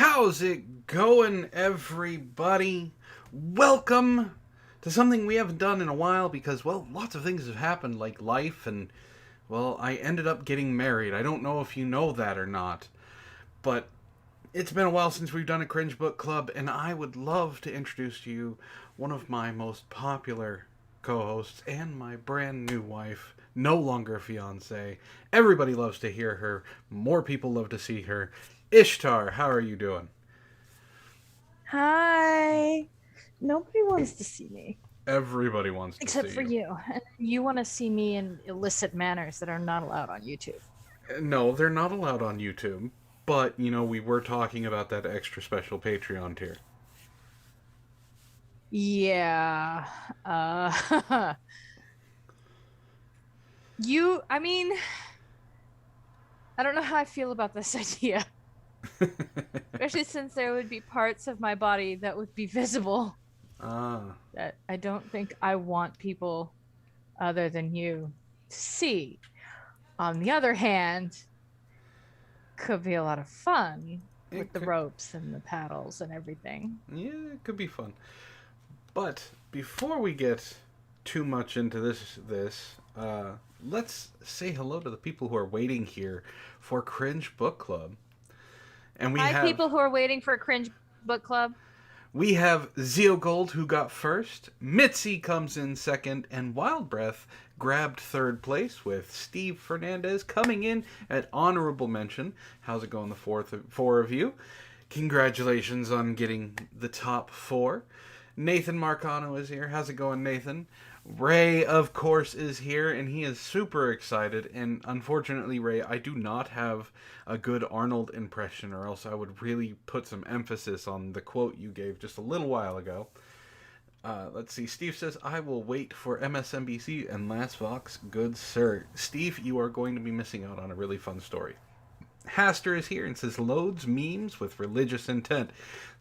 How's it going, everybody? Welcome to something we haven't done in a while because, well, lots of things have happened, like life, and, well, I ended up getting married. I don't know if you know that or not, but it's been a while since we've done a Cringe Book Club, and I would love to introduce to you one of my most popular co hosts and my brand new wife, no longer fiance. Everybody loves to hear her, more people love to see her. Ishtar, how are you doing? Hi. Nobody wants to see me Everybody wants to except see for you. you. And you want to see me in illicit manners that are not allowed on YouTube. No, they're not allowed on YouTube, but, we were talking about that extra special Patreon tier. Yeah. Uh I mean, I don't know how I feel about this idea, especially since there would be parts of my body that would be visible Ah, that I don't think I want people other than you to see. On the other hand, could be a lot of fun with it the could, ropes and the paddles and everything. yeah, it could be fun. But before we get too much into this, let's say hello to the people who are waiting here for Cringe Book Club. And we Hi, have people who are waiting for a cringe book club. We have Zeo Gold who got first, Mitzi comes in second, and Wild Breath grabbed third place with Steve Fernandez coming in at honorable mention. How's it going, the four of you? Congratulations on getting the top four. Nathan Marcano is here. How's it going, Nathan? Ray, of course, is here, and he is super excited. And unfortunately, Ray, I do not have a good Arnold impression, or else I would really put some emphasis on the quote you gave just a little while ago. Let's see. Steve says, I will wait for MSNBC and Last Vox. Good sir. Steve, you are going to be missing out on a really fun story. Haster is here and says loads memes with religious intent.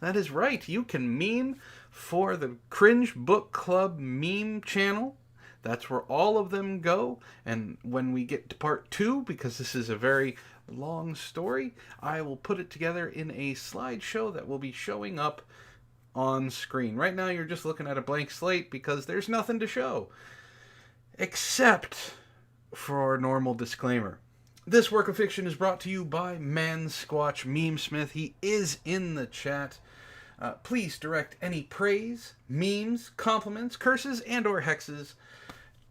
That is right. You can meme for the Cringe Book Club meme channel. That's where all of them go. And when we get to part two, because this is a very long story, I will put it together in a slideshow that will be showing up on screen. Right now, you're just looking at a blank slate because there's nothing to show. Except for our normal disclaimer. This work of fiction is brought to you by Man Squatch Meme Smith. He is in the chat. Please direct any praise, memes, compliments, curses, and or hexes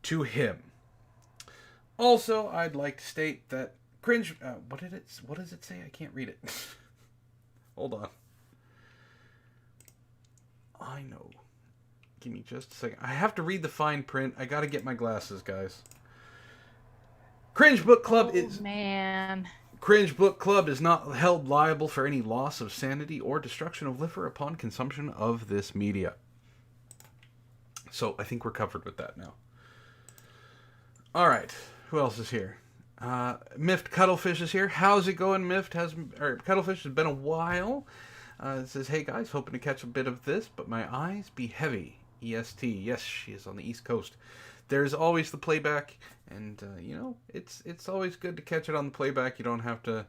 to him. Also, I'd like to state that cringe. What does it say? I can't read it. Hold on. I know. Give me just a second. I have to read the fine print. I gotta get my glasses, guys. Cringe Book Club is man. Cringe Book Club is not held liable for any loss of sanity or destruction of liver upon consumption of this media. So I think we're covered with that now. All right, who else is here? Miffed Cuttlefish is here. How's it going, Miffed? Cuttlefish has been a while. It says, hey guys, hoping to catch a bit of this, but my eyes be heavy. EST. Yes, she is on the East Coast. There's always the playback, and it's always good to catch it on the playback. You don't have to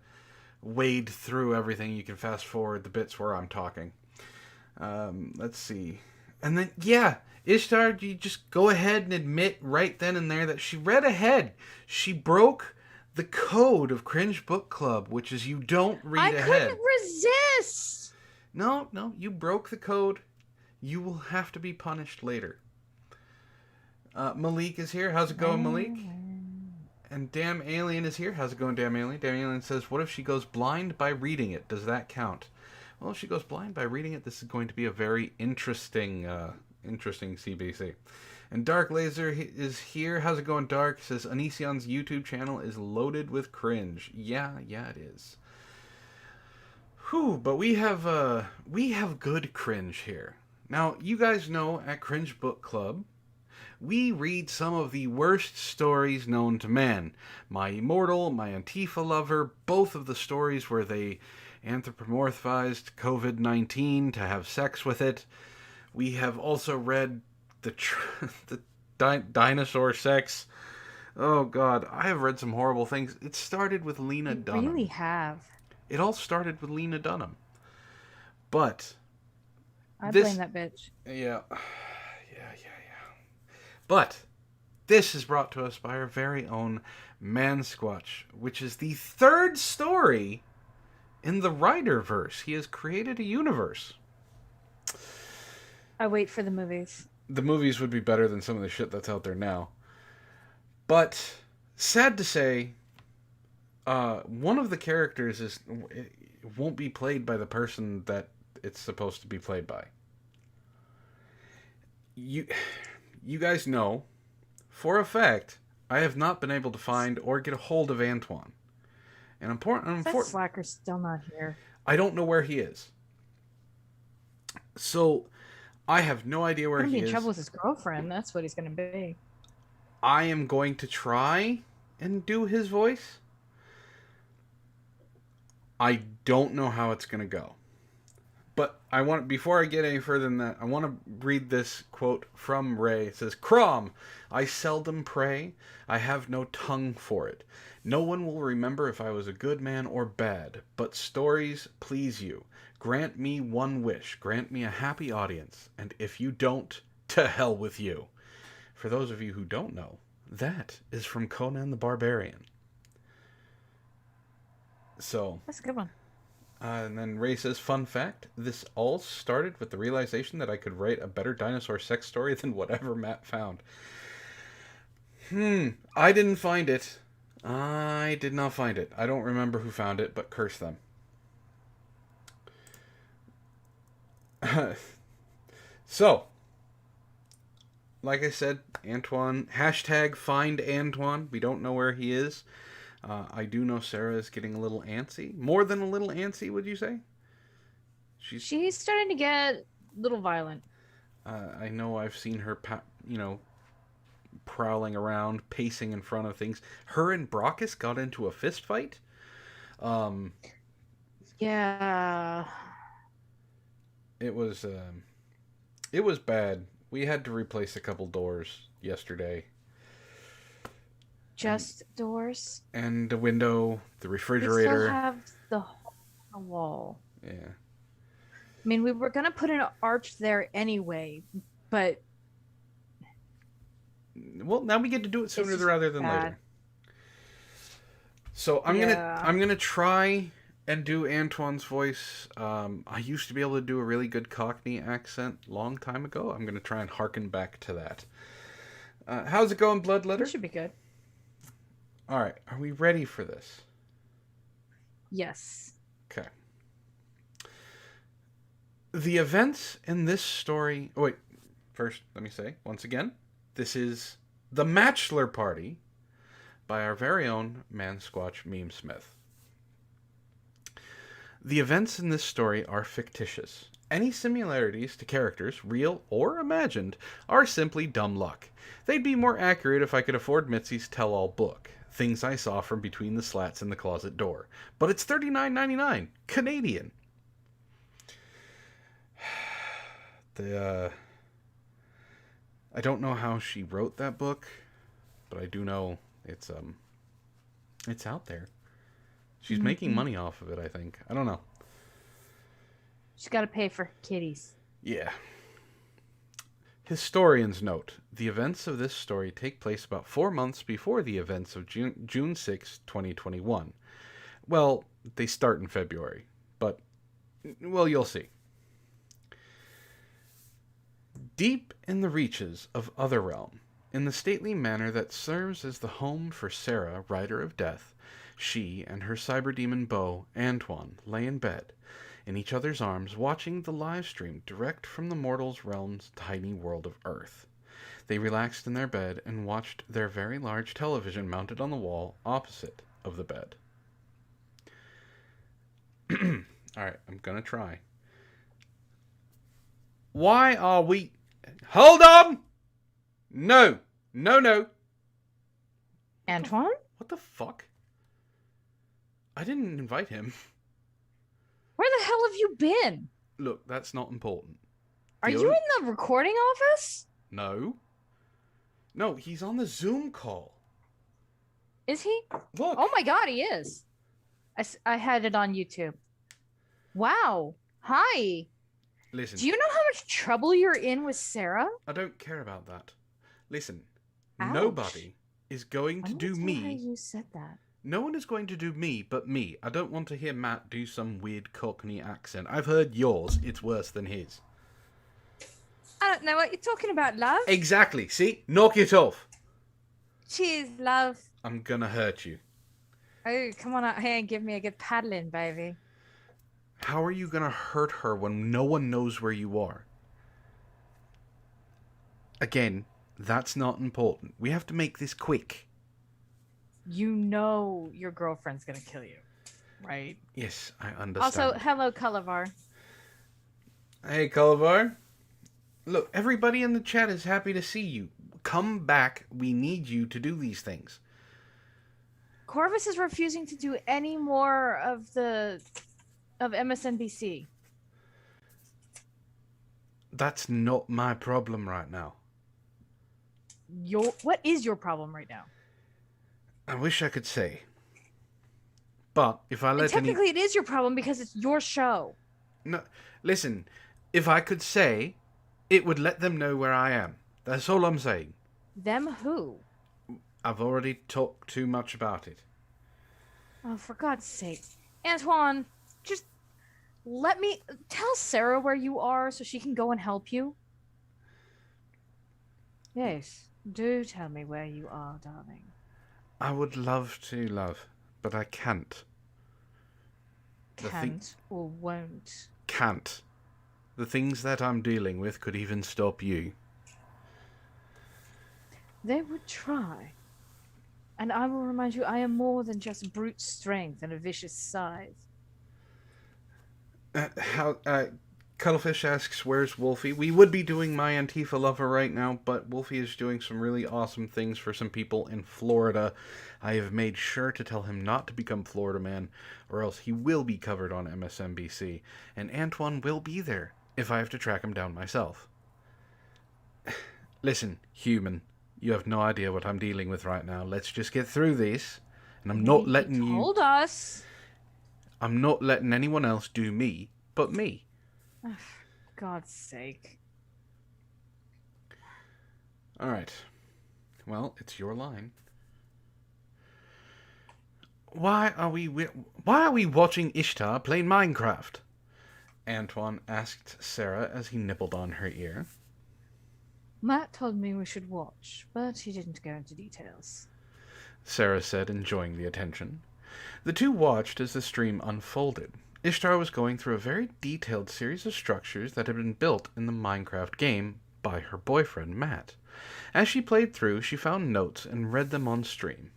wade through everything. You can fast forward the bits where I'm talking. Let's see. And then, yeah, Ishtar, you just go ahead and admit right then and there that she read ahead. She broke the code of Cringe Book Club, which is you don't read I ahead. couldn't resist. No, you broke the code. You will have to be punished later. Malik is here. How's it going, Malik? And Damn Alien is here. How's it going, Damn Alien? Damn Alien says, what if she goes blind by reading it? Does that count? Well, if she goes blind by reading it, this is going to be a very interesting CBC. And Dark Laser is here. How's it going, Dark? Says, Onision's YouTube channel is loaded with cringe. Yeah, it is. Whew, but we have good cringe here. Now, you guys know at Cringe Book Club, we read some of the worst stories known to man. My Immortal, My Antifa Lover, both of the stories where they anthropomorphized COVID-19 to have sex with it. We have also read the dinosaur sex. Oh God, I have read some horrible things. It started with Lena You Dunham. really have. It all started with Lena Dunham. But I this, blame that bitch. yeah. But this is brought to us by our very own Man Squatch, which is the third story in the Riderverse. He has created a universe. I wait for the movies. The movies would be better than some of the shit that's out there now. But sad to say, one of the characters won't be played by the person that it's supposed to be played by. You guys know, for a fact, I have not been able to find or get a hold of Antoine. And That slacker's still not here. I don't know where he is. So, I have no idea where he is. He's gonna be in trouble with his girlfriend. That's what he's gonna be. I am going to try and do his voice. I don't know how it's going to go. But before I get any further than that, I want to read this quote from Ray. It says, "Crom, I seldom pray. I have no tongue for it. No one will remember if I was a good man or bad, but stories please you. Grant me one wish. Grant me a happy audience. And if you don't, to hell with you." For those of you who don't know, that is from Conan the Barbarian. So That's a good one. And then Ray says, "Fun fact, this all started with the realization that I could write a better dinosaur sex story than whatever Matt found." I didn't find it. I did not find it. I don't remember who found it, but curse them. So, like I said, Antoine, hashtag find Antoine. We don't know where he is. I do know Sarah is getting a little antsy. More than a little antsy, would you say? She's starting to get a little violent. I know I've seen her, prowling around, pacing in front of things. Her and Brockus got into a fist fight. Yeah. It was bad. We had to replace a couple doors yesterday. Just doors? And the window, the refrigerator. We still have the hole in the wall. Yeah. I mean, we were going to put an arch there anyway, but... Well, now we get to do it sooner rather than later. So I'm gonna try and do Antoine's voice. I used to be able to do a really good Cockney accent long time ago. I'm gonna try and harken back to that. How's it going, Bloodletter? It should be good. All right, are we ready for this? Yes. Okay. The events in this story... Oh, wait. First, let me say, once again, this is The Mattchelor Party by our very own Man-Squatch Meme Smith. The events in this story are fictitious. Any similarities to characters, real or imagined, are simply dumb luck. They'd be more accurate if I could afford Mitzi's tell-all book. Things I saw from between the slats in the closet door. But it's $39.99. Canadian. I don't know how she wrote that book, but I do know it's out there. She's making money off of it, I think. I don't know. She's got to pay for kitties. Yeah. Historians note, the events of this story take place about 4 months before the events of June 6, 2021. Well, they start in February, but, well, you'll see. Deep in the reaches of Otherrealm, in the stately manor that serves as the home for Sarah, Rider of Death, she and her cyberdemon beau, Antoine, lay in bed, in each other's arms, watching the live stream direct from the mortal's realm's tiny world of Earth. They relaxed in their bed and watched their very large television mounted on the wall opposite of the bed. Alright, I'm gonna try. Why are we... Hold on! No! No! Antoine? What the fuck? I didn't invite him. Where the hell have you been? Look, that's not important. Are you in the recording office? No. No, he's on the Zoom call. Is he? Look. Oh my god, he is. I had it on YouTube. Wow. Hi. Listen, Do you know how much trouble you're in with Sarah? I don't care about that. Listen, Ouch. nobody is going to I'm do not sure how me. you said that. No one is going to do me but me. I don't want to hear Matt do some weird Cockney accent. I've heard yours. It's worse than his. I don't know what you're talking about, love. Exactly. See? Knock it off. Cheers, love. I'm gonna hurt you. Oh, come on out here and give me a good paddling, baby. How are you gonna hurt her when no one knows where you are? Again, that's not important. We have to make this quick. You know your girlfriend's gonna kill you, right? Yes, I understand. Also, hello, Calavar. Hey, Cullivar. Look, everybody in the chat is happy to see you. Come back. We need you to do these things. Corvus is refusing to do any more of MSNBC. That's not my problem right now. What is your problem right now? I wish I could say. But if I And let technically, it is your problem because it's your show. No, listen. If I could say, it would let them know where I am. That's all I'm saying. Them who? I've already talked too much about it. Oh, for God's sake. Antoine, just let me tell Sarah where you are so she can go and help you. Yes, do tell me where you are, darling. I would love to, love, but I can't. Can't or won't. Can't. The things that I'm dealing with could even stop you. They would try. And I will remind you, I am more than just brute strength and a vicious scythe. Cuttlefish asks, where's Wolfie? We would be doing My Antifa Lover right now, but Wolfie is doing some really awesome things for some people in Florida. I have made sure to tell him not to become Florida Man, or else he will be covered on MSNBC, and Antoine will be there if I have to track him down myself. Listen, human, you have no idea what I'm dealing with right now. Let's just get through this, and I'm not letting you... told us. I'm not letting anyone else do me but me. Oh, for God's sake. Alright. Well, it's your line. Why are we watching Ishtar play Minecraft? Antoine asked Sarah as he nibbled on her ear. Matt told me we should watch, but he didn't go into details. Sarah said, enjoying the attention. The two watched as the stream unfolded. Ishtar was going through a very detailed series of structures that had been built in the Minecraft game by her boyfriend, Matt. As she played through, she found notes and read them on stream.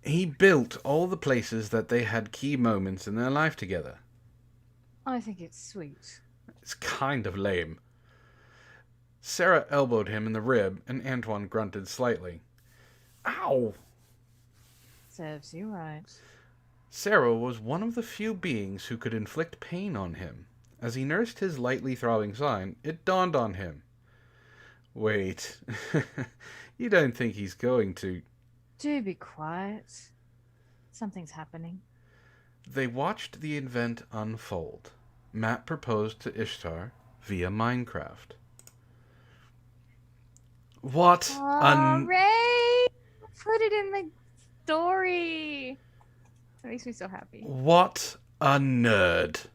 He built all the places that they had key moments in their life together. I think it's sweet. It's kind of lame. Sarah elbowed him in the rib, and Antoine grunted slightly. Ow! Serves you right. Sarah was one of the few beings who could inflict pain on him. As he nursed his lightly throbbing spine, it dawned on him. Wait, you don't think he's going to... Do be quiet. Something's happening. They watched the event unfold. Matt proposed to Ishtar via Minecraft. What Ray! Put it in the story. That makes me so happy. What a nerd.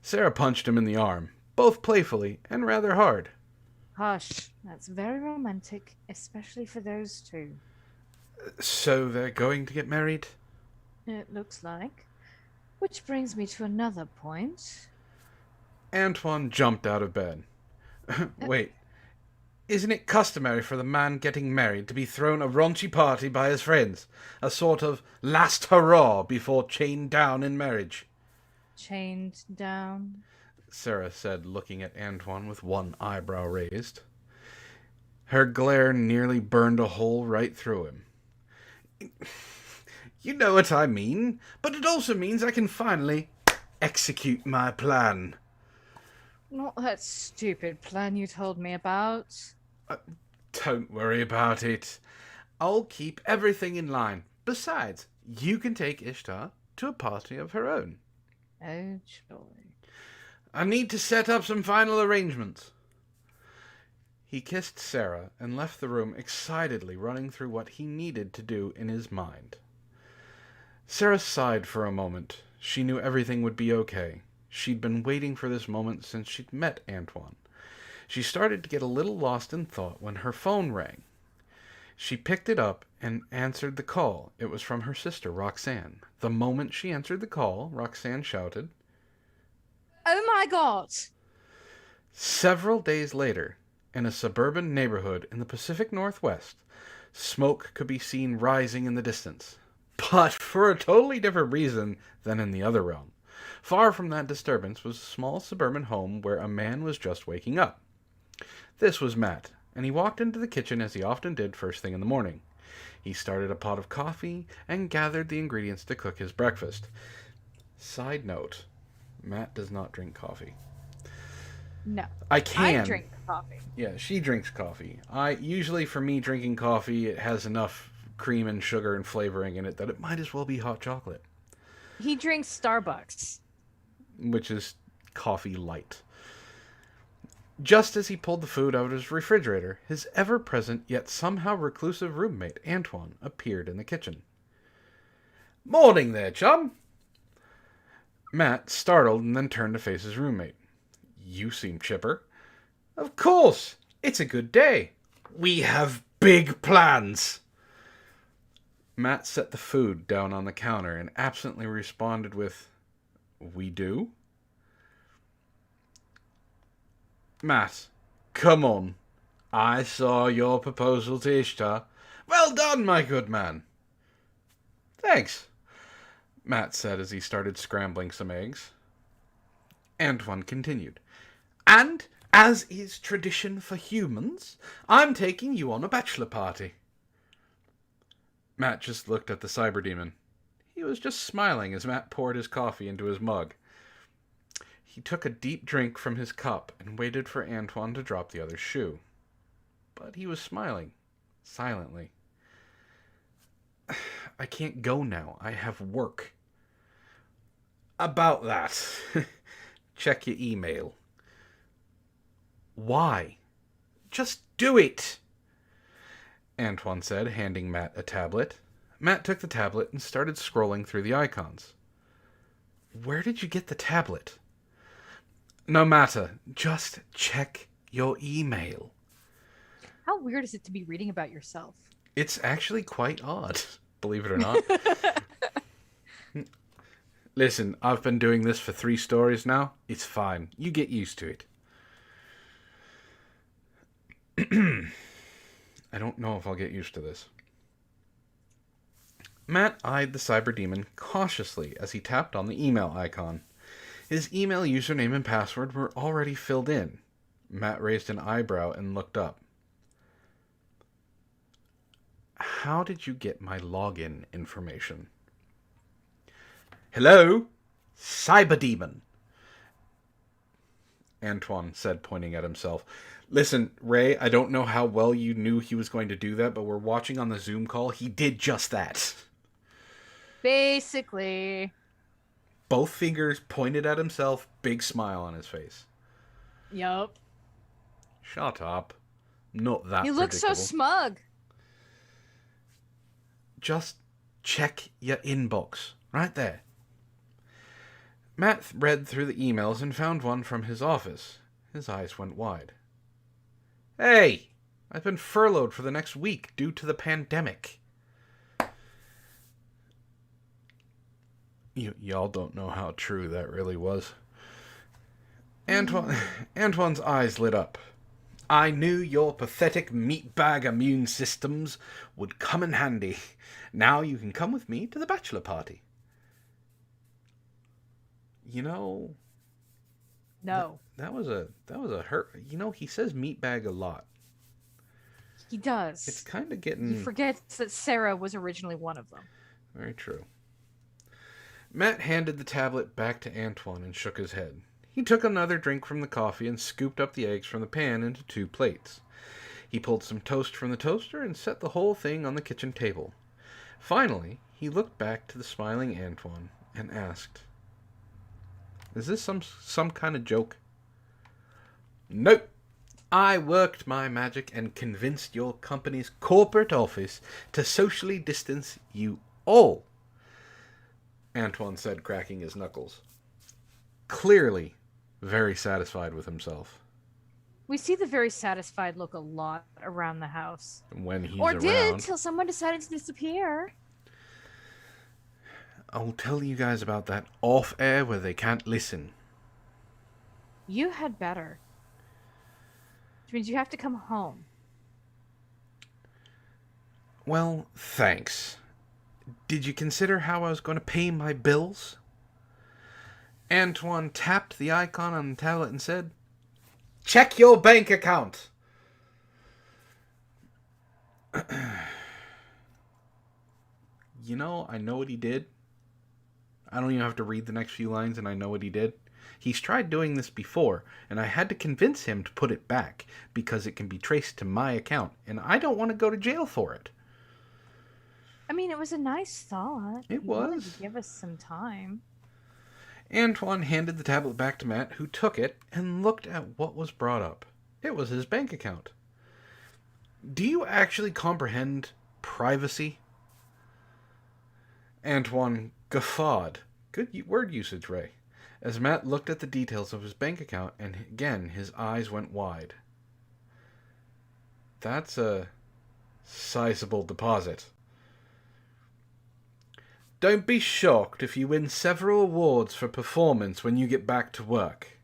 Sarah punched him in the arm, both playfully and rather hard. Hush. That's very romantic, especially for those two. So they're going to get married? It looks like. Which brings me to another point. Antoine jumped out of bed. Wait, isn't it customary for the man getting married to be thrown a raunchy party by his friends? A sort of last hurrah before chained down in marriage? Chained down? Sarah said, looking at Antoine with one eyebrow raised. Her glare nearly burned a hole right through him. You know what I mean, but it also means I can finally execute my plan. Not that stupid plan you told me about. Don't worry about it. I'll keep everything in line. Besides, you can take Ishtar, to a party of her own. Oh, joy. I need to set up some final arrangements. He kissed Sarah and left the room excitedly running through what he needed to do in his mind. Sarah sighed for a moment. She knew everything would be okay. She'd been waiting for this moment since she'd met Antoine. She started to get a little lost in thought when her phone rang. She picked it up and answered the call. It was from her sister, Roxanne. The moment she answered the call, Roxanne shouted, Oh my God! Several days later, in a suburban neighborhood in the Pacific Northwest, smoke could be seen rising in the distance, but for a totally different reason than in the other realm. Far from that disturbance was a small suburban home where a man was just waking up. This was Matt, and he walked into the kitchen as he often did first thing in the morning. He started a pot of coffee and gathered the ingredients to cook his breakfast. Side note, Matt does not drink coffee. No. I can. I drink coffee. Yeah, she drinks coffee. Usually for me drinking coffee, it has enough cream and sugar and flavoring in it that it might as well be hot chocolate. He drinks Starbucks. Which is coffee light. Just as he pulled the food out of his refrigerator, his ever-present yet somehow reclusive roommate, Antoine, appeared in the kitchen. Morning there, chum! Matt startled and then turned to face his roommate. You seem chipper. Of course! It's a good day. We have big plans! Matt set the food down on the counter and absently responded with, We do? Matt, come on. I saw your proposal to Ishtar. Well done, my good man. Thanks, Matt said as he started scrambling some eggs. Antoine continued. And, as is tradition for humans, I'm taking you on a bachelor party. Matt just looked at the cyber demon. He was just smiling as Matt poured his coffee into his mug. He took a deep drink from his cup and waited for Antoine to drop the other shoe. But he was smiling, silently. I can't go now. I have work. About that. Check your email. Why? Just do it, Antoine said, handing Matt a tablet. Matt took the tablet and started scrolling through the icons. Where did you get the tablet? No matter. Just check your email. How weird is it to be reading about yourself? It's actually quite odd, believe it or not. Listen, I've been doing this for 3 stories now. It's fine. You get used to it. I don't know if I'll get used to this. Matt eyed the cyber demon cautiously as he tapped on the email icon. His email username and password were already filled in. Matt raised an eyebrow and looked up. How did you get my login information? Hello? Cyber demon, Antoine said, pointing at himself. Listen, Ray, I don't know how well you knew he was going to do that, but we're watching on the Zoom call. He did just that. Basically. Both fingers pointed at himself, big smile on his face. Yup. Shut up. Not that You look so smug. Just check your inbox. Right there. Matt read through the emails and found one from his office. His eyes went wide. Hey! I've been furloughed for the next week due to the pandemic. Y'all don't know how true that really was. Antoine's eyes lit up. I knew your pathetic meatbag immune systems would come in handy. Now you can come with me to the bachelor party. You know... No. That was a hurt. You know, he says meatbag a lot. He does. It's kind of getting... He forgets that Sarah was originally one of them. Very true. Matt handed the tablet back to Antoine and shook his head. He took another drink from the coffee and scooped up the eggs from the pan into 2 plates. He pulled some toast from the toaster and set the whole thing on the kitchen table. Finally, he looked back to the smiling Antoine and asked, "Is this some kind of joke?" "Nope. I worked my magic and convinced your company's corporate office to socially distance you all," Antoine said, cracking his knuckles. Clearly very satisfied with himself. We see the very satisfied look a lot around the house. When he's or around. did till someone decided to disappear. I'll tell you guys about that off air where they can't listen. You had better. Which means you have to come home. Well, thanks. Did you consider how I was going to pay my bills? Antoine tapped the icon on the tablet and said, "Check your bank account." You know, I know what he did. I don't even have to read the next few lines, and I know what he did. He's tried doing this before, and I had to convince him to put it back because it can be traced to my account, and I don't want to go to jail for it. I mean, it was a nice thought. It You wanted was. to give us some time. Antoine handed the tablet back to Matt, who took it and looked at what was brought up. It was his bank account. Do you actually comprehend privacy? Antoine guffawed. Good word usage, Ray. As Matt looked at the details of his bank account, and again his eyes went wide. That's a sizable deposit. Don't be shocked if you win several awards for performance when you get back to work.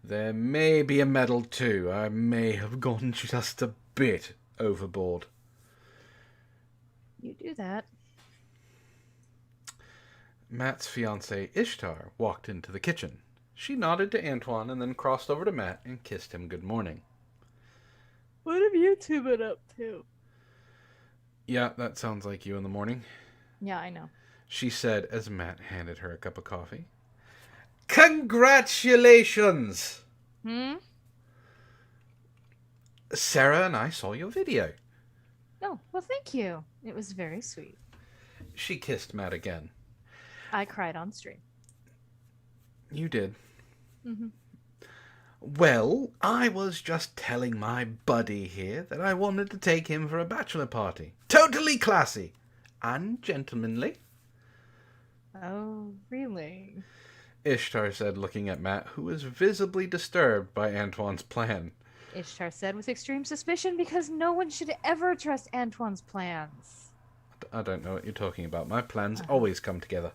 There may be a medal too. I may have gone just a bit overboard. You do that. Matt's fiancée, Ishtar, walked into the kitchen. She nodded to Antoine and then crossed over to Matt and kissed him good morning. What have you two been up to? Yeah, that sounds like you in the morning, Yeah, I know. she said as Matt handed her a cup of coffee. Congratulations! Sarah and I saw your video. Oh, well, thank you. It was very sweet. She kissed Matt again. I cried on stream. You did. Mm-hmm. Well, I was just telling my buddy here that I wanted to take him for a bachelor party. Totally classy. And gentlemanly. Oh, really? Ishtar said, looking at Matt, who was visibly disturbed by Antoine's plan. Ishtar said with extreme suspicion because no one should ever trust Antoine's plans. I don't know what you're talking about. My plans always come together.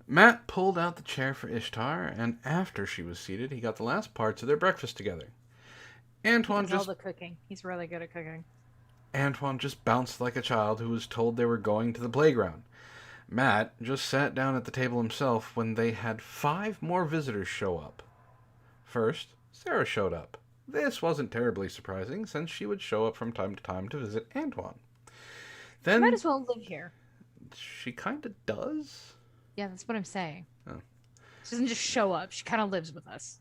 Matt pulled out the chair for Ishtar, and after she was seated, he got the last parts of their breakfast together. Antoine all the cooking. He's really good at cooking. Antoine just bounced like a child who was told they were going to the playground. Matt just sat down at the table himself when they had 5 more visitors show up. First, Sarah showed up. This wasn't terribly surprising, since she would show up from time to time to visit Antoine. Then She might as well live here. She kind of does? Yeah, that's what I'm saying. Oh. She doesn't just show up. She kind of lives with us.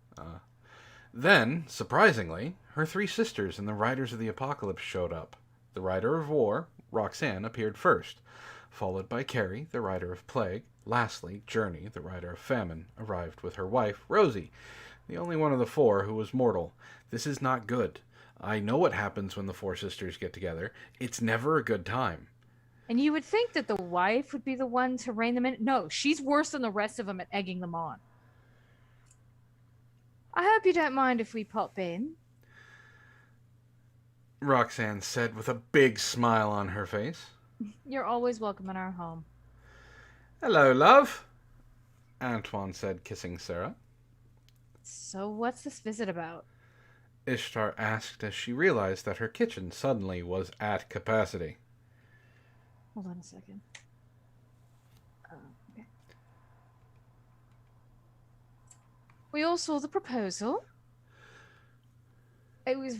Then, surprisingly, her 3 sisters and the Riders of the Apocalypse showed up. The Rider of War, Roxanne, appeared first, followed by Carrie, the Rider of Plague. Lastly, Journey, the Rider of Famine, arrived with her wife, Rosie, the only one of the 4 who was mortal. This is not good. I know what happens when the 4 sisters get together. It's never a good time. And you would think that the wife would be the one to rein them in. No, she's worse than the rest of them at egging them on. I hope you don't mind if we pop in, Roxanne said with a big smile on her face. You're always welcome in our home. Hello, love, Antoine said, kissing Sarah. So what's this visit about? Ishtar asked as she realized that her kitchen suddenly was at capacity. Hold on a second. Okay. We all saw the proposal. It was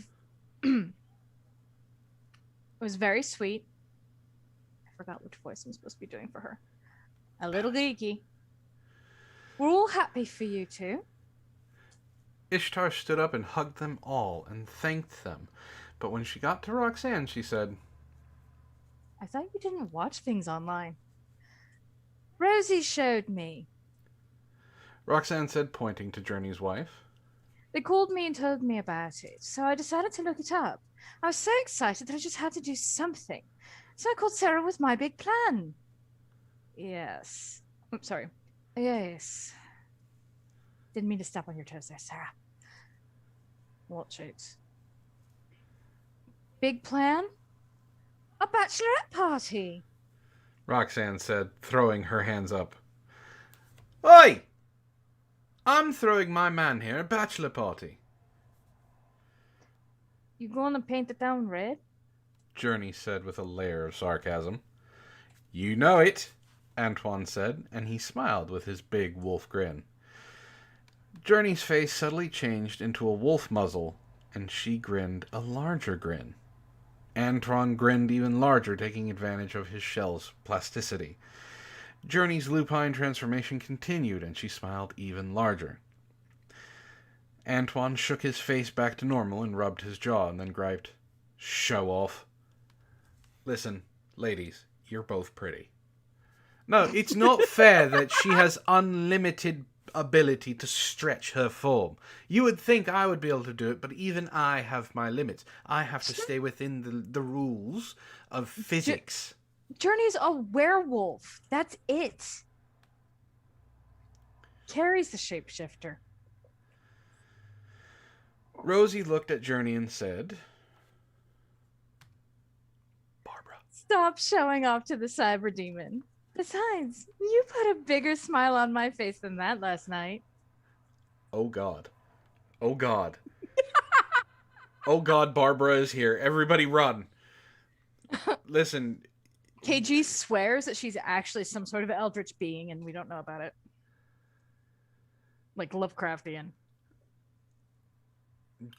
it was very sweet. I forgot which voice I'm supposed to be doing for her. A little geeky. We're all happy for you two. Ishtar stood up and hugged them all and thanked them. But when she got to Roxanne, she said, I thought you didn't watch things online. Rosie showed me. Roxanne said, pointing to Journey's wife. They called me and told me about it, so I decided to look it up. I was so excited that I just had to do something. So I called Sarah with my big plan. Yes. Oops, sorry. Yes. Didn't mean to step on your toes there, Sarah. Watch it. Big plan? A bachelorette party. Roxanne said, throwing her hands up. Oi! I'm throwing my man here a bachelor party. You gonna paint it down red? Journey said with a layer of sarcasm. You know it, Antoine said, and he smiled with his big wolf grin. Journey's face suddenly changed into a wolf muzzle, and she grinned a larger grin. Antoine grinned even larger, taking advantage of his shell's plasticity. Journey's lupine transformation continued, and she smiled even larger. Antoine shook his face back to normal and rubbed his jaw, and then griped, Show off. Listen, ladies, you're both pretty. No, it's not fair that she has unlimited ability to stretch her form. You would think I would be able to do it, but even I have my limits. I have to stay within the rules of physics. Journey's a werewolf. That's it. Carrie's the shapeshifter. Rosie looked at Journey and said, Barbara. Stop showing off to the cyber demon. Besides, you put a bigger smile on my face than that last night. Oh, God. Oh, God. Oh, God, Barbara is here. Everybody run. Listen. KG swears that she's actually some sort of eldritch being, and we don't know about it. Like Lovecraftian.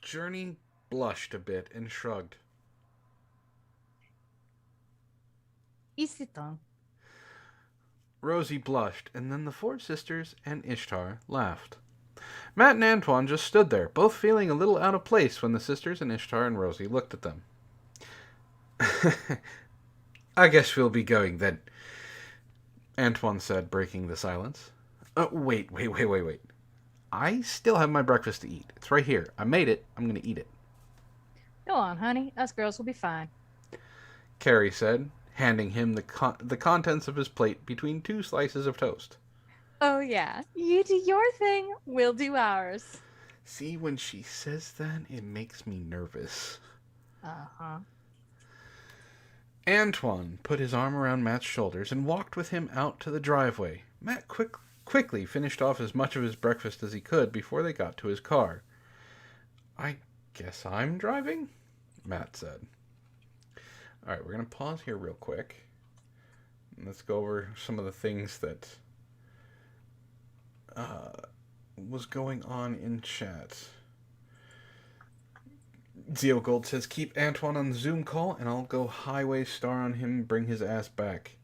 Journey blushed a bit and shrugged. Isiton. Rosie blushed, and then the four sisters and Ishtar laughed. Matt and Antoine just stood there, both feeling a little out of place when the sisters and Ishtar and Rosie looked at them. I guess we'll be going then, Antoine said, breaking the silence. Wait. I still have my breakfast to eat. It's right here. I made it. I'm going to eat it. Go on, honey. Us girls will be fine. Carrie said, handing him the contents of his plate between two slices of toast. Oh, yeah. You do your thing. We'll do ours. See, when she says that, it makes me nervous. Uh-huh. Antoine put his arm around Matt's shoulders and walked with him out to the driveway. Matt quickly finished off as much of his breakfast as he could before they got to his car. I guess I'm driving? Matt said. Alright, we're going to pause here real quick. Let's go over some of the things that was going on in chat. Zio Gold says, keep Antoine on the Zoom call and I'll go highway star on him and bring his ass back.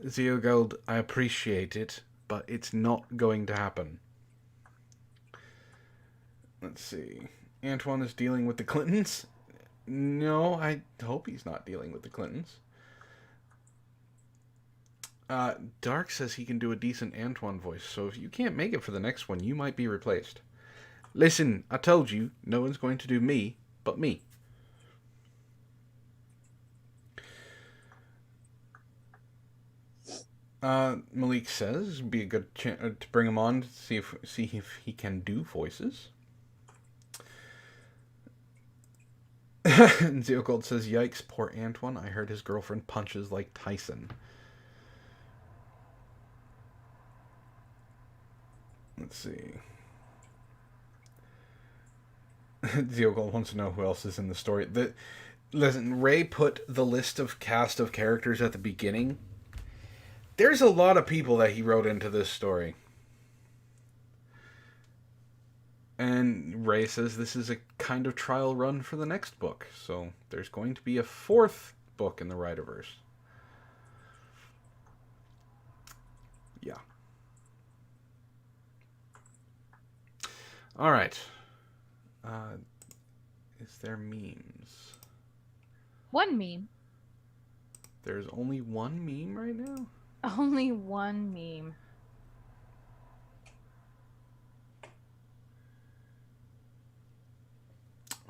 Zio Gold, I appreciate it, but it's not going to happen. Let's see. Antoine is dealing with the Clintons? No, I hope he's not dealing with the Clintons. Dark says he can do a decent Antoine voice, so if you can't make it for the next one, you might be replaced. Listen, I told you, no one's going to do me but me. Malik says it'd be a good chance to bring him on to see if he can do voices. Zio Gold says, yikes, poor Antoine. I heard his girlfriend punches like Tyson. Let's see. Zio Gold wants to know who else is in the story. Listen, Ray put the list of cast of characters at the beginning. There's a lot of people that he wrote into this story. And Ray says this is a kind of trial run for the next book. So there's going to be a fourth book in the Writerverse. Yeah. Alright. Is there memes? One meme There's only one meme right now? Only one meme.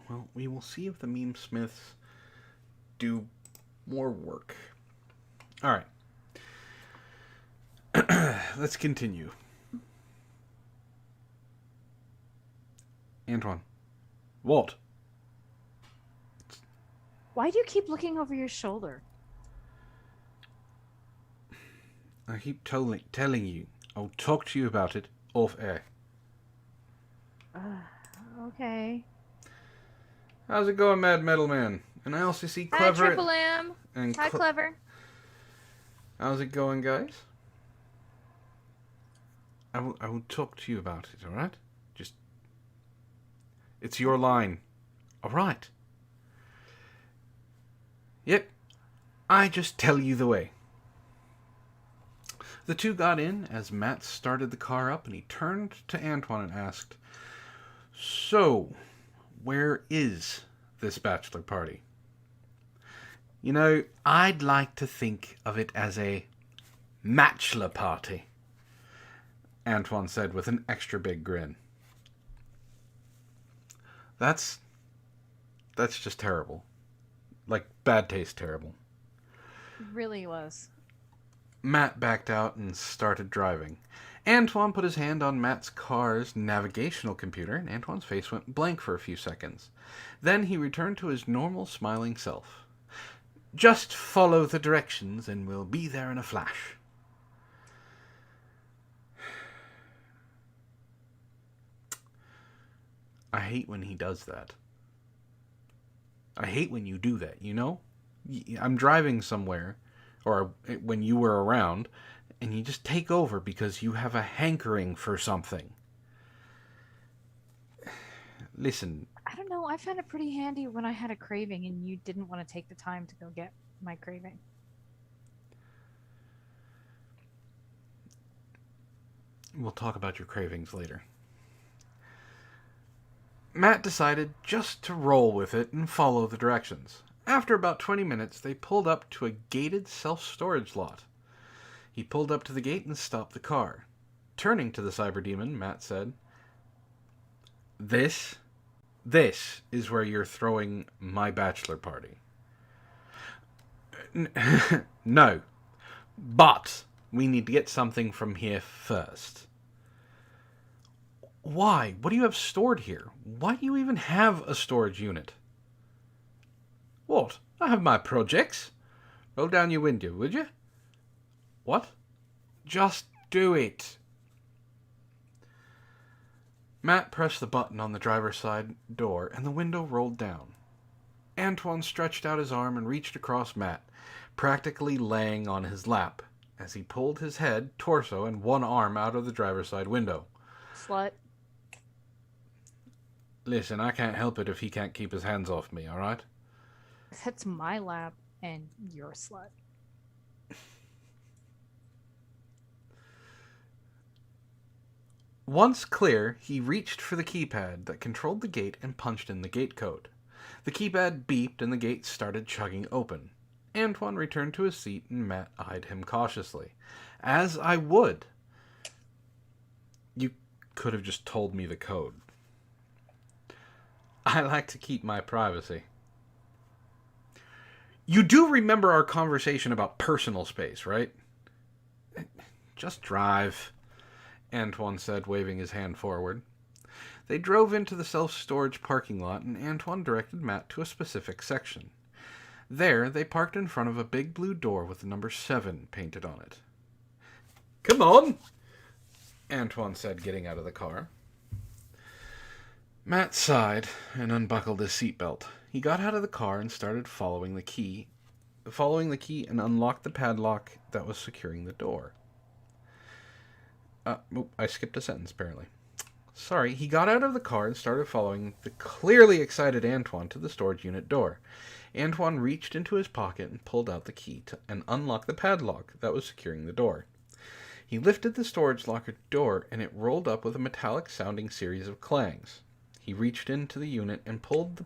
Well, we will see if the meme smiths do more work. All right. Let's continue. Antoine. Walt. Why do you keep looking over your shoulder? I keep telling you. I'll talk to you about it off air. Okay. How's it going, Mad Metal Man? And I also see Hi, Clever. Triple M. And Hi, Clever. How's it going, guys? I will talk to you about it, alright? Just... It's your line. Alright. Yep. I just tell you the way. The two got in as Matt started the car up, and he turned to Antoine and asked, "So, where is this bachelor party?" You know, I'd like to think of it as a Mattchelor party, Antoine said with an extra big grin. That's just terrible. Like, bad taste terrible. It really was. Matt backed out and started driving. Antoine put his hand on Matt's car's navigational computer, and Antoine's face went blank for a few seconds. Then he returned to his normal smiling self. "Just follow the directions and we'll be there in a flash." I hate when he does that. I hate when you do that, you know? I'm driving somewhere, or when you were around, and you just take over because you have a hankering for something. Listen. I don't know. I found it pretty handy when I had a craving and you didn't want to take the time to go get my craving. We'll talk about your cravings later. Matt decided just to roll with it and follow the directions. After about 20 minutes, they pulled up to a gated self-storage lot. He pulled up to the gate and stopped the car. Turning to the cyberdemon, Matt said, This is where you're throwing my bachelor party." No, but we need to get something from here first." "Why? What do you have stored here? Why do you even have a storage unit?" "What? I have my projects." "Roll down your window, would you?" "What?" "Just do it." Matt pressed the button on the driver's side door, and the window rolled down. Antoine stretched out his arm and reached across Matt, practically laying on his lap, as he pulled his head, torso, and one arm out of the driver's side window. Slut. "Listen, I can't help it if he can't keep his hands off me, alright?" That's my lap, and you're a slut. Once clear, he reached for the keypad that controlled the gate and punched in the gate code. The keypad beeped and the gate started chugging open. Antoine returned to his seat and Matt eyed him cautiously. "As I would." "You could have just told me the code." "I like to keep my privacy." "You do remember our conversation about personal space, right?" "Just drive," Antoine said, waving his hand forward. They drove into the self-storage parking lot, and Antoine directed Matt to a specific section. There, they parked in front of a big blue door with the number 7 painted on it. "Come on," Antoine said, getting out of the car. Matt sighed and unbuckled his seatbelt. He got out of the car and started following the key and unlocked the padlock that was securing the door. I skipped a sentence, apparently. Sorry, he got out of the car and started following the clearly excited Antoine to the storage unit door. Antoine reached into his pocket and pulled out the key and unlocked the padlock that was securing the door. He lifted the storage locker door, and it rolled up with a metallic-sounding series of clangs. He reached into the unit and pulled the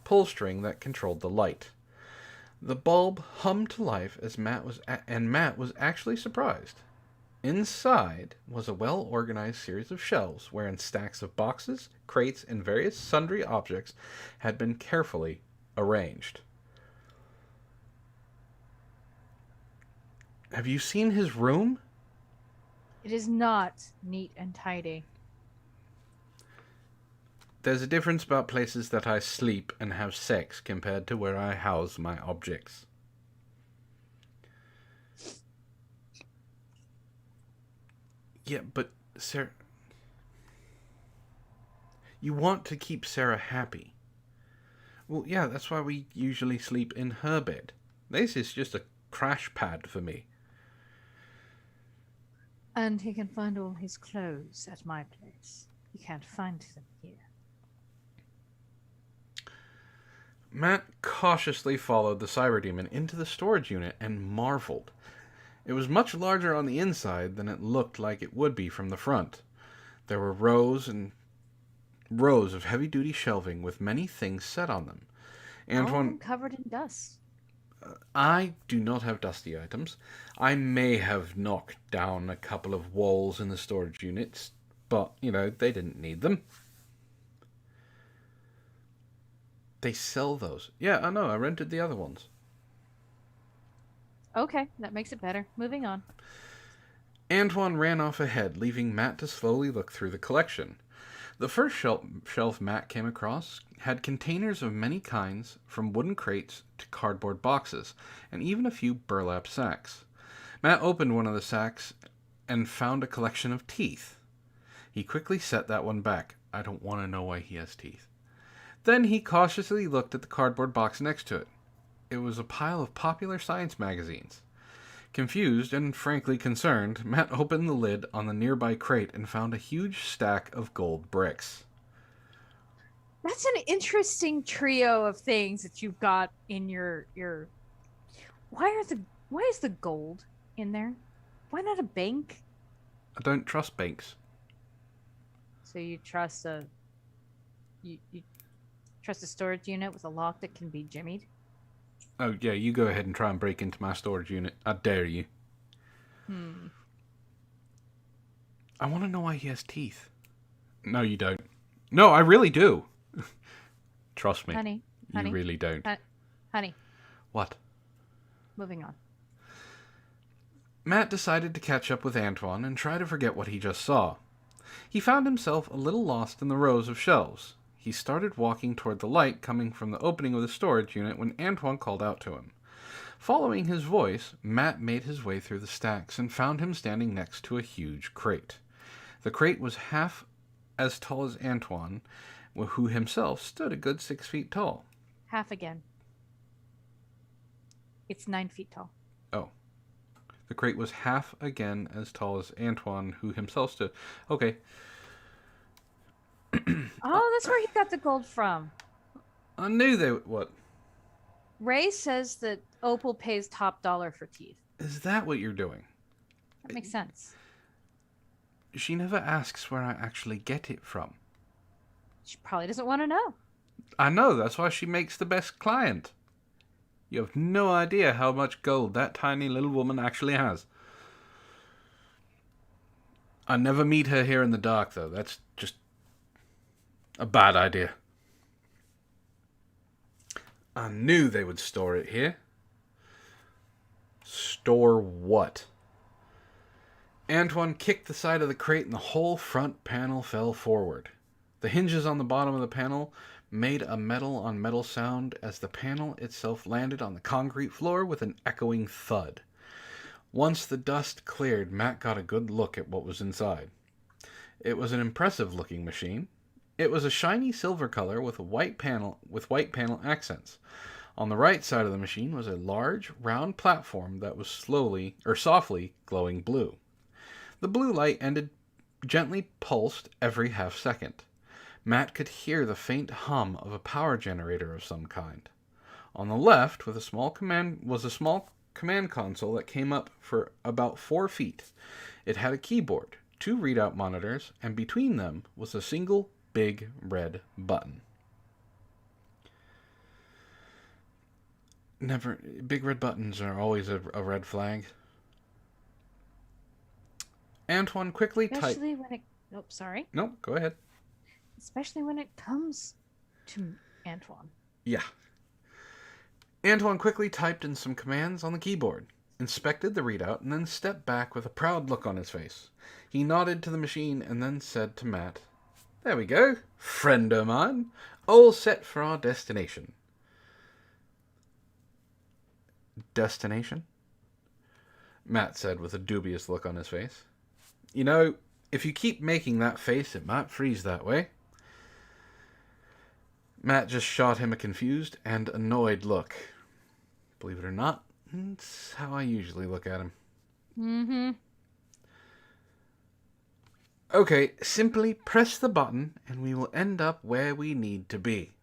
pull string that controlled the light. The bulb hummed to life as Matt was actually surprised. Inside was a well-organized series of shelves wherein stacks of boxes, crates, and various sundry objects had been carefully arranged. Have you seen his room? It is not neat and tidy. There's a difference about places that I sleep and have sex compared to where I house my objects. Yeah, but Sarah... You want to keep Sarah happy. Well, yeah, that's why we usually sleep in her bed. This is just a crash pad for me. And he can find all his clothes at my place. He can't find them here. Matt cautiously followed the cyberdemon into the storage unit and marveled. It was much larger on the inside than it looked like it would be from the front. There were rows and rows of heavy-duty shelving with many things set on them. All covered in dust. I do not have dusty items. I may have knocked down a couple of walls in the storage units, but, they didn't need them. They sell those. Yeah, I know. I rented the other ones. Okay, that makes it better. Moving on. Antoine ran off ahead, leaving Matt to slowly look through the collection. The first shelf Matt came across had containers of many kinds, from wooden crates to cardboard boxes, and even a few burlap sacks. Matt opened one of the sacks and found a collection of teeth. He quickly set that one back. I don't want to know why he has teeth. Then he cautiously looked at the cardboard box next to it. It was a pile of popular science magazines. Confused and frankly concerned, Matt opened the lid on the nearby crate and found a huge stack of gold bricks. That's an interesting trio of things that you've got in your why is the gold in there? Why not a bank? I don't trust banks. So you trust you trust a storage unit with a lock that can be jimmied? Oh, yeah, you go ahead and try and break into my storage unit. I dare you. I want to know why he has teeth. No, you don't. No, I really do. Trust me. Honey. You really don't. Honey. What? Moving on. Matt decided to catch up with Antoine and try to forget what he just saw. He found himself a little lost in the rows of shelves. He started walking toward the light coming from the opening of the storage unit when Antoine called out to him. Following his voice, Matt made his way through the stacks and found him standing next to a huge crate. The crate was half as tall as Antoine, who himself stood a good 6 feet tall. Half again. It's 9 feet tall. Oh. The crate was half again as tall as Antoine, who himself stood... Okay. Oh, that's where he got the gold from. I knew they... What? Ray says that Opal pays top dollar for teeth. Is that what you're doing? That makes sense. She never asks where I actually get it from. She probably doesn't want to know. I know, that's why she makes the best client. You have no idea how much gold that tiny little woman actually has. I never meet her here in the dark, though. That's just a bad idea. I knew they would store it here. Store what? Antoine kicked the side of the crate and the whole front panel fell forward. The hinges on the bottom of the panel made a metal-on-metal sound as the panel itself landed on the concrete floor with an echoing thud. Once the dust cleared, Matt got a good look at what was inside. It was an impressive-looking machine. It was a shiny silver color with white panel accents. On the right side of the machine was a large, round platform that was softly glowing blue. The blue light gently pulsed every half second. Matt could hear the faint hum of a power generator of some kind. On the left was a small command console that came up for about 4 feet. It had a keyboard, 2 readout monitors, and between them was a single big red button. Never. Big red buttons are always a red flag. Antoine quickly typed. Especially when it. Oh, sorry. No, go ahead. Especially when it comes to Antoine. Yeah. Antoine quickly typed in some commands on the keyboard, inspected the readout, and then stepped back with a proud look on his face. He nodded to the machine and then said to Matt, "There we go, friend o' mine, all set for our destination." Destination? Matt said with a dubious look on his face. "You know, if you keep making that face, it might freeze that way." Matt just shot him a confused and annoyed look. Believe it or not, it's how I usually look at him. Mm-hmm. Okay, simply press the button and we will end up where we need to be.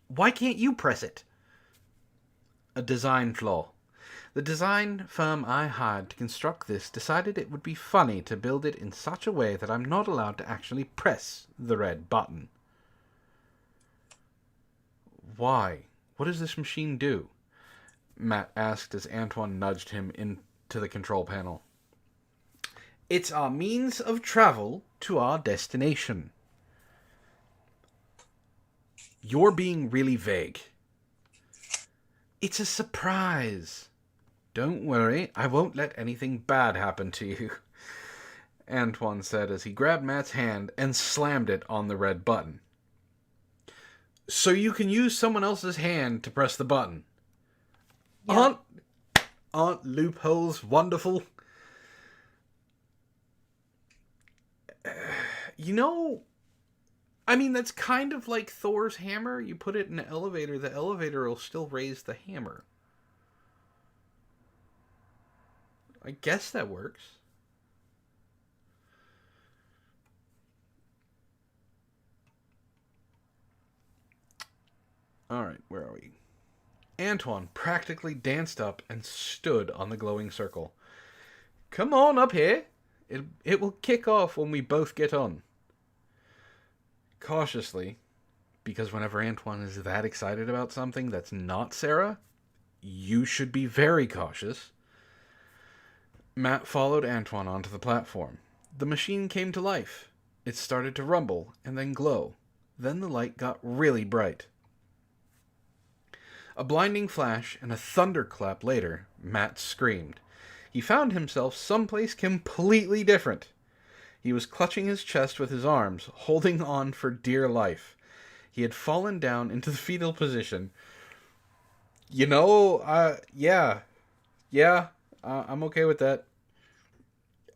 Why can't you press it? A design flaw. The design firm I hired to construct this decided it would be funny to build it in such a way that I'm not allowed to actually press the red button. Why? What does this machine do? Matt asked as Antoine nudged him into the control panel. It's our means of travel to our destination. You're being really vague. It's a surprise. Don't worry, I won't let anything bad happen to you, Antoine said as he grabbed Matt's hand and slammed it on the red button. So you can use someone else's hand to press the button. Yeah. Aren't loopholes wonderful? You know, I mean, that's kind of like Thor's hammer. You put it in an elevator, the elevator will still raise the hammer. I guess that works. Alright, where are we? Antoine practically danced up and stood on the glowing circle. Come on up here. It will kick off when we both get on. Cautiously, because whenever Antoine is that excited about something that's not Sarah, you should be very cautious. Matt followed Antoine onto the platform. The machine came to life. It started to rumble and then glow. Then the light got really bright. A blinding flash and a thunderclap later, Matt screamed. He found himself someplace completely different. He was clutching his chest with his arms, holding on for dear life. He had fallen down into the fetal position. I'm okay with that.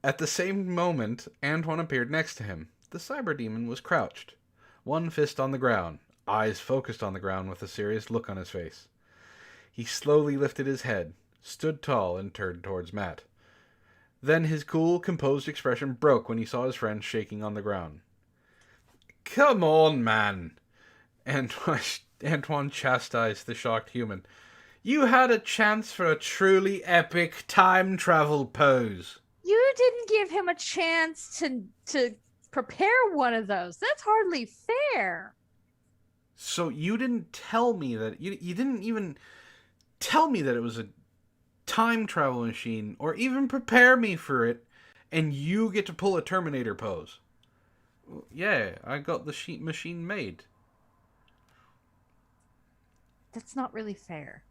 At the same moment, Antoine appeared next to him. The cyber demon was crouched, one fist on the ground, eyes focused on the ground with a serious look on his face. He slowly lifted his head, stood tall, and turned towards Matt. Then his cool, composed expression broke when he saw his friend shaking on the ground. Come on, man, Antoine chastised the shocked human. You had a chance for a truly epic time travel pose. You didn't give him a chance to prepare one of those. That's hardly fair. So you didn't tell me that you didn't even tell me that it was a time travel machine or even prepare me for it, and you get to pull a Terminator pose. Yeah, I got the sheet machine made. That's not really fair.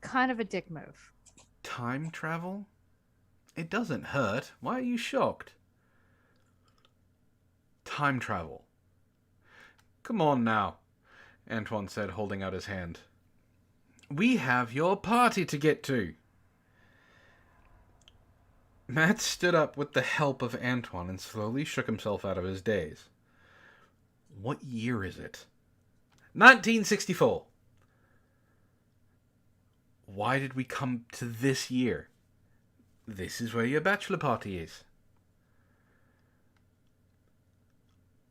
Kind of a dick move. Time travel? It doesn't hurt. Why are you shocked? Time travel. Come on now, Antoine said, holding out his hand. We have your party to get to. Matt stood up with the help of Antoine and slowly shook himself out of his daze. What year is it? 1964. Why did we come to this year? This is where your bachelor party is.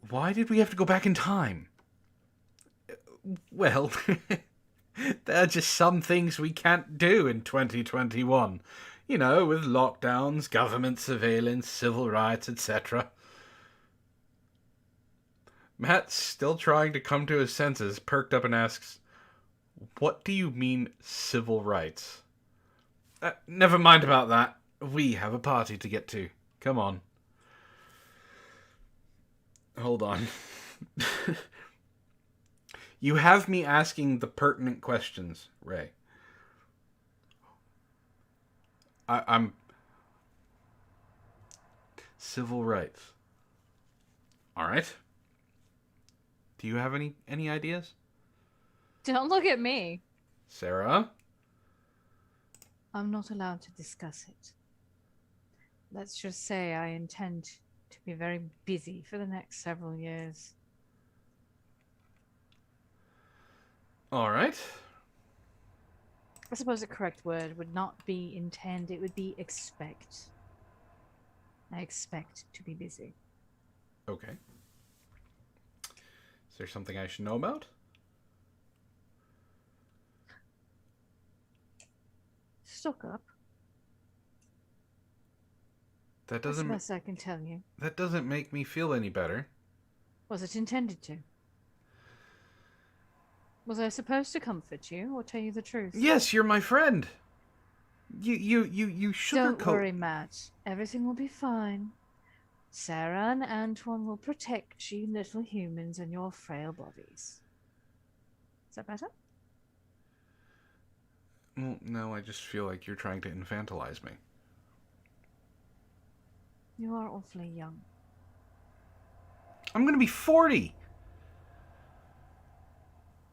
Why did we have to go back in time? Well, there are just some things we can't do in 2021. You know, with lockdowns, government surveillance, civil rights, etc. Matt, still trying to come to his senses, perked up and asks, "What do you mean, civil rights?" Never mind about that. We have a party to get to. Come on. Hold on. You have me asking the pertinent questions, Ray. I'm... Civil rights. Alright. Do you have any ideas? Don't look at me. Sarah? I'm not allowed to discuss it. Let's just say I intend to be very busy for the next several years. Alright. I suppose the correct word would not be intend, it would be expect. I expect to be busy. Okay. Is there something I should know about? Stock up. That That's the doesn't... best I can tell you. That doesn't make me feel any better. Was it intended to? Was I supposed to comfort you or tell you the truth? Yes, you're my friend. You sugarcoat... Don't worry, Matt. Everything will be fine. Sarah and Antoine will protect you little humans and your frail bodies. Is that better? Well, no, I just feel like you're trying to infantilize me. You are awfully young. I'm gonna be 40!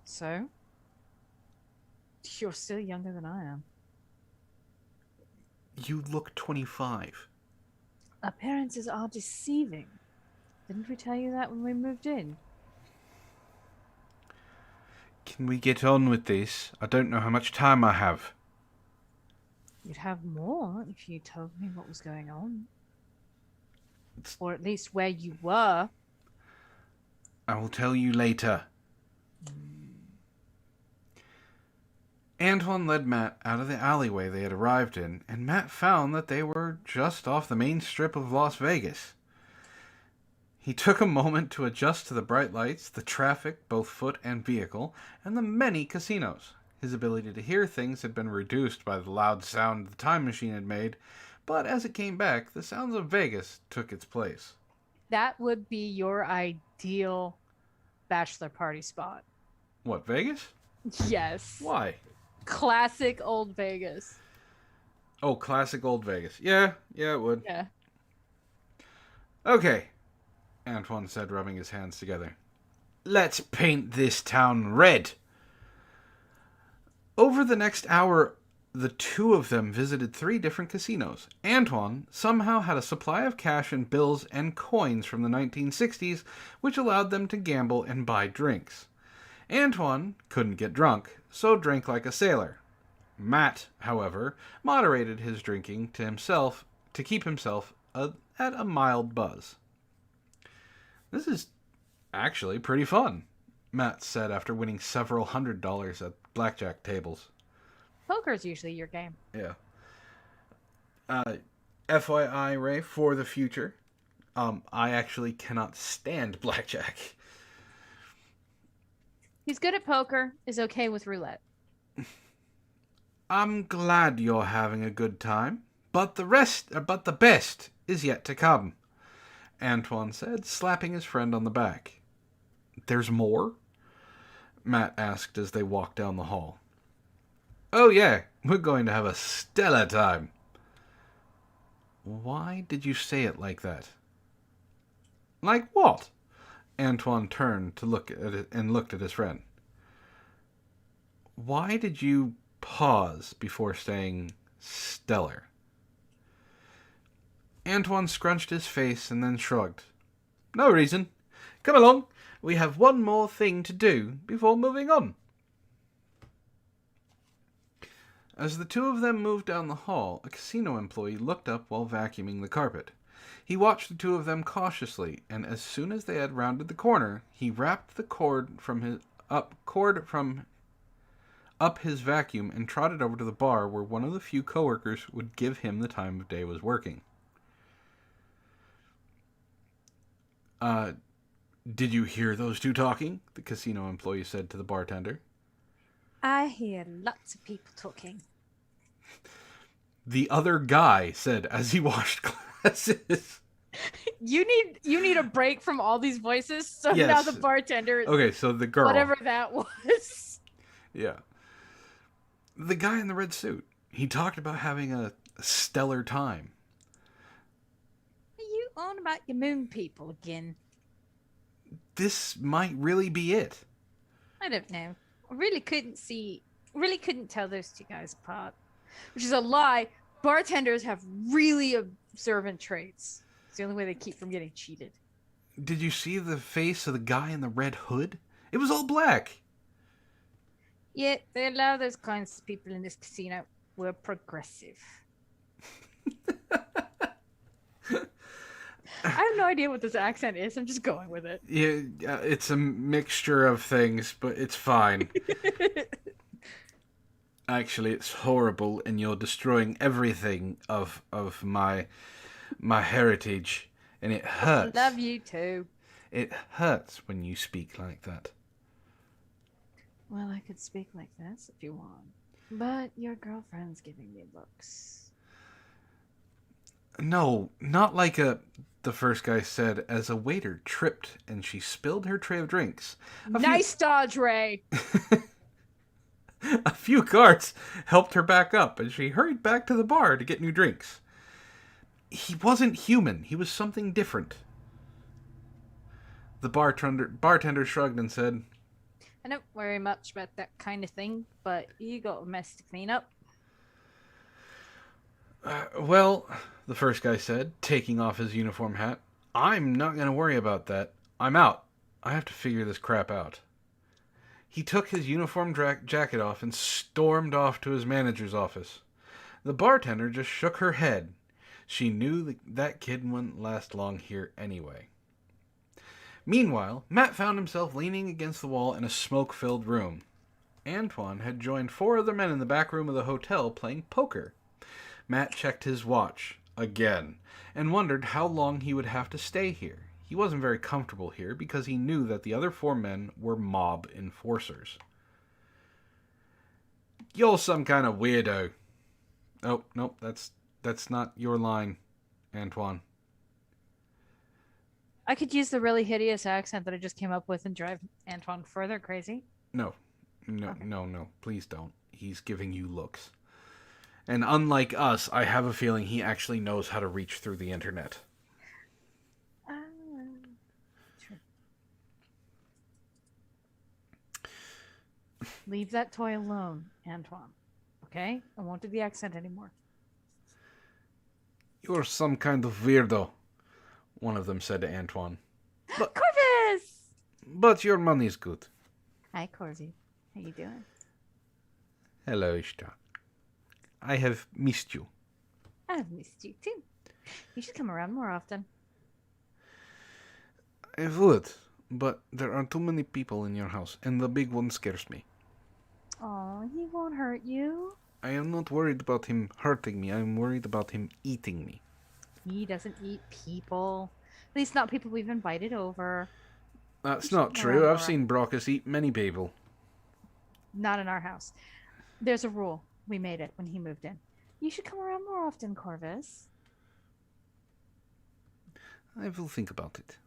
So? You're still younger than I am. You look 25. Appearances are deceiving. Didn't we tell you that when we moved in? Can we get on with this? I don't know how much time I have. You'd have more if you told me what was going on. Or at least where you were. I will tell you later. Antoine led Matt out of the alleyway they had arrived in, and Matt found that they were just off the main strip of Las Vegas. He took a moment to adjust to the bright lights, the traffic, both foot and vehicle, and the many casinos. His ability to hear things had been reduced by the loud sound the time machine had made, but as it came back, the sounds of Vegas took its place. That would be your ideal bachelor party spot. What, Vegas? Yes. Why? Classic old Vegas. Oh, classic old Vegas. Yeah, it would. Yeah. Okay, Antoine said, rubbing his hands together. Let's paint this town red. Over the next hour, the two of them visited 3 different casinos. Antoine somehow had a supply of cash and bills and coins from the 1960s, which allowed them to gamble and buy drinks. Antoine couldn't get drunk, so drank like a sailor. Matt, however, moderated his drinking to keep himself at a mild buzz. This is actually pretty fun, Matt said after winning several $100s at blackjack tables. Poker's usually your game. Yeah. FYI, Ray, for the future, I actually cannot stand blackjack. He's good at poker, is okay with roulette. I'm glad you're having a good time, but the best is yet to come, Antoine said, slapping his friend on the back. There's more? Matt asked as they walked down the hall. Oh yeah, we're going to have a stellar time. Why did you say it like that? Like what? Antoine turned to look at it and looked at his friend. Why did you pause before saying stellar? Antoine scrunched his face and then shrugged. No reason. Come along. We have one more thing to do before moving on. As the two of them moved down the hall, a casino employee looked up while vacuuming the carpet. He watched the two of them cautiously, and as soon as they had rounded the corner, he wrapped the cord from up his vacuum and trotted over to the bar where one of the few coworkers would give him the time of day was working. Did you hear those two talking? The casino employee said to the bartender. I hear lots of people talking. The other guy said as he washed glasses. You need a break from all these voices. So Yes. now the bartender is Okay, so the girl. whatever that was. Yeah. The guy in the red suit. He talked about having a stellar time. Are you on about your moon people again? This might really be it. I don't know. I really couldn't tell those two guys apart. Which is a lie. Bartenders have really observant traits. It's the only way they keep from getting cheated. Did you see the face of the guy in the red hood? It was all black. Yeah, they allow those kinds of people in this casino. We're progressive. I have no idea what this accent is. I'm just going with it. Yeah, it's a mixture of things, but it's fine. Actually, it's horrible, and you're destroying everything of my heritage, and it hurts. Love you too. It hurts when you speak like that. Well, I could speak like this if you want, but your girlfriend's giving me looks. No, not like the first guy said, as a waiter tripped and she spilled her tray of drinks. Nice dodge, Ray! A few guards helped her back up, and she hurried back to the bar to get new drinks. He wasn't human. He was something different. The bartender shrugged and said, I don't worry much about that kind of thing, but you got a mess to clean up. Well, the first guy said, taking off his uniform hat, I'm not going to worry about that. I'm out. I have to figure this crap out. He took his uniform jacket off and stormed off to his manager's office. The bartender just shook her head. She knew that kid wouldn't last long here anyway. Meanwhile, Matt found himself leaning against the wall in a smoke-filled room. Antoine had joined 4 other men in the back room of the hotel playing poker. Matt checked his watch, again, and wondered how long he would have to stay here. He wasn't very comfortable here because he knew that the other 4 men were mob enforcers. You're some kind of weirdo. Oh, nope, that's not your line, Antoine. I could use the really hideous accent that I just came up with and drive Antoine further crazy. No, Okay. no, please don't. He's giving you looks. And unlike us, I have a feeling he actually knows how to reach through the internet. True. Leave that toy alone, Antoine. Okay? I won't do the accent anymore. You're some kind of weirdo, one of them said to Antoine. Corvus! But your money's good. Hi, Corvy. How you doing? Hello, Ishtar. I have missed you. I've missed you too. You should come around more often. I would, but there are too many people in your house, and the big one scares me. Oh, he won't hurt you. I am not worried about him hurting me. I am worried about him eating me. He doesn't eat people. At least not people we've invited over. That's not true. I've seen Brockus eat many people. Not in our house. There's a rule. We made it when he moved in. You should come around more often, Corvus. I will think about it.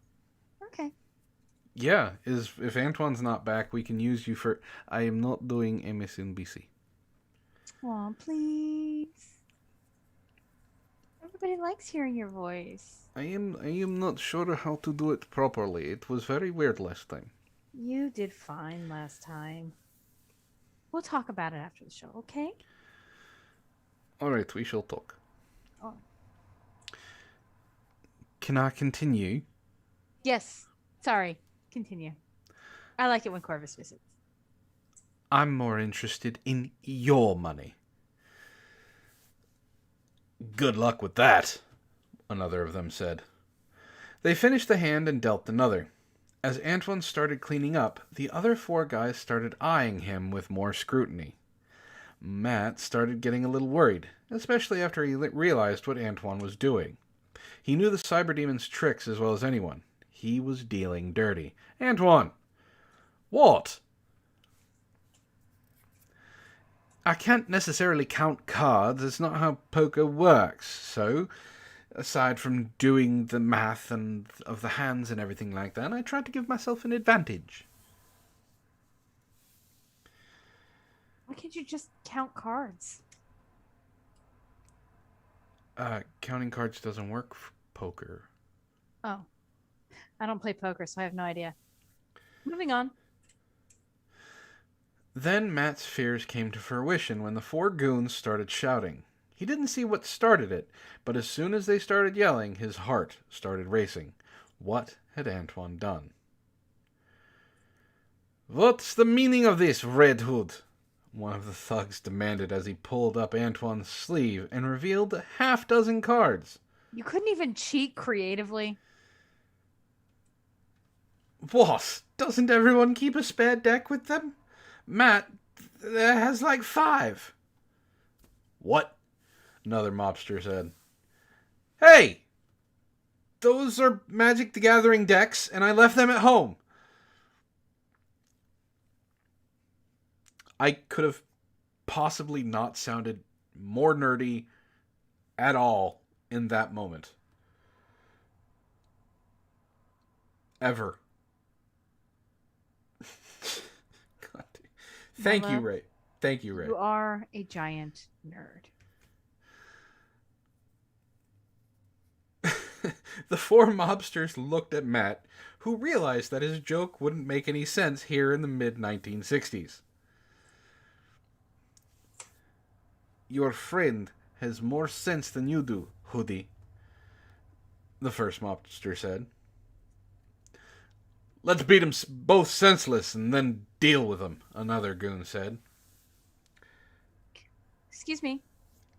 Okay. Yeah, if Antoine's not back, we can use you for... I am not doing MSNBC. Aw, please. Everybody likes hearing your voice. I am not sure how to do it properly. It was very weird last time. You did fine last time. We'll talk about it after the show, okay? Alright, we shall talk. Oh. Can I continue? Yes. Sorry. Continue. I like it when Corvus visits. I'm more interested in your money. Good luck with that, another of them said. They finished the hand and dealt another. As Antoine started cleaning up, the other 4 guys started eyeing him with more scrutiny. Matt started getting a little worried, especially after he realized what Antoine was doing. He knew the Cyberdemon's tricks as well as anyone. he was dealing dirty. Antoine! What? I can't necessarily count cards. It's not how poker works. So, aside from doing the math and of the hands and everything like that, I tried to give myself an advantage. Why can't you just count cards? Counting cards doesn't work for poker. Oh. I don't play poker, so I have no idea. Moving on. Then Matt's fears came to fruition when the four goons started shouting. He didn't see what started it, but as soon as they started yelling, his heart started racing. What had Antoine done? "What's the meaning of this, Red Hood?" one of the thugs demanded as he pulled up Antoine's sleeve and revealed a half-dozen cards. You couldn't even cheat creatively. What? Doesn't everyone keep a spare deck with them? Matt has like 5. What? Another mobster said. Hey! Those are Magic the Gathering decks, and I left them at home. I could have possibly not sounded more nerdy at all in that moment. Ever. God. Thank you, Ray. Thank you, Ray. You are a giant nerd. The four mobsters looked at Matt, who realized that his joke wouldn't make any sense here in the mid-1960s. Your friend has more sense than you do, Hoodie, the first mobster said. Let's beat them both senseless and then deal with them, another goon said. Excuse me.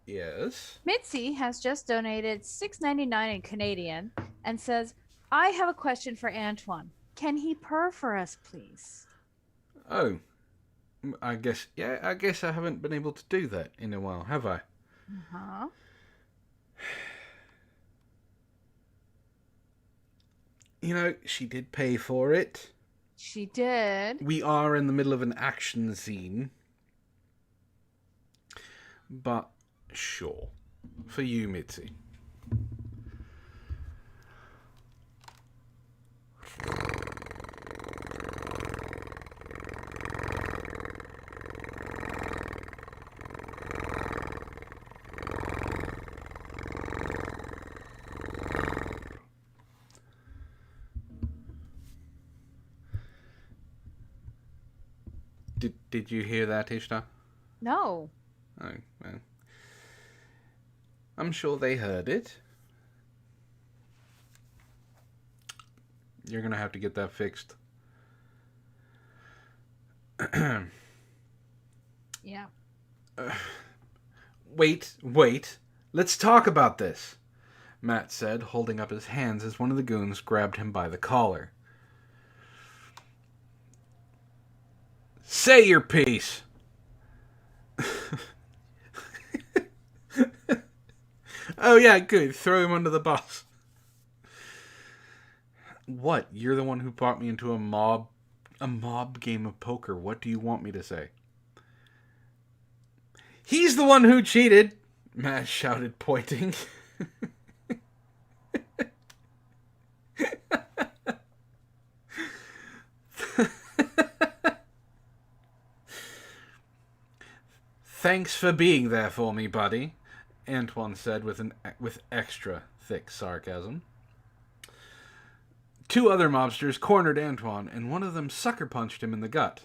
Yes? Mitzi has just donated $6.99 in Canadian and says, I have a question for Antoine. Can he purr for us, please? Oh. I guess I haven't been able to do that in a while, have I? Uh-huh. You know, she did pay for it. She did. We are in the middle of an action scene. But, sure. For you, Mitzi. Did you hear that, Ishtar? No. Oh, well. I'm sure they heard it. You're gonna have to get that fixed. Yeah. Wait. Let's talk about this, Matt said, holding up his hands as one of the goons grabbed him by the collar. Say your piece. Oh yeah, good. Throw him under the bus. What? You're the one who brought me into a mob game of poker. What do you want me to say? He's the one who cheated, Matt shouted, pointing. Thanks for being there for me, buddy, Antoine said with extra thick sarcasm. 2 other mobsters cornered Antoine, and one of them sucker punched him in the gut.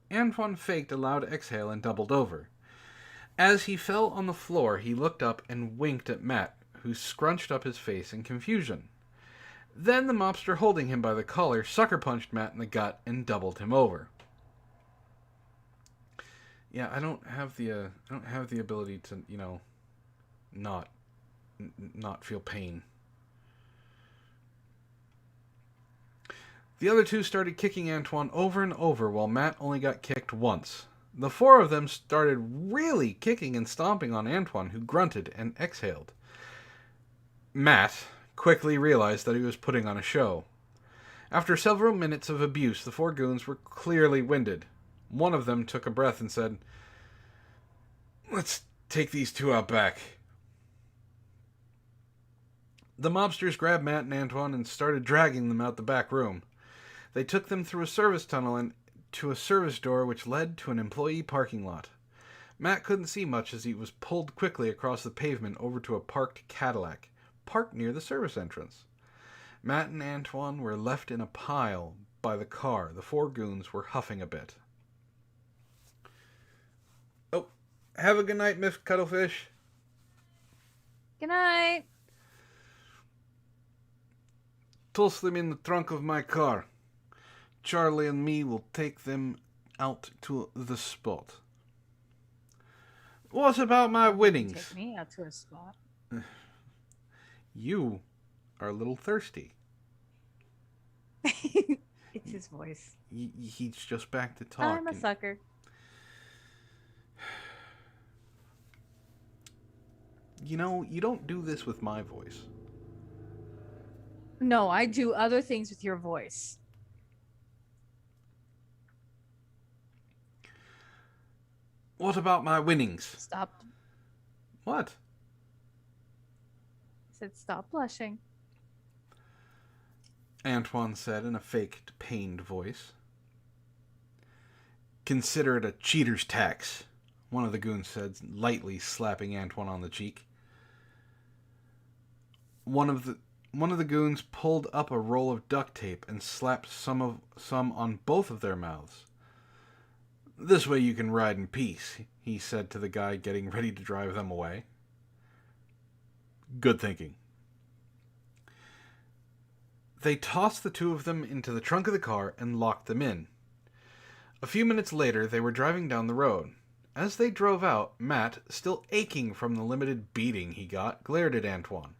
Antoine faked a loud exhale and doubled over. As he fell on the floor, he looked up and winked at Matt, who scrunched up his face in confusion. Then the mobster holding him by the collar sucker punched Matt in the gut and doubled him over. Yeah, I don't have the ability to, not feel pain. The other 2 started kicking Antoine over and over while Matt only got kicked once. The 4 of them started really kicking and stomping on Antoine, who grunted and exhaled. Matt quickly realized that he was putting on a show. After several minutes of abuse, the 4 goons were clearly winded. One of them took a breath and said, "Let's take these 2 out back." The mobsters grabbed Matt and Antoine and started dragging them out the back room. They took them through a service tunnel and to a service door which led to an employee parking lot. Matt couldn't see much as he was pulled quickly across the pavement over to a parked Cadillac, parked near the service entrance. Matt and Antoine were left in a pile by the car. The 4 goons were huffing a bit. "Oh, have a good night, Miss Cuttlefish." Good night. "Toss them in the trunk of my car. Charlie and me will take them out to the spot." "What about my winnings?" Take me out to a spot. "You are a little thirsty." It's his voice. He's just back to talk. I'm a sucker. You know, you don't do this with my voice. No, I do other things with your voice. "What about my winnings?" Stop. "What?" I said stop blushing. Antoine said in a faked, pained voice. "Consider it a cheater's tax," one of the goons said, lightly slapping Antoine on the cheek. One of the goons pulled up a roll of duct tape and slapped some on both of their mouths. "This way you can ride in peace," he said to the guy getting ready to drive them away. "Good thinking." They tossed the 2 of them into the trunk of the car and locked them in. A few minutes later, they were driving down the road. As they drove out, Matt, still aching from the limited beating he got, glared at Antoine.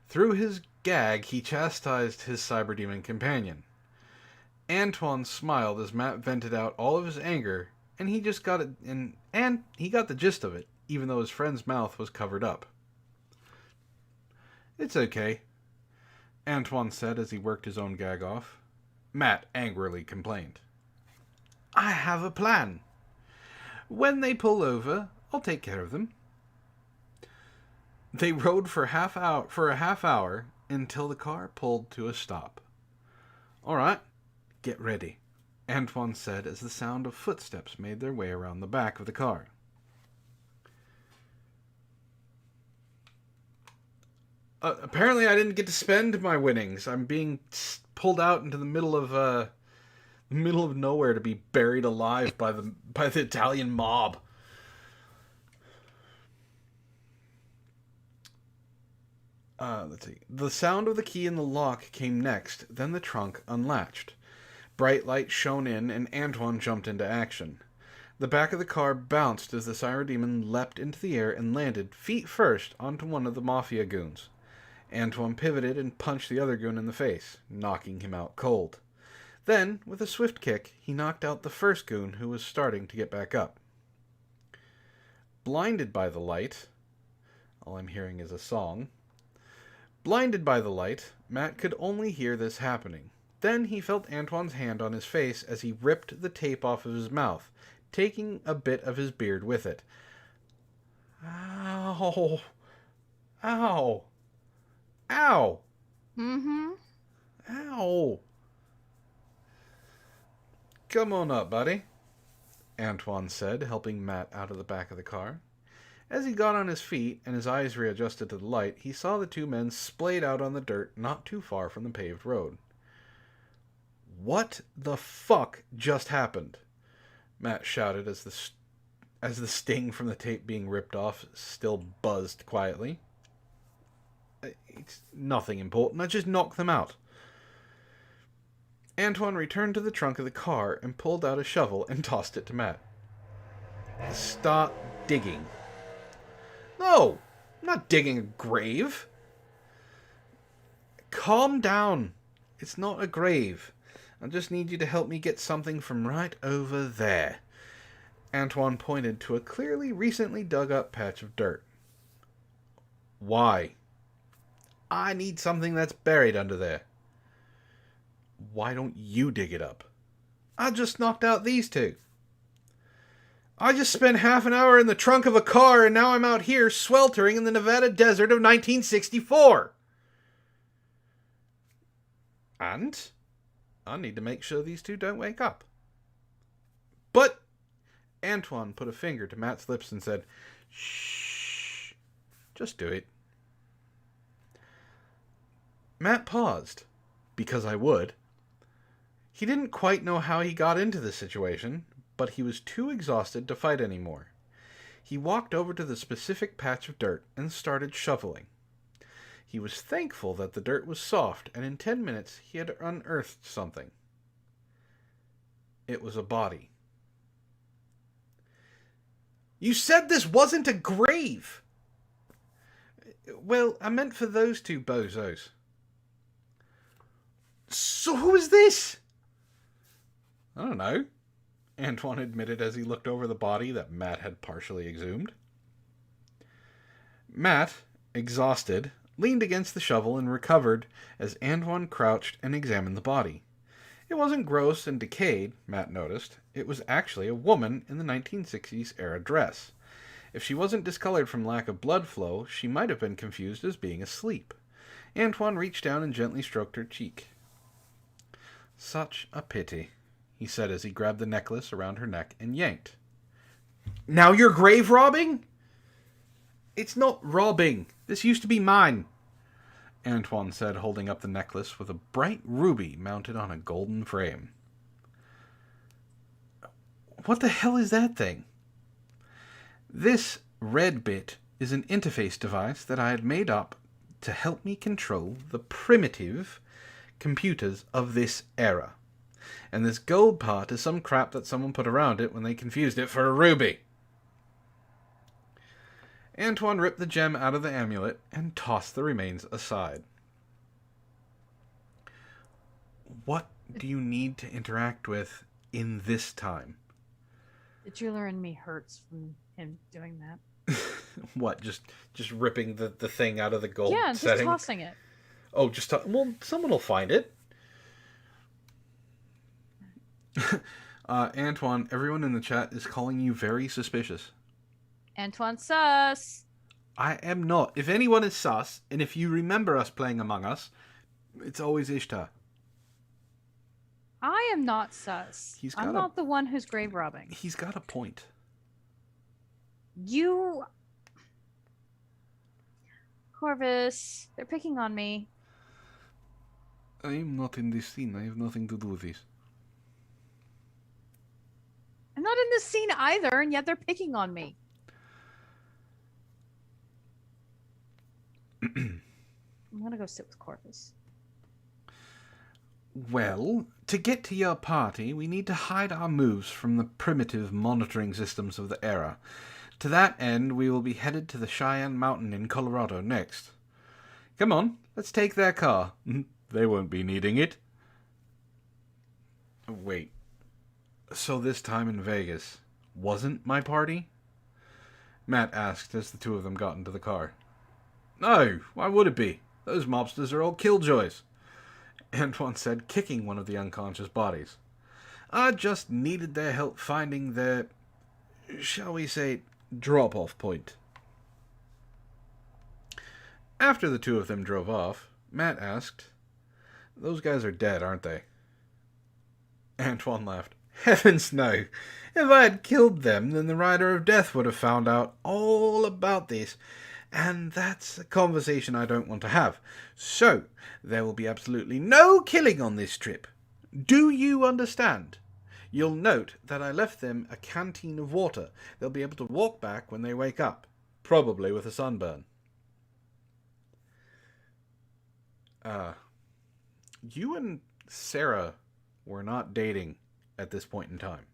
Through his gag, he chastised his cyberdemon companion. Antoine smiled as Matt vented out all of his anger, and he just got it, and he got the gist of it, even though his friend's mouth was covered up. "It's okay," Antoine said as he worked his own gag off. Matt angrily complained. "I have a plan. When they pull over, I'll take care of them." They rode for a half hour until the car pulled to a stop. "All right, get ready," Antoine said as the sound of footsteps made their way around the back of the car. Apparently I didn't get to spend my winnings. I'm being pulled out into the middle of nowhere to be buried alive by the Italian mob. Let's see. The sound of the key in the lock came next, then the trunk unlatched. Bright light shone in, and Antoine jumped into action. The back of the car bounced as the cyberdemon leapt into the air and landed, feet first, onto one of the mafia goons. Antoine pivoted and punched the other goon in the face, knocking him out cold. Then, with a swift kick, he knocked out the first goon who was starting to get back up. Blinded by the light, all I'm hearing is a song. Blinded by the light, Matt could only hear this happening. Then he felt Antoine's hand on his face as he ripped the tape off of his mouth, taking a bit of his beard with it. Ow! Ow! Ow! Mm-hmm. Ow! "Come on up, buddy," Antoine said, helping Matt out of the back of the car. As he got on his feet and his eyes readjusted to the light, he saw the 2 men splayed out on the dirt not too far from the paved road. "What the fuck just happened?" Matt shouted as the sting from the tape being ripped off still buzzed quietly. "It's nothing important. I just knocked them out." Antoine returned to the trunk of the car and pulled out a shovel and tossed it to Matt. "Start digging." "No, I'm not digging a grave." "Calm down. It's not a grave. I just need you to help me get something from right over there." Antoine pointed to a clearly recently dug up patch of dirt. "Why?" "I need something that's buried under there." Why don't you dig it up? I just knocked out these two. I just spent half an hour in the trunk of a car and now I'm out here sweltering in the Nevada desert of 1964. And I need to make sure these two don't wake up. But Antoine put a finger to Matt's lips and said, "Shh, just do it." Matt paused, because I would. He didn't quite know how he got into this situation, but he was too exhausted to fight anymore. He walked over to the specific patch of dirt and started shoveling. He was thankful that the dirt was soft, and in 10 minutes he had unearthed something. It was a body. "You said this wasn't a grave!" "Well, I meant for those two bozos." "So who is this?" "I don't know," Antoine admitted as he looked over the body that Matt had partially exhumed. Matt, exhausted, leaned against the shovel and recovered as Antoine crouched and examined the body. It wasn't gross and decayed, Matt noticed. It was actually a woman in the 1960s era dress. If she wasn't discolored from lack of blood flow, she might have been confused as being asleep. Antoine reached down and gently stroked her cheek. "Such a pity," he said as he grabbed the necklace around her neck and yanked. "Now you're grave robbing?" "It's not robbing. This used to be mine," Antoine said, holding up the necklace with a bright ruby mounted on a golden frame. "What the hell is that thing?" "This red bit is an interface device that I had made up to help me control the primitive computers of this era. And this gold part is some crap that someone put around it when they confused it for a ruby." Antoine ripped the gem out of the amulet and tossed the remains aside. "What do you need to interact with in this time?" The jeweler in me hurts from him doing that. What, just ripping the thing out of the gold Yeah, setting? just tossing it. Oh, well, someone will find it. Antoine, everyone in the chat is calling you very suspicious. Antoine sus. I am not. If anyone is sus, and if you remember us playing Among Us, it's always Ishtar. I am not sus. I'm not the one who's grave robbing. He's got a point. You... Corvus, they're picking on me. I am not in this scene. I have nothing to do with this. I'm not in this scene either, and yet they're picking on me. I'm gonna go sit with Corvus. Well, to get to your party, we need to hide our moves from the primitive monitoring systems of the era. To that end, we will be headed to the Cheyenne Mountain in Colorado next. Come on, let's take their car. They won't be needing it. Wait. So this time in Vegas wasn't my party? Matt asked as the two of them got into the car. No, why would it be? Those mobsters are all killjoys, Antoine said, kicking one of the unconscious bodies. I just needed their help finding their, shall we say, drop-off point. After the two of them drove off, Matt asked, "Those guys are dead, aren't they?" Antoine laughed. "Heavens no! If I had killed them, then the Rider of Death would have found out all about this, and that's a conversation I don't want to have. So, there will be absolutely no killing on this trip. Do you understand? You'll note that I left them a canteen of water. They'll be able to walk back when they wake up, probably with a sunburn." You and Sarah were not dating at this point in time.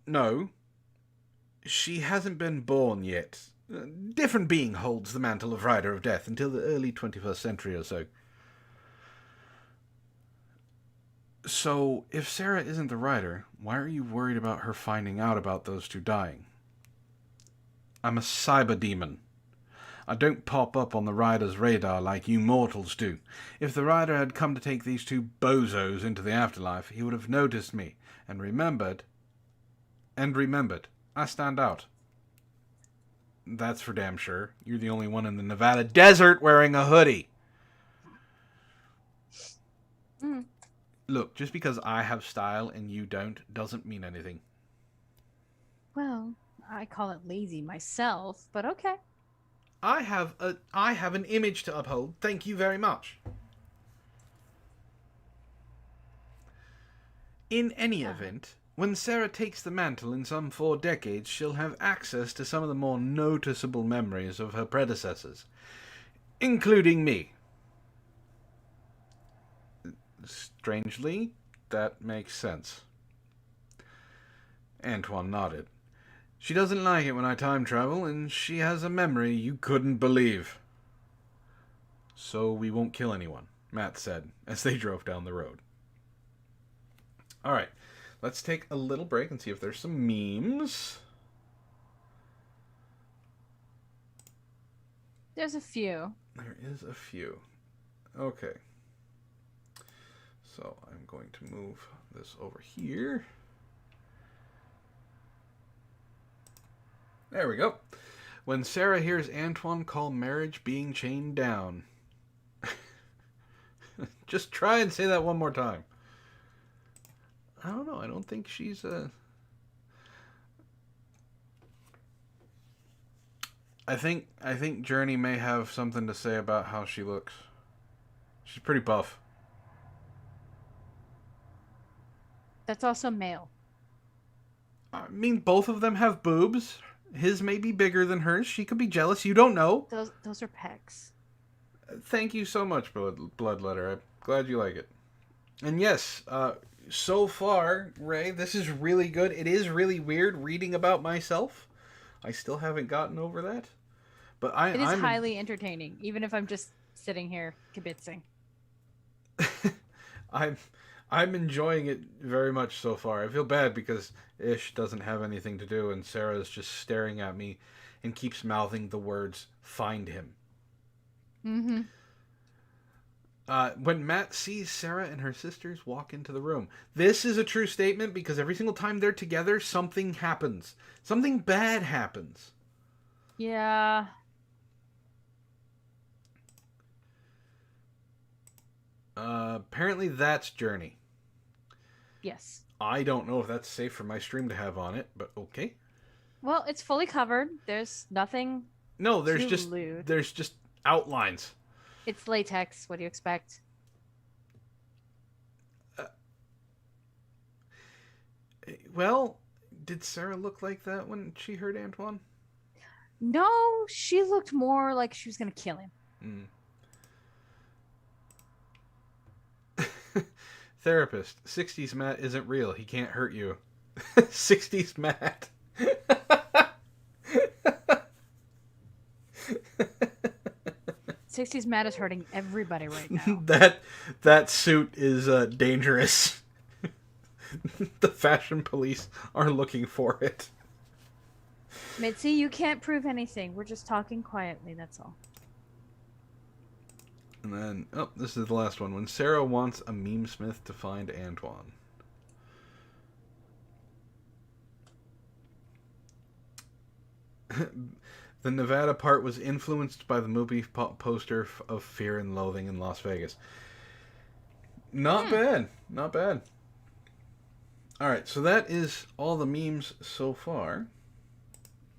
No. She hasn't been born yet. A different being holds the mantle of Rider of Death until the early 21st century or so. So, if Sarah isn't the Rider, why are you worried about her finding out about those two dying? I'm a cyber demon. I don't pop up on the rider's radar like you mortals do. If the rider had come to take these two bozos into the afterlife, he would have noticed me and remembered. I stand out. That's for damn sure. You're the only one in the Nevada desert wearing a hoodie. Mm. Look, just because I have style and you don't doesn't mean anything. Well, I call it lazy myself, but okay. I have an image to uphold. Thank you very much. In any event, when Sarah takes the mantle in some 4 decades, she'll have access to some of the more noticeable memories of her predecessors, including me. Strangely, that makes sense. Antoine nodded. She doesn't like it when I time travel, and she has a memory you couldn't believe. So we won't kill anyone, Matt said, as they drove down the road. Alright, let's take a little break and see if there's some memes. There's a few. There is a few. Okay. So I'm going to move this over here. There we go. When Sarah hears Antoine call marriage being chained down. Just try and say that one more time. I don't know. I don't think she's I think Journey may have something to say about how she looks. She's pretty buff. That's also male. I mean, both of them have boobs. His may be bigger than hers. She could be jealous. You don't know. Those are pecs. Thank you so much, Bloodletter. I'm glad you like it. And yes, so far, Ray, this is really good. It is really weird reading about myself. I still haven't gotten over that. But It is highly entertaining, even if I'm just sitting here kibitzing. I'm enjoying it very much so far. I feel bad because Ish doesn't have anything to do and Sarah's just staring at me and keeps mouthing the words, "Find him." Mm-hmm. When Matt sees Sarah and her sisters walk into the room. This is a true statement because every single time they're together, something happens. Something bad happens. Yeah. Apparently that's Journey. Yes. I don't know if that's safe for my stream to have on it, but okay. Well, it's fully covered. There's nothing. No, there's too just lewd. there's just outlines. It's latex. What do you expect? Well, did Sarah look like that when she heard Antoine? No, she looked more like she was gonna kill him. Therapist. 60s Matt isn't real. He can't hurt you. 60s Matt. 60s Matt is hurting everybody right now. that suit is dangerous. The fashion police are looking for it. Mitzi, you can't prove anything. We're just talking quietly, that's all. And then, this is the last one. When Sarah wants a meme smith to find Antoine. The Nevada part was influenced by the movie poster of Fear and Loathing in Las Vegas. Not bad. Not bad. Alright, so that is all the memes so far.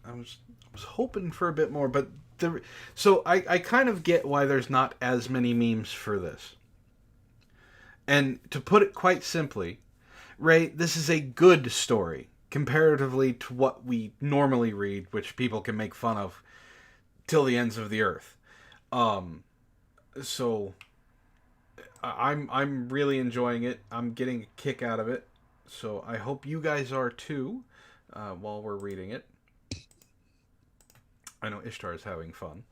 I was hoping for a bit more, but so I kind of get why there's not as many memes for this. And to put it quite simply, Ray, this is a good story comparatively to what we normally read, which people can make fun of till the ends of the earth. So I'm really enjoying it. I'm getting a kick out of it. So I hope you guys are too, while we're reading it. I know Ishtar is having fun.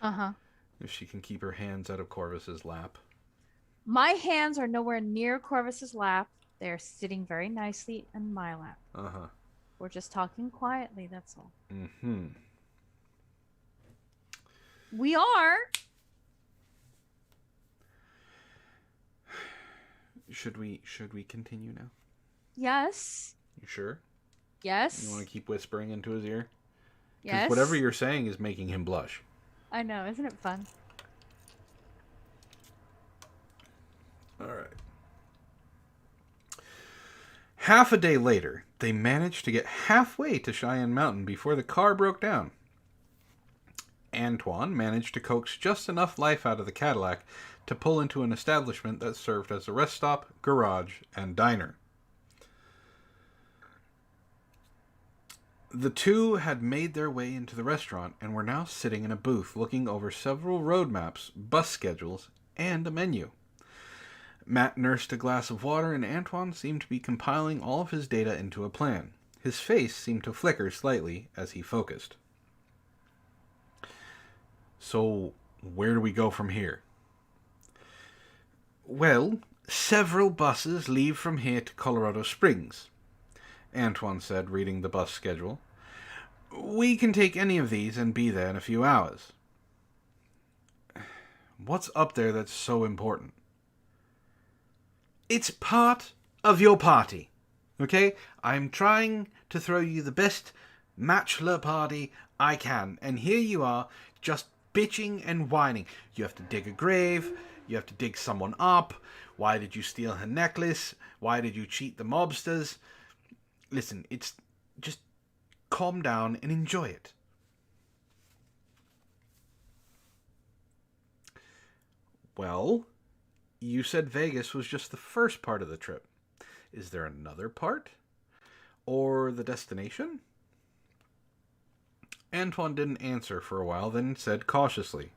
Uh-huh. If she can keep her hands out of Corvus's lap. My hands are nowhere near Corvus's lap. They're sitting very nicely in my lap. Uh-huh. We're just talking quietly, that's all. Mm-hmm. We are. Should we continue now? Yes. You sure? Yes. You want to keep whispering into his ear? Because Yes. whatever you're saying is making him blush. I know, isn't it fun? All right. Half a day later, they managed to get halfway to Cheyenne Mountain before the car broke down. Antoine managed to coax just enough life out of the Cadillac to pull into an establishment that served as a rest stop, garage, and diner. The two had made their way into the restaurant and were now sitting in a booth looking over several road maps, bus schedules, and a menu. Matt nursed a glass of water and Antoine seemed to be compiling all of his data into a plan. His face seemed to flicker slightly as he focused. So, where do we go from here? Well, several buses leave from here to Colorado Springs, Antoine said, reading the bus schedule. We can take any of these and be there in a few hours. What's up there that's so important? It's part of your party, okay? I'm trying to throw you the best Mattchelor party I can, and here you are, just bitching and whining. You have to dig a grave, you have to dig someone up. Why did you steal her necklace? Why did you cheat the mobsters? Listen, it's just calm down and enjoy it. Well, you said Vegas was just the first part of the trip. Is there another part? Or the destination? Antoine didn't answer for a while, then said cautiously,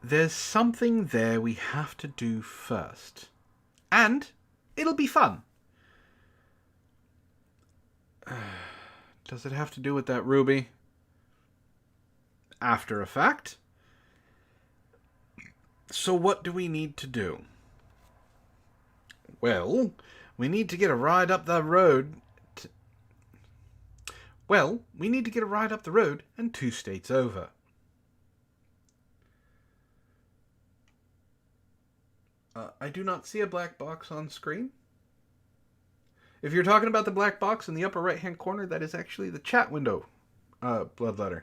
There's something there we have to do first. And it'll be fun. Does it have to do with that ruby? After a fact. So what do we need to do? Well, we need to get a ride up the road. We need to get a ride up the road and 2 states over. I do not see a black box on screen. If you're talking about the black box in the upper right-hand corner, that is actually the chat window bloodletter.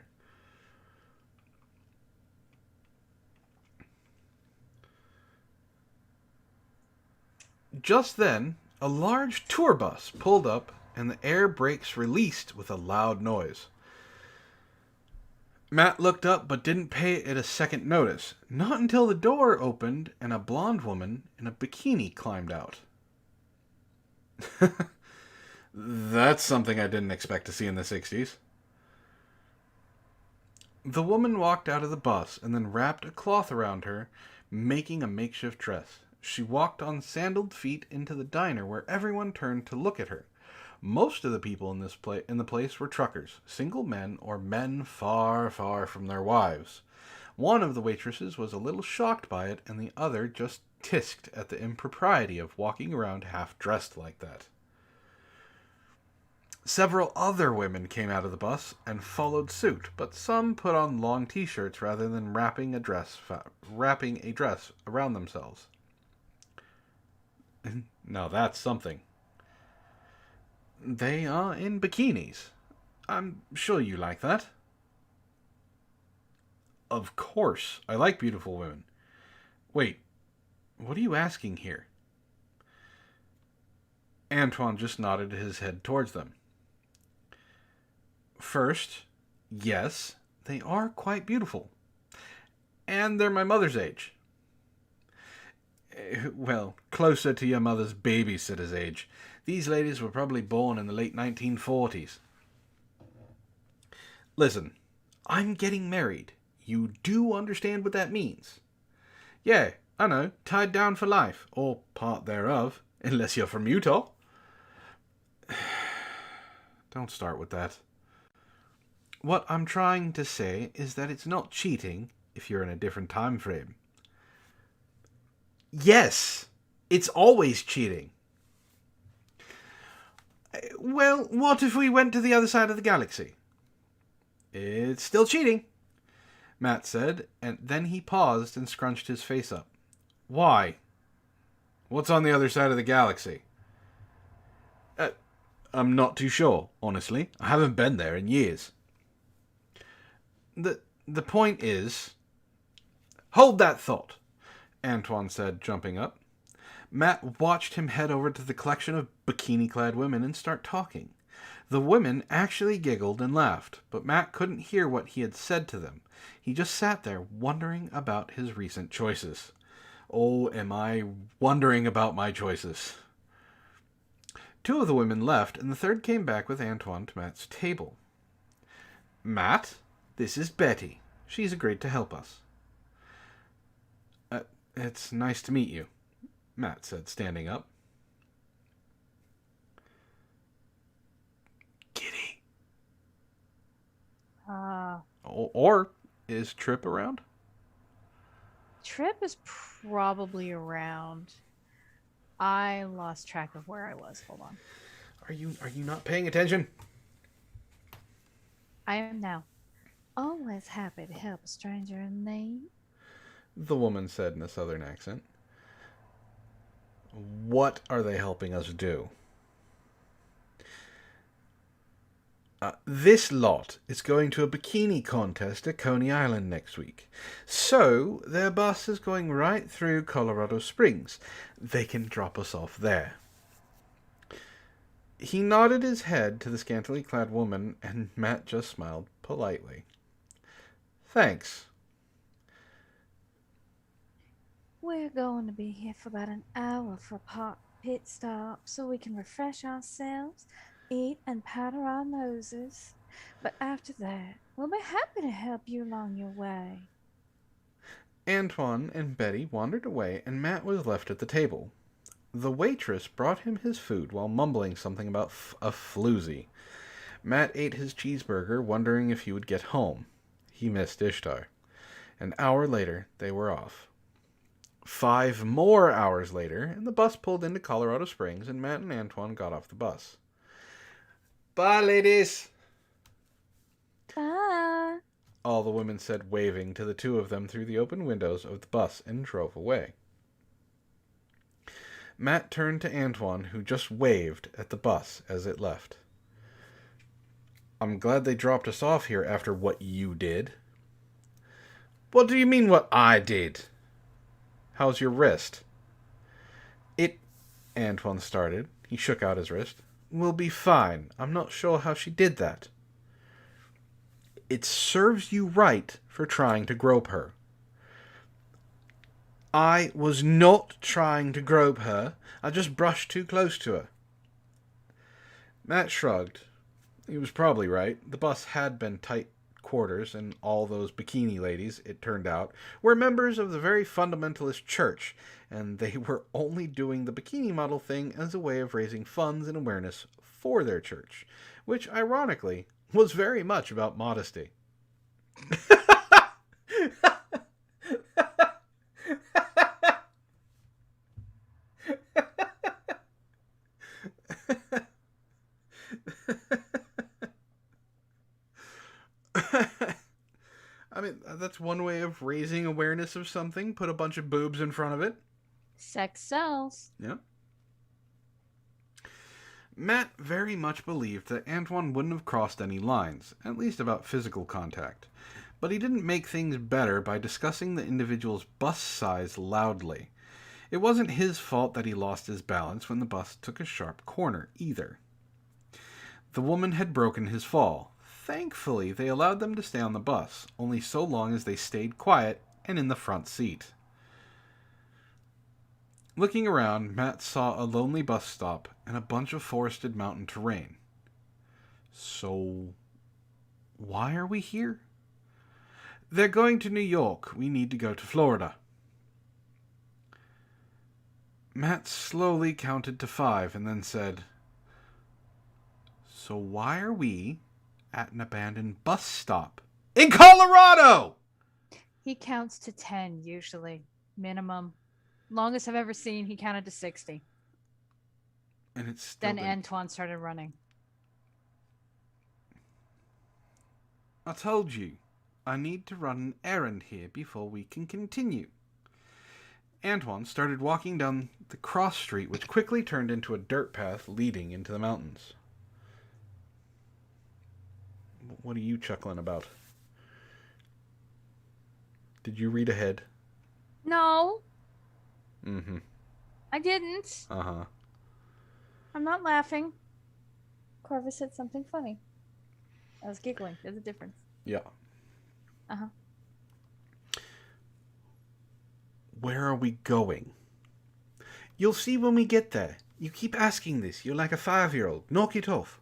Just then, a large tour bus pulled up and the air brakes released with a loud noise. Matt looked up but didn't pay it a second notice. Not until the door opened and a blonde woman in a bikini climbed out. That's something I didn't expect to see in the 60s. The woman walked out of the bus and then wrapped a cloth around her, making a makeshift dress. She walked on sandaled feet into the diner where everyone turned to look at her. Most of the people in the place were truckers, single men or men far, far from their wives. One of the waitresses was a little shocked by it, and the other just tisked at the impropriety of walking around half-dressed like that. Several other women came out of the bus and followed suit, but some put on long t-shirts rather than wrapping a dress around themselves. Now that's something. They are in bikinis. I'm sure you like that. Of course, I like beautiful women. Wait, what are you asking here? Antoine just nodded his head towards them. First, yes, they are quite beautiful. And they're my mother's age. Well, closer to your mother's babysitter's age. These ladies were probably born in the late 1940s. Listen, I'm getting married. You do understand what that means? Yeah, I know, tied down for life, or part thereof, unless you're from Utah. Don't start with that. What I'm trying to say is that it's not cheating if you're in a different time frame. Yes, it's always cheating. Well, what if we went to the other side of the galaxy? It's still cheating. Matt said, and then he paused and scrunched his face up. Why? What's on the other side of the galaxy? I'm not too sure, honestly. I haven't been there in years. The point is... Hold that thought, Antoine said, jumping up. Matt watched him head over to the collection of bikini-clad women and start talking. The women actually giggled and laughed, but Matt couldn't hear what he had said to them. He just sat there wondering about his recent choices. Oh, am I wondering about my choices. 2 of the women left, and the third came back with Antoine to Matt's table. Matt, this is Betty. She's agreed to help us. It's nice to meet you, Matt said, standing up. Kitty. Or is Trip around? Trip is probably around. I lost track of where I was. Hold on. Are you not paying attention? I am now. Always happy to help a stranger in need, The woman said in a southern accent. What are they helping us do? This lot is going to a bikini contest at Coney Island next week. So, their bus is going right through Colorado Springs. They can drop us off there. He nodded his head to the scantily clad woman, and Matt just smiled politely. Thanks. We're going to be here for about an hour for a pit stop so we can refresh ourselves, eat, and powder our noses. But after that, we'll be happy to help you along your way. Antoine and Betty wandered away, and Matt was left at the table. The waitress brought him his food while mumbling something about a floozy. Matt ate his cheeseburger, wondering if he would get home. He missed Ishtar. An hour later, they were off. 5 more hours later, and the bus pulled into Colorado Springs, and Matt and Antoine got off the bus. Bye, ladies! Bye! All the women said, waving to the 2 of them through the open windows of the bus, and drove away. Matt turned to Antoine, who just waved at the bus as it left. I'm glad they dropped us off here after what you did. What do you mean what I did? How's your wrist? Antoine started. He shook out his wrist. Will be fine. I'm not sure how she did that. It serves you right for trying to grope her. I was not trying to grope her. I just brushed too close to her. Matt shrugged. He was probably right. The bus had been tight quarters, and all those bikini ladies, it turned out, were members of the very fundamentalist church, and they were only doing the bikini model thing as a way of raising funds and awareness for their church, which, ironically, was very much about modesty. I mean, that's one way of raising awareness of something. Put a bunch of boobs in front of it. Sex sells. Yeah. Matt very much believed that Antoine wouldn't have crossed any lines, at least about physical contact. But he didn't make things better by discussing the individual's bus size loudly. It wasn't his fault that he lost his balance when the bus took a sharp corner, either. The woman had broken his fall. Thankfully, they allowed them to stay on the bus, only so long as they stayed quiet and in the front seat. Looking around, Matt saw a lonely bus stop and a bunch of forested mountain terrain. So, why are we here? They're going to New York. We need to go to Florida. Matt slowly counted to 5 and then said, So why are we at an abandoned bus stop in Colorado? He counts to 10 usually, minimum. Longest I've ever seen, he counted to 60. And it's still Then Antoine started running. I told you. I need to run an errand here before we can continue. Antoine started walking down the cross street, which quickly turned into a dirt path leading into the mountains. What are you chuckling about? Did you read ahead? No. Mm-hmm. I didn't. Uh-huh. I'm not laughing. Corvus said something funny. I was giggling. There's a difference. Yeah. Uh-huh. Where are we going? You'll see when we get there. You keep asking this. You're like a 5-year-old. Knock it off.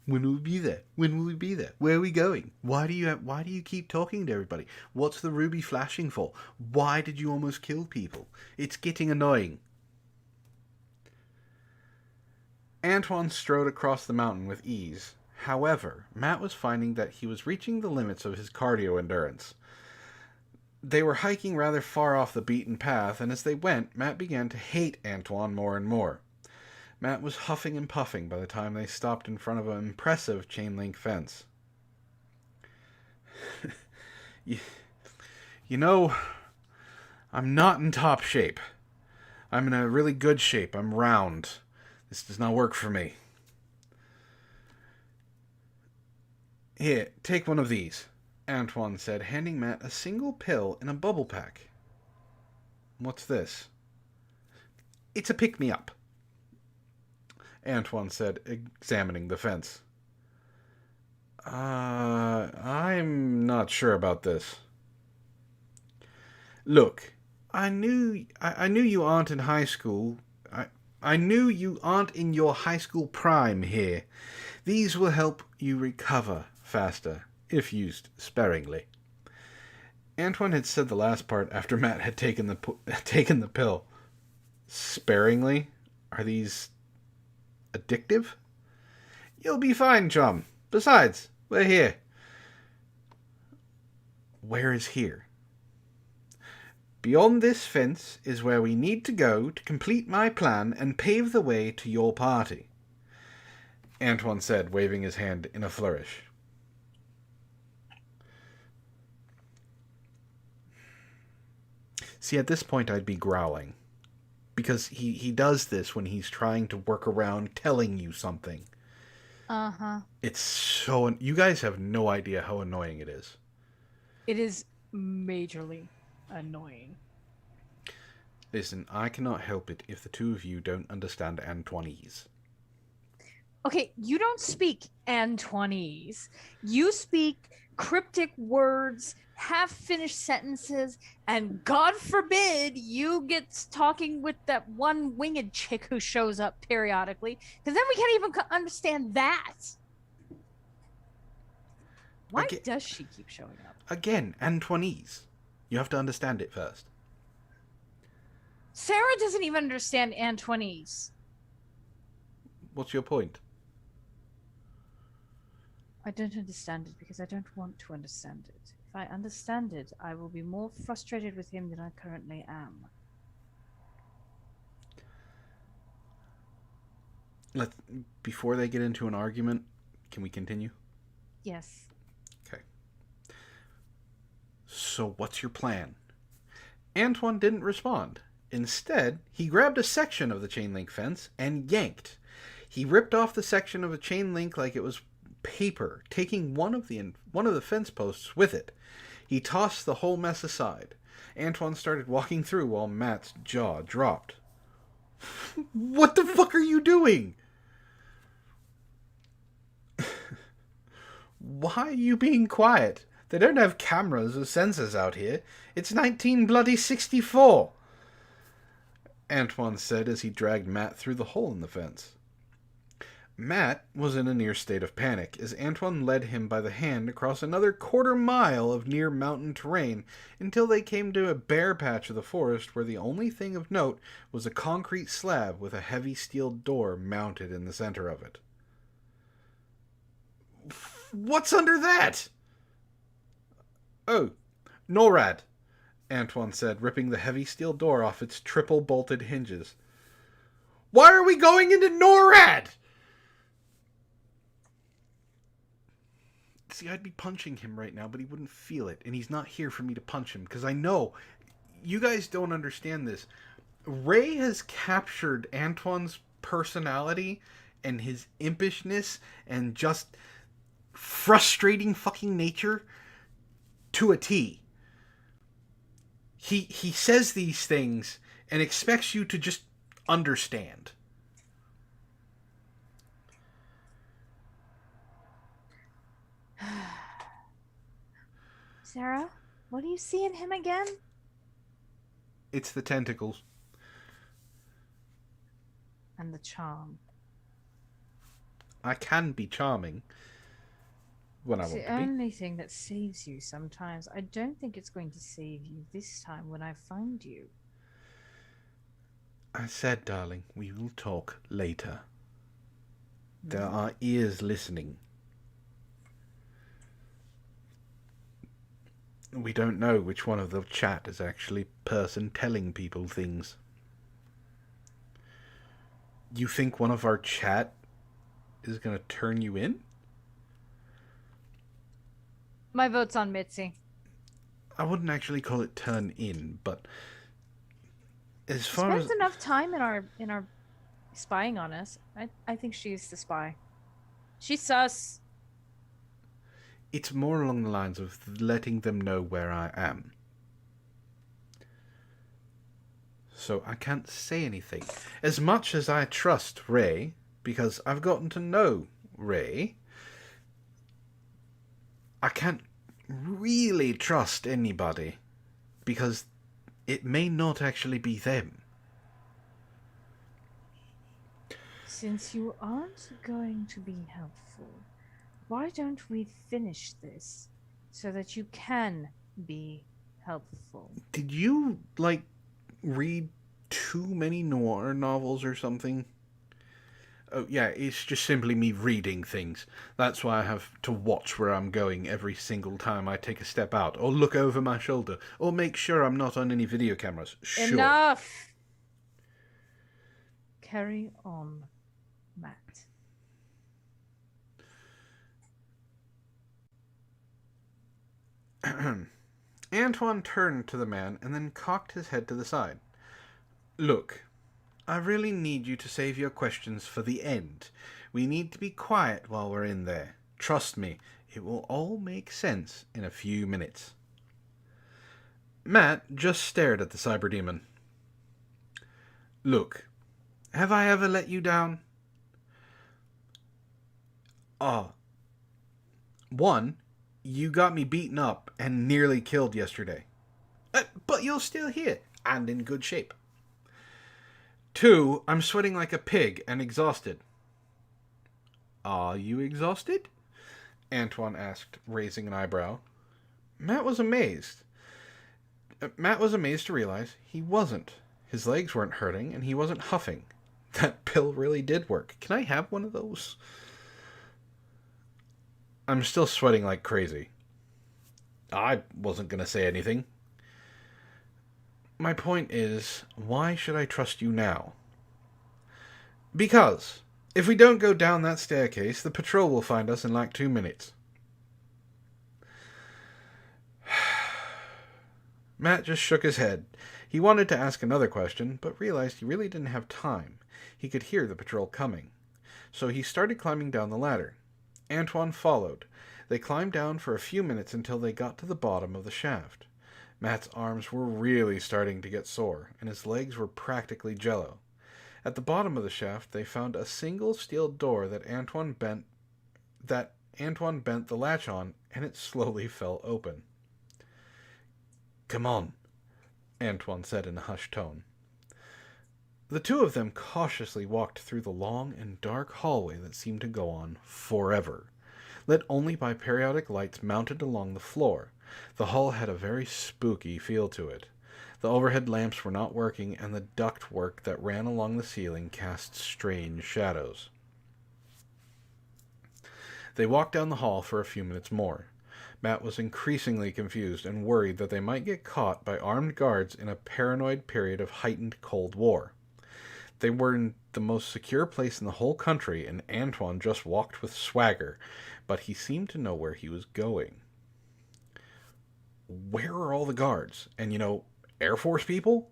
When will we be there? When will we be there? Where are we going? Why do you keep talking to everybody? What's the ruby flashing for? Why did you almost kill people? It's getting annoying. Antoine strode across the mountain with ease. However, Matt was finding that he was reaching the limits of his cardio endurance. They were hiking rather far off the beaten path, and as they went, Matt began to hate Antoine more and more. Matt was huffing and puffing by the time they stopped in front of an impressive chain-link fence. you know, I'm not in top shape. I'm in a really good shape. I'm round. This does not work for me. Here, take one of these, Antoine said, handing Matt a single pill in a bubble pack. What's this? It's a pick-me-up, Antoine said, examining the fence. I'm not sure about this. Look, I knew you aren't in high school. I knew you aren't in your high school prime here. These will help you recover faster, if used sparingly. Antoine had said the last part after Matt had taken the pill. Sparingly? Are these addictive? You'll be fine, chum. Besides, we're here. Where is here? Beyond this fence is where we need to go to complete my plan and pave the way to your party, Antoine said, waving his hand in a flourish. See, at this point I'd be growling. Because he does this when he's trying to work around telling you something. Uh-huh. It's so... You guys have no idea how annoying it is. It is majorly annoying. Listen, I cannot help it if the two of you don't understand Antoinese. Okay, you don't speak Antoinese. You speak cryptic words, half-finished sentences, and God forbid you get talking with that one winged chick who shows up periodically, because then we can't even understand that. Why does she keep showing up? Again, Antoinese. You have to understand it first. Sarah doesn't even understand Antoinese. What's your point? I don't understand it because I don't want to understand it. If I understand it, I will be more frustrated with him than I currently am. Before they get into an argument, can we continue? Yes. Okay. So what's your plan? Antoine didn't respond. Instead, he grabbed a section of the chain link fence and yanked. He ripped off the section of a chain link like it was paper, taking one of the fence posts with it. He tossed the whole mess aside. Antoine started walking through while Matt's jaw dropped. What the fuck are you doing? Why are you being quiet? They don't have cameras or sensors out here. It's 1964. Antoine said as he dragged Matt through the hole in the fence. Matt was in a near state of panic as Antoine led him by the hand across another quarter-mile of near mountain terrain until they came to a bare patch of the forest where the only thing of note was a concrete slab with a heavy steel door mounted in the center of it. What's under that? Oh, NORAD, Antoine said, ripping the heavy steel door off its triple-bolted hinges. Why are we going into NORAD? See, I'd be punching him right now, but he wouldn't feel it, and he's not here for me to punch him, because I know you guys don't understand this. Ray has captured Antoine's personality and his impishness and just frustrating fucking nature to a T. He says these things and expects you to just understand. Sarah, what do you see in him again? It's the tentacles. And the charm. I can be charming when I It's want the to be. only thing that saves you sometimes. I don't think it's going to save you this time when I find you. I said, darling, we will talk later. There are ears listening. We don't know which one of the chat is actually person telling people things. You think one of our chat is going to turn you in? My vote's on Mitzi. I wouldn't actually call it turn in, but as far as Spends enough time in our spying on us. I think she's the spy. She's sus. it's more along the lines of letting them know where I am. So I can't say anything. As much as I trust Ray, because I've gotten to know Ray, I can't really trust anybody, because it may not actually be them. Since you aren't going to be helpful, why don't we finish this so that you can be helpful? Did you, read too many noir novels or something? Oh, yeah, it's just simply me reading things. That's why I have to watch where I'm going every single time I take a step out, or look over my shoulder, or make sure I'm not on any video cameras. Sure. Enough! Carry on, Matt. Antoine turned to the man and then cocked his head to the side. Look, I really need you to save your questions for the end. We need to be quiet while we're in there. Trust me, it will all make sense in a few minutes. Matt just stared at the cyberdemon. Look, have I ever let you down? One, you got me beaten up and nearly killed yesterday. But you're still here, and in good shape. 2, I'm sweating like a pig and exhausted. Are you exhausted? Antoine asked, raising an eyebrow. Matt was amazed. Matt was amazed to realize he wasn't. His legs weren't hurting, and he wasn't huffing. That pill really did work. Can I have one of those? I'm still sweating like crazy. I wasn't going to say anything. My point is, why should I trust you now? Because if we don't go down that staircase, the patrol will find us in like 2 minutes. Matt just shook his head. He wanted to ask another question, but realized he really didn't have time. He could hear the patrol coming. So he started climbing down the ladder. Antoine followed. They climbed down for a few minutes until they got to the bottom of the shaft. Matt's arms were really starting to get sore, and his legs were practically jello. At the bottom of the shaft, they found a single steel door that Antoine bent the latch on, and it slowly fell open. Come on, Antoine said in a hushed tone. The two of them cautiously walked through the long and dark hallway that seemed to go on forever, lit only by periodic lights mounted along the floor. The hall had a very spooky feel to it. The overhead lamps were not working, and the ductwork that ran along the ceiling cast strange shadows. They walked down the hall for a few minutes more. Matt was increasingly confused and worried that they might get caught by armed guards in a paranoid period of heightened Cold War. They were in the most secure place in the whole country, and Antoine just walked with swagger, but he seemed to know where he was going. Where are all the guards? And, Air Force people?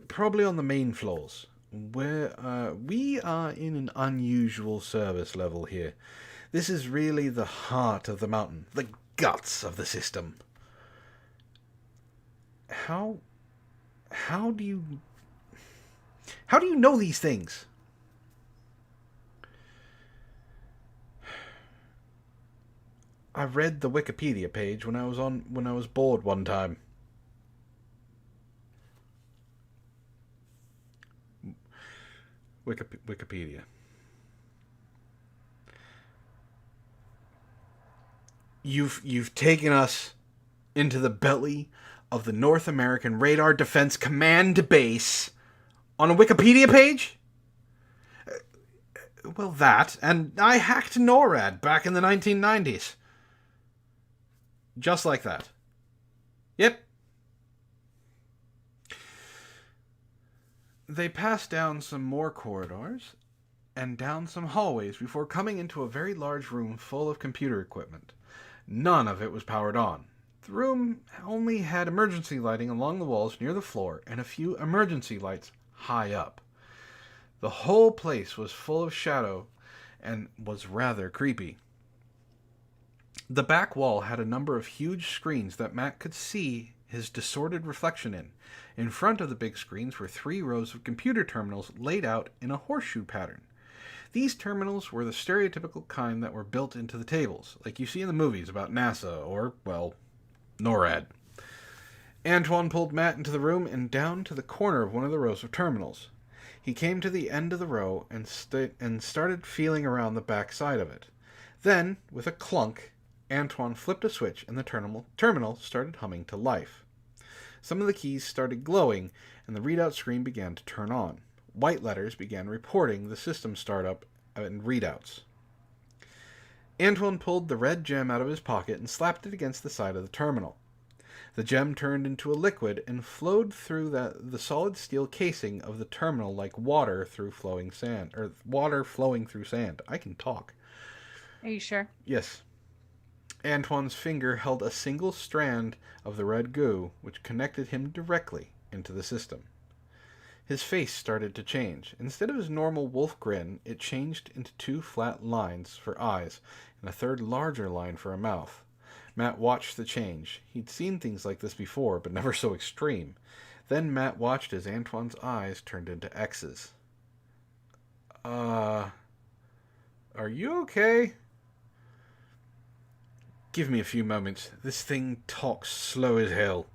Probably on the main floors. We are in an unusual service level here. This is really the heart of the mountain, the guts of the system. How do you know these things? I read the Wikipedia page when I was bored one time. Wikipedia. You've taken us into the belly of the North American Radar Defense Command Base on a Wikipedia page? Well, that, and I hacked NORAD back in the 1990s. Just like that. Yep. They passed down some more corridors and down some hallways before coming into a very large room full of computer equipment. None of it was powered on. The room only had emergency lighting along the walls near the floor and a few emergency lights high up. The whole place was full of shadow and was rather creepy. The back wall had a number of huge screens that Matt could see his distorted reflection in. In front of the big screens were 3 rows of computer terminals laid out in a horseshoe pattern. These terminals were the stereotypical kind that were built into the tables, like you see in the movies about NASA or, well, NORAD. Antoine pulled Matt into the room and down to the corner of one of the rows of terminals. He came to the end of the row and started feeling around the back side of it. Then, with a clunk, Antoine flipped a switch and the terminal started humming to life. Some of the keys started glowing and the readout screen began to turn on. White letters began reporting the system startup and readouts. Antoine pulled the red gem out of his pocket and slapped it against the side of the terminal. The gem turned into a liquid and flowed through the solid steel casing of the terminal like water through flowing sand, or water flowing through sand. I can talk. Are you sure? Yes. Antoine's finger held a single strand of the red goo, which connected him directly into the system. His face started to change. Instead of his normal wolf grin, it changed into 2 flat lines for eyes and a third larger line for a mouth. Matt watched the change. He'd seen things like this before, but never so extreme. Then Matt watched as Antoine's eyes turned into X's. Are you okay? Give me a few moments. This thing talks slow as hell.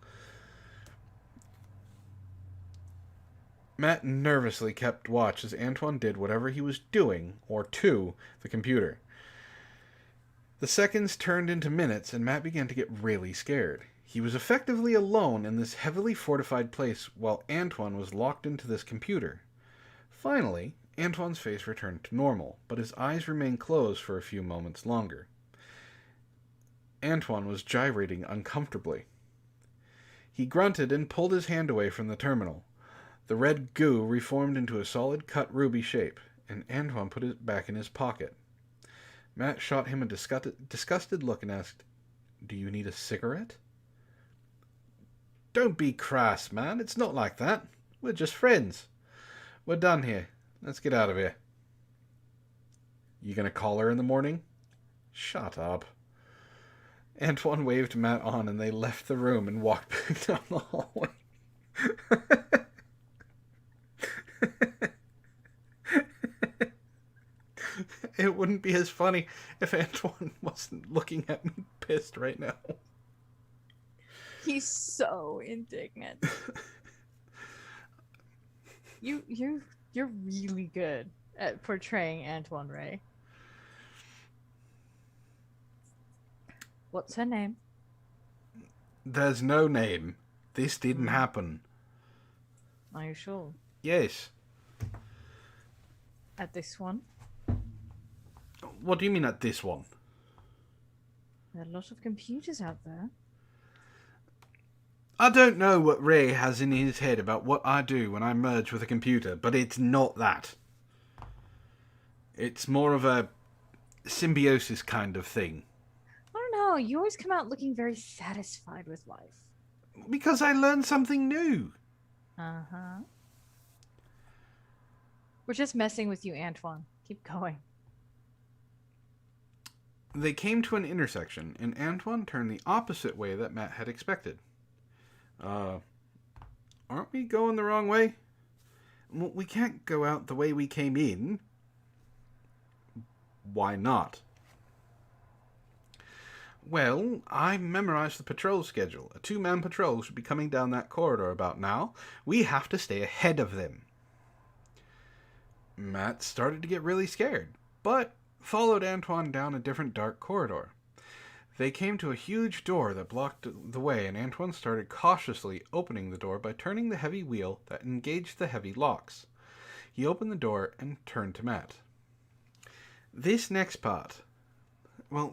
Matt nervously kept watch as Antoine did whatever he was doing, or to, the computer. The seconds turned into minutes, and Matt began to get really scared. He was effectively alone in this heavily fortified place while Antoine was locked into this computer. Finally, Antoine's face returned to normal, but his eyes remained closed for a few moments longer. Antoine was gyrating uncomfortably. He grunted and pulled his hand away from the terminal. The red goo reformed into a solid cut ruby shape, and Antoine put it back in his pocket. Matt shot him a disgusted look and asked, "Do you need a cigarette?" "Don't be crass, man. It's not like that. We're just friends. We're done here. Let's get out of here." "You gonna call her in the morning?" "Shut up." Antoine waved Matt on and they left the room and walked back down the hallway. It wouldn't be as funny if Antoine wasn't looking at me pissed right now. He's so indignant. You're really good at portraying Antoine Ray. What's her name? There's no name. This didn't happen. Are you sure? Yes. At this one? What do you mean at this one? There are a lot of computers out there. I don't know what Ray has in his head about what I do when I merge with a computer, but it's not that. It's more of a symbiosis kind of thing. I don't know. You always come out looking very satisfied with life. Because I learned something new. Uh-huh. We're just messing with you, Antoine. Keep going. They came to an intersection, and Antoine turned the opposite way that Matt had expected. Aren't we going the wrong way? Well, we can't go out the way we came in. Why not? Well, I memorized the patrol schedule. A 2-man patrol should be coming down that corridor about now. We have to stay ahead of them. Matt started to get really scared, but followed Antoine down a different dark corridor. They came to a huge door that blocked the way, and Antoine started cautiously opening the door by turning the heavy wheel that engaged the heavy locks. He opened the door and turned to Matt. This next part will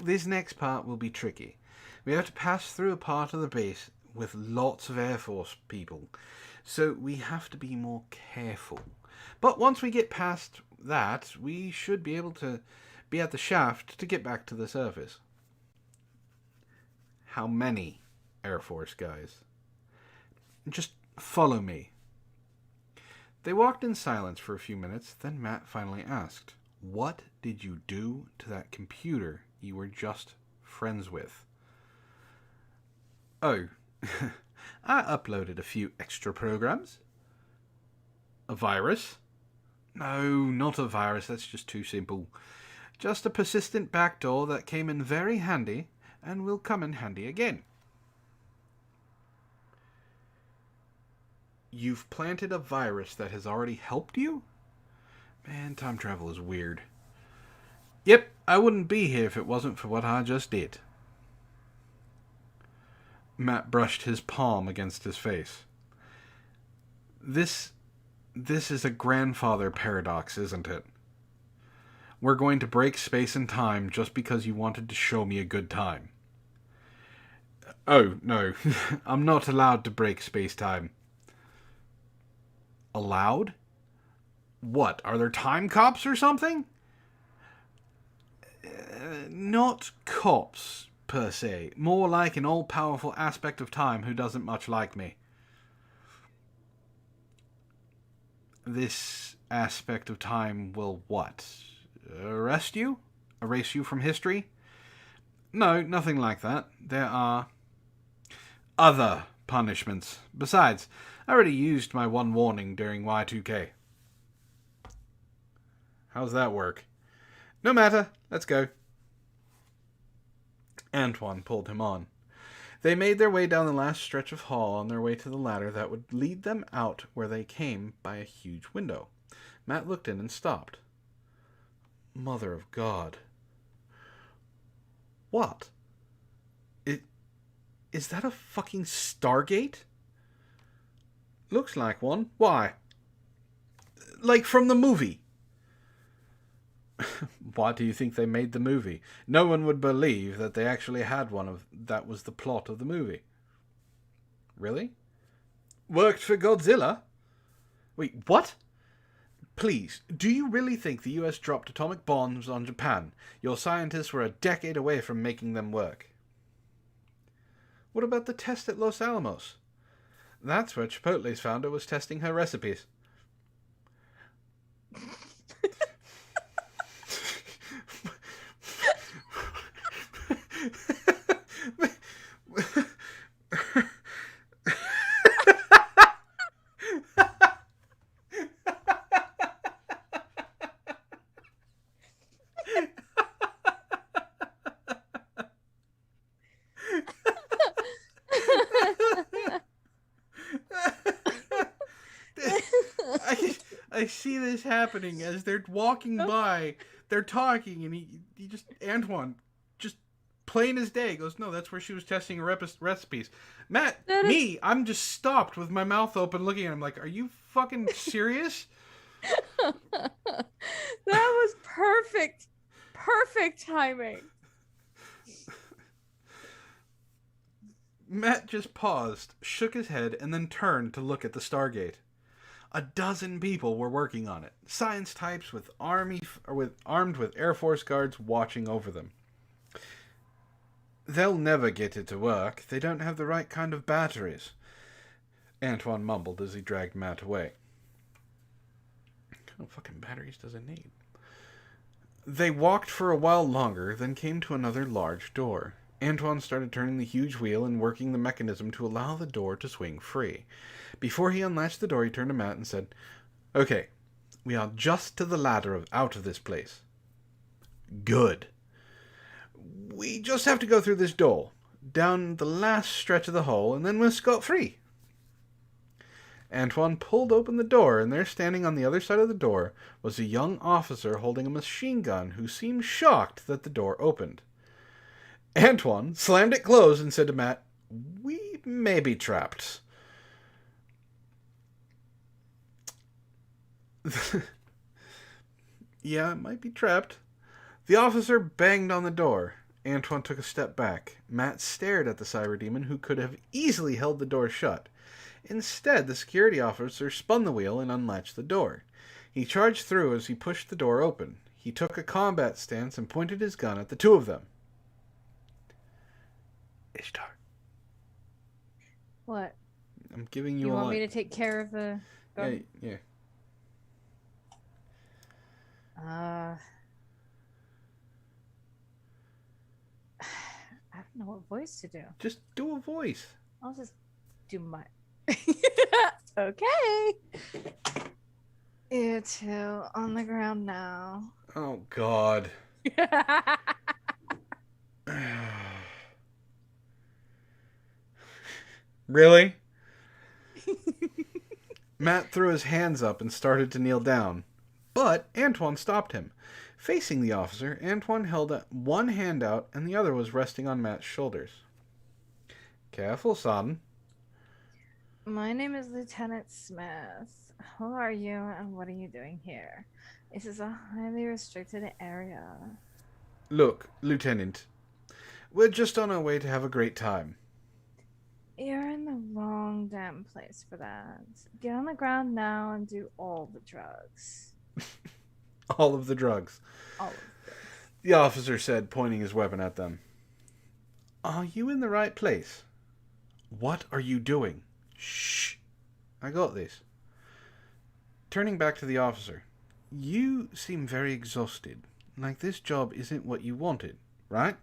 be tricky. We have to pass through a part of the base with lots of Air Force people, so we have to be more careful. But once we get past that, we should be able to be at the shaft to get back to the surface. How many Air Force guys? Just follow me. They walked in silence for a few minutes, then Matt finally asked, "What did you do to that computer you were just friends with?" "Oh, I uploaded a few extra programs." "A virus?" "No, not a virus, that's just too simple. Just a persistent backdoor that came in very handy and will come in handy again." "You've planted a virus that has already helped you?" Man, time travel is weird. "Yep, I wouldn't be here if it wasn't for what I just did." Matt brushed his palm against his face. This is a grandfather paradox, isn't it? We're going to break space and time just because you wanted to show me a good time. "Oh, no, I'm not allowed to break space-time." "Allowed? What, are there time cops or something?" Not cops, per se. More like an all-powerful aspect of time who doesn't much like me." "This aspect of time will what? Arrest you? Erase you from history?" "No, nothing like that. There are other punishments. Besides, I already used my one warning during Y2K. "How's that work?" "No matter. Let's go." Antoine pulled him on. They made their way down the last stretch of hall on their way to the ladder that would lead them out where they came by a huge window. Matt looked in and stopped. Mother of God. What? Is that a fucking Stargate? Looks like one. Why? Like from the movie. Why do you think they made the movie? No one would believe that they actually had one of that was the plot of the movie. Really? Worked for Godzilla? Wait, what? Please, do you really think the US dropped atomic bombs on Japan? Your scientists were a decade away from making them work. What about the test at Los Alamos? That's where Chipotle's founder was testing her recipes. I see this happening as they're walking by. They're talking, and he just Antoine, just plain as day, goes, "No, that's where she was testing her recipes." Matt, I'm just stopped with my mouth open, looking at him like, "Are you fucking serious?" That was perfect. Perfect timing. Matt just paused, shook his head, and then turned to look at the Stargate. A dozen people were working on it. Science types with armed with Air Force guards watching over them. They'll never get it to work. They don't have the right kind of batteries, Antoine mumbled as he dragged Matt away. What kind of fucking batteries does it need? They walked for a while longer, then came to another large door. Antoine started turning the huge wheel and working the mechanism to allow the door to swing free. Before he unlatched the door, he turned to Matt and said, "Okay, we are just to the ladder out of this place." "Good. We just have to go through this door, down the last stretch of the hole, and then we're scot-free." Antoine pulled open the door, and there, standing on the other side of the door, was a young officer holding a machine gun who seemed shocked that the door opened. Antoine slammed it closed and said to Matt, "We may be trapped." Yeah, it might be trapped. The officer banged on the door. Antoine took a step back. Matt stared at the cyberdemon, who could have easily held the door shut. Instead, the security officer spun the wheel and unlatched the door. He charged through as he pushed the door open. He took a combat stance and pointed his gun at the two of them. "Ishtar." What? I'm giving you You a want line. me to take care of the... Yeah. I don't know what voice to do. Just do a voice. I'll just do my... Okay. You two on the ground now. Oh, God. Really? Matt threw his hands up and started to kneel down. But Antoine stopped him. Facing the officer, Antoine held one hand out and the other was resting on Matt's shoulders. "Careful, son." My name is Lieutenant Smith. Who are you and what are you doing here? This is a highly restricted area. "Look, Lieutenant, we're just on our way to have a great time." You're in the wrong damn place for that. Get on the ground now and do all the drugs. All of the drugs, All of them. the officer said, pointing his weapon at them. "Are you in the right place? What are you doing?" "Shh. I got this." Turning back to the officer. "You seem very exhausted. Like this job isn't what you wanted, right?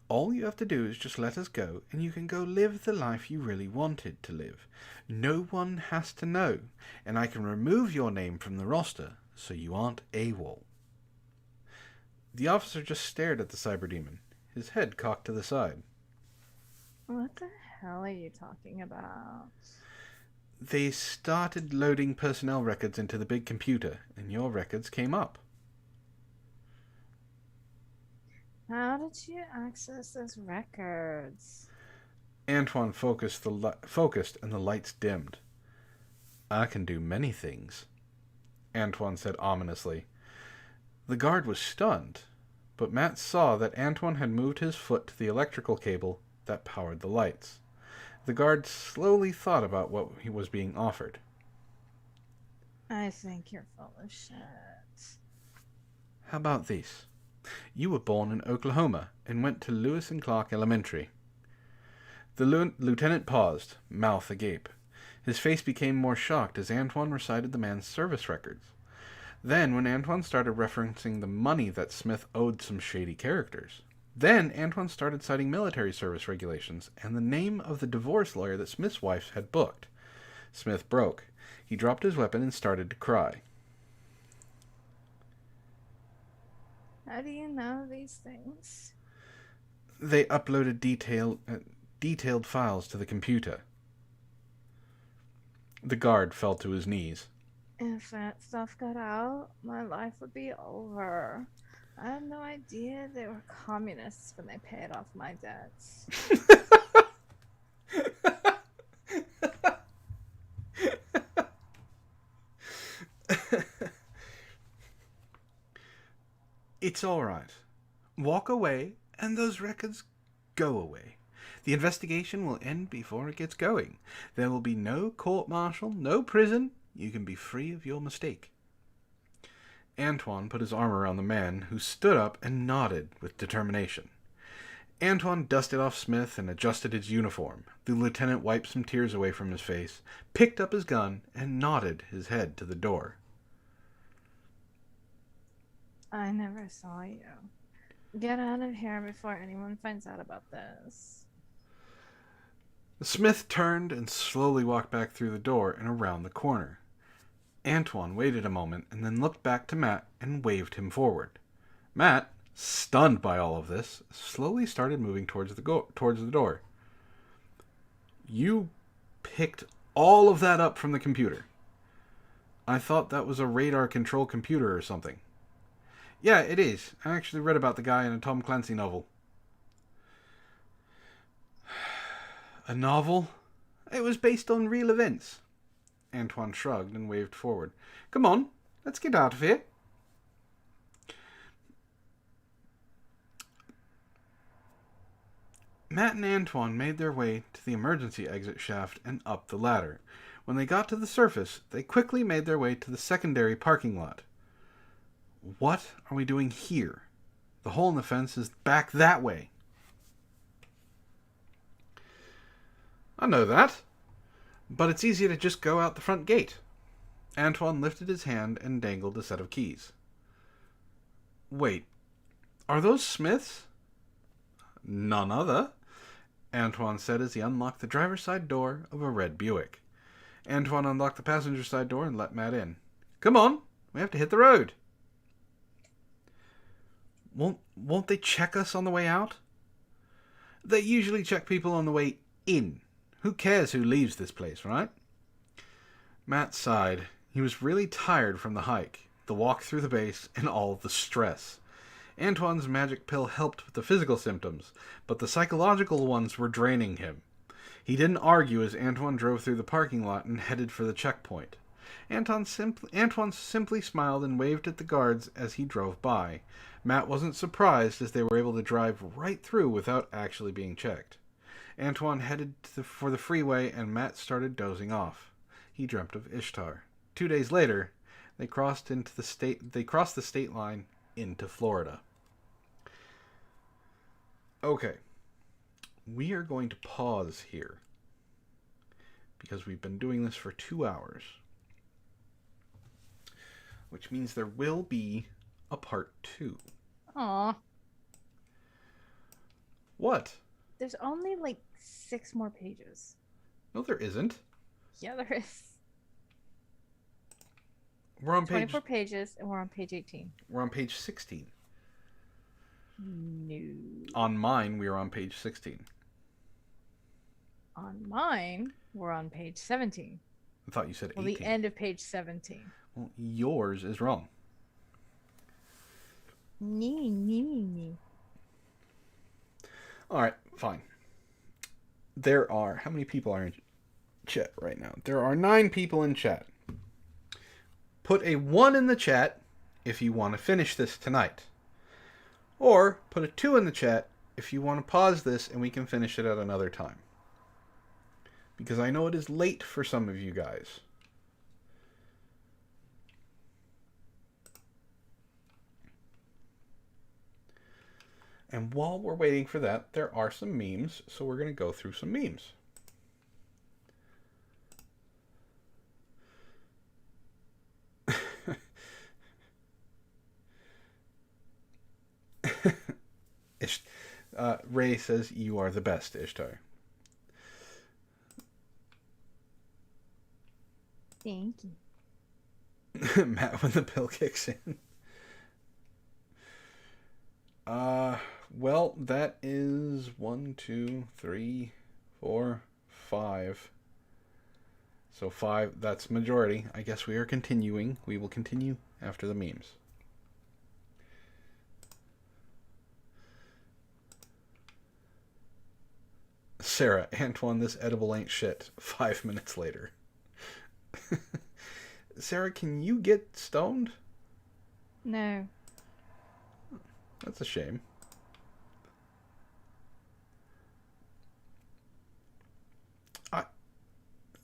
All you have to do is just let us go, and you can go live the life you really wanted to live. No one has to know, and I can remove your name from the roster, so you aren't AWOL." The officer just stared at the cyberdemon, his head cocked to the side. What the hell are you talking about? "They started loading personnel records into the big computer, and your records came up." How did you access those records? Antoine focused and the lights dimmed. "I can do many things," Antoine said ominously. The guard was stunned, but Matt saw that Antoine had moved his foot to the electrical cable that powered the lights. The guard slowly thought about what he was being offered. I think you're full of shit. "How about this? You were born in Oklahoma and went to Lewis and Clark Elementary." The lieutenant paused, mouth agape. His face became more shocked as Antoine recited the man's service records. Then, when Antoine started referencing the money that Smith owed some shady characters. Then, Antoine started citing military service regulations and the name of the divorce lawyer that Smith's wife had booked. Smith broke. He dropped his weapon and started to cry. How do you know these things? They uploaded detailed files to the computer. The guard fell to his knees. If that stuff got out, my life would be over. I had no idea they were communists when they paid off my debts. "It's all right. Walk away and those records go away. The investigation will end before it gets going. There will be no court-martial, no prison. You can be free of your mistake. Antoine put his arm around the man, who stood up and nodded with determination. Antoine dusted off Smith and adjusted his uniform. The lieutenant wiped some tears away from his face, picked up his gun, and nodded his head to the door. I never saw you. Get out of here before anyone finds out about this. Smith turned and slowly walked back through the door and around the corner. Antoine waited a moment and then looked back to Matt and waved him forward. Matt, stunned by all of this, slowly started moving towards the door. You picked all of that up from the computer. I thought that was a radar control computer or something. Yeah, it is. I actually read about the guy in a Tom Clancy novel. A novel? It was based on real events. Antoine shrugged and waved forward. Come on, let's get out of here. Matt and Antoine made their way to the emergency exit shaft and up the ladder. When they got to the surface, they quickly made their way to the secondary parking lot. What are we doing here? The hole in the fence is back that way. I know that, but it's easy to just go out the front gate. Antoine lifted his hand and dangled a set of keys. Wait, are those Smith's? None other, Antoine said as he unlocked the driver's side door of a red Buick. Antoine unlocked the passenger side door and let Matt in. Come on, we have to hit the road. Won't they check us on the way out? They usually check people on the way in. Who cares who leaves this place, right? Matt sighed. He was really tired from the hike, the walk through the base, and all of the stress. Antoine's magic pill helped with the physical symptoms, but the psychological ones were draining him. He didn't argue as Antoine drove through the parking lot and headed for the checkpoint. Antoine simply smiled and waved at the guards as he drove by. Matt wasn't surprised as they were able to drive right through without actually being checked. Antoine headed for the freeway and Matt started dozing off. He dreamt of Ishtar. 2 days later, they crossed the state line into Florida. Okay. We are going to pause here because we've been doing this for 2 hours. Which means there will be a part 2. Aw. What? There's only like 6 more pages. No, there isn't. Yeah, there is. We're on 24 pages, and we're on page 18. We're on page 16. No. On mine, we are on page 16. On mine, we're on page 17. I thought you said 18. Well, the end of page 17. Well, yours is wrong. Nee. Alright, fine. There are... How many people are in chat right now? There are 9 people in chat. Put a 1 in the chat if you want to finish this tonight. Or put a 2 in the chat if you want to pause this and we can finish it at another time. Because I know it is late for some of you guys. And while we're waiting for that, there are some memes, so we're going to go through some memes. Ray says, you are the best, Ishtar. Thank you. Matt, when the pill kicks in. Well, that is 1, 2, 3, 4, 5. So 5, that's majority. I guess we are continuing. We will continue after the memes. Sarah, Antoine, this edible ain't shit. 5 minutes later. Sarah, can you get stoned? No. That's a shame.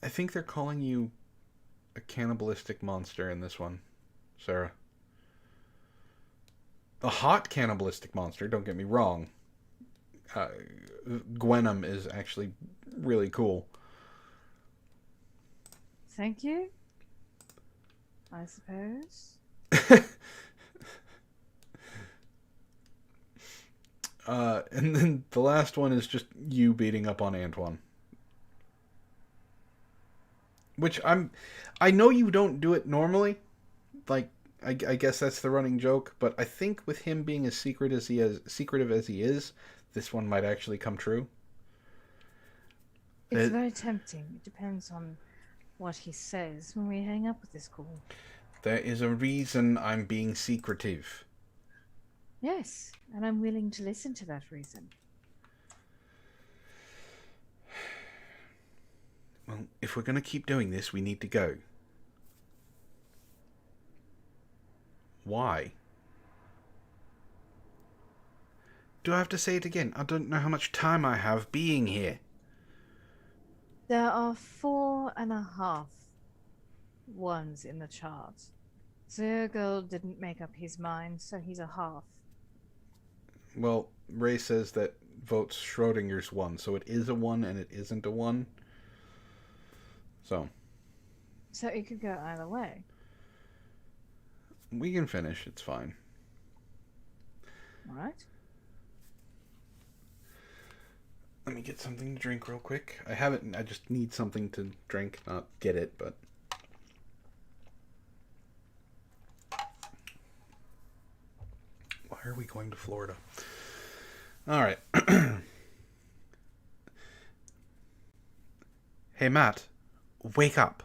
I think they're calling you a cannibalistic monster in this one, Sarah. A hot cannibalistic monster, don't get me wrong. Gwenum is actually really cool. Thank you, I suppose. And then the last one is just you beating up on Antoine. Which I know you don't do it normally. Like, I guess that's the running joke. But I think with him being as secretive as he is, this one might actually come true. It's very tempting. It depends on what he says when we hang up with this call. There is a reason I'm being secretive. Yes, and I'm willing to listen to that reason. Well, if we're going to keep doing this, we need to go. Why? Do I have to say it again? I don't know how much time I have being here. There are 4.5 ones in the chart. Zergold didn't make up his mind, so he's a half. Well, Ray says that votes Schrodinger's 1, so it is a 1 and it isn't a 1. So it could go either way. We can finish, it's fine. Alright. Let me get something to drink real quick. I just need something to drink, not get it, but... Why are we going to Florida? Alright. Hey, Matt. Wake up,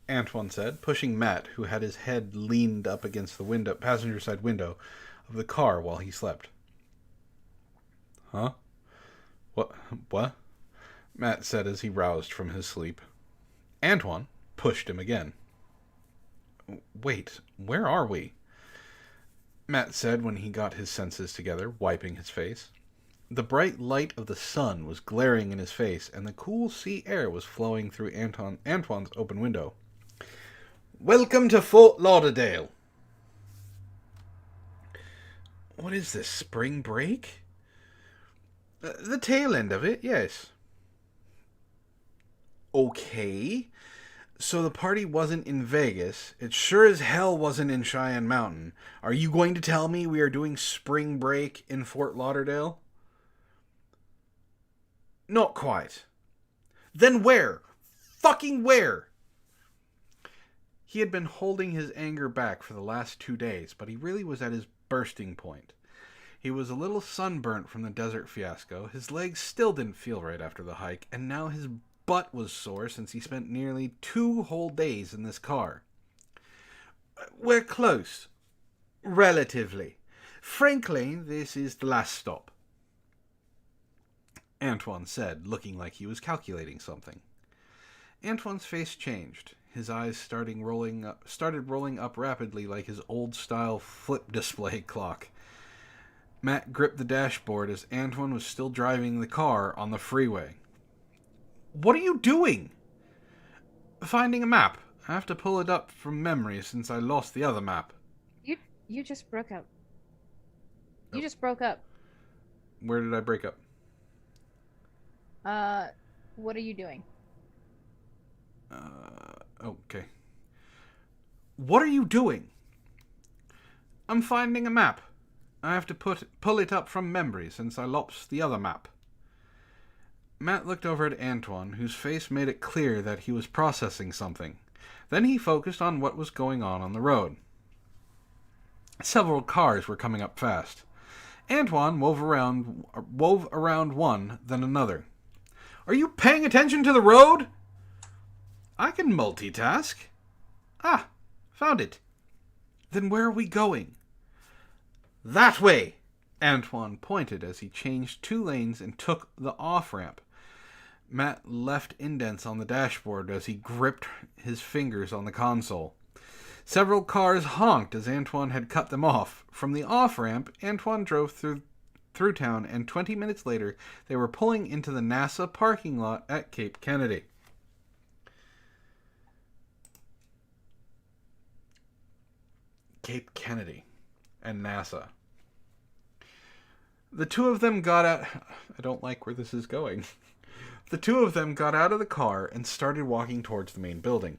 Antoine said, pushing Matt, who had his head leaned up against the passenger side window of the car while he slept. Huh? What? Matt said as he roused from his sleep. Antoine pushed him again. Wait, where are we? Matt said when he got his senses together, wiping his face. The bright light of the sun was glaring in his face, and the cool sea air was flowing through Antoine's open window. Welcome to Fort Lauderdale. What is this, spring break? The tail end of it, yes. Okay. So the party wasn't in Vegas. It sure as hell wasn't in Cheyenne Mountain. Are you going to tell me we are doing spring break in Fort Lauderdale? Not quite. Then where? Fucking where? He had been holding his anger back for the last 2 days, but he really was at his bursting point. He was a little sunburnt from the desert fiasco, his legs still didn't feel right after the hike, and now his butt was sore since he spent nearly 2 whole days in this car. We're close. Relatively. Frankly, this is the last stop, Antoine said, looking like he was calculating something. Antoine's face changed. His eyes started rolling up rapidly like his old-style flip display clock. Matt gripped the dashboard as Antoine was still driving the car on the freeway. What are you doing? Finding a map. I have to pull it up from memory since I lost the other map. You just broke up. You just broke up. Where did I break up? What are you doing? Okay. What are you doing? I'm finding a map. I have to pull it up from memory since I lost the other map. Matt looked over at Antoine, whose face made it clear that he was processing something. Then he focused on what was going on the road. Several cars were coming up fast. Antoine wove around one, then another. Are you paying attention to the road? I can multitask. Ah, found it. Then where are we going? That way, Antoine pointed as he changed 2 lanes and took the off-ramp. Matt left indents on the dashboard as he gripped his fingers on the console. Several cars honked as Antoine had cut them off. From the off-ramp, Antoine drove through town, and 20 minutes later, they were pulling into the NASA parking lot at Cape Kennedy. Cape Kennedy and NASA. The two of them got out... I don't like where this is going. The two of them got out of the car and started walking towards the main building.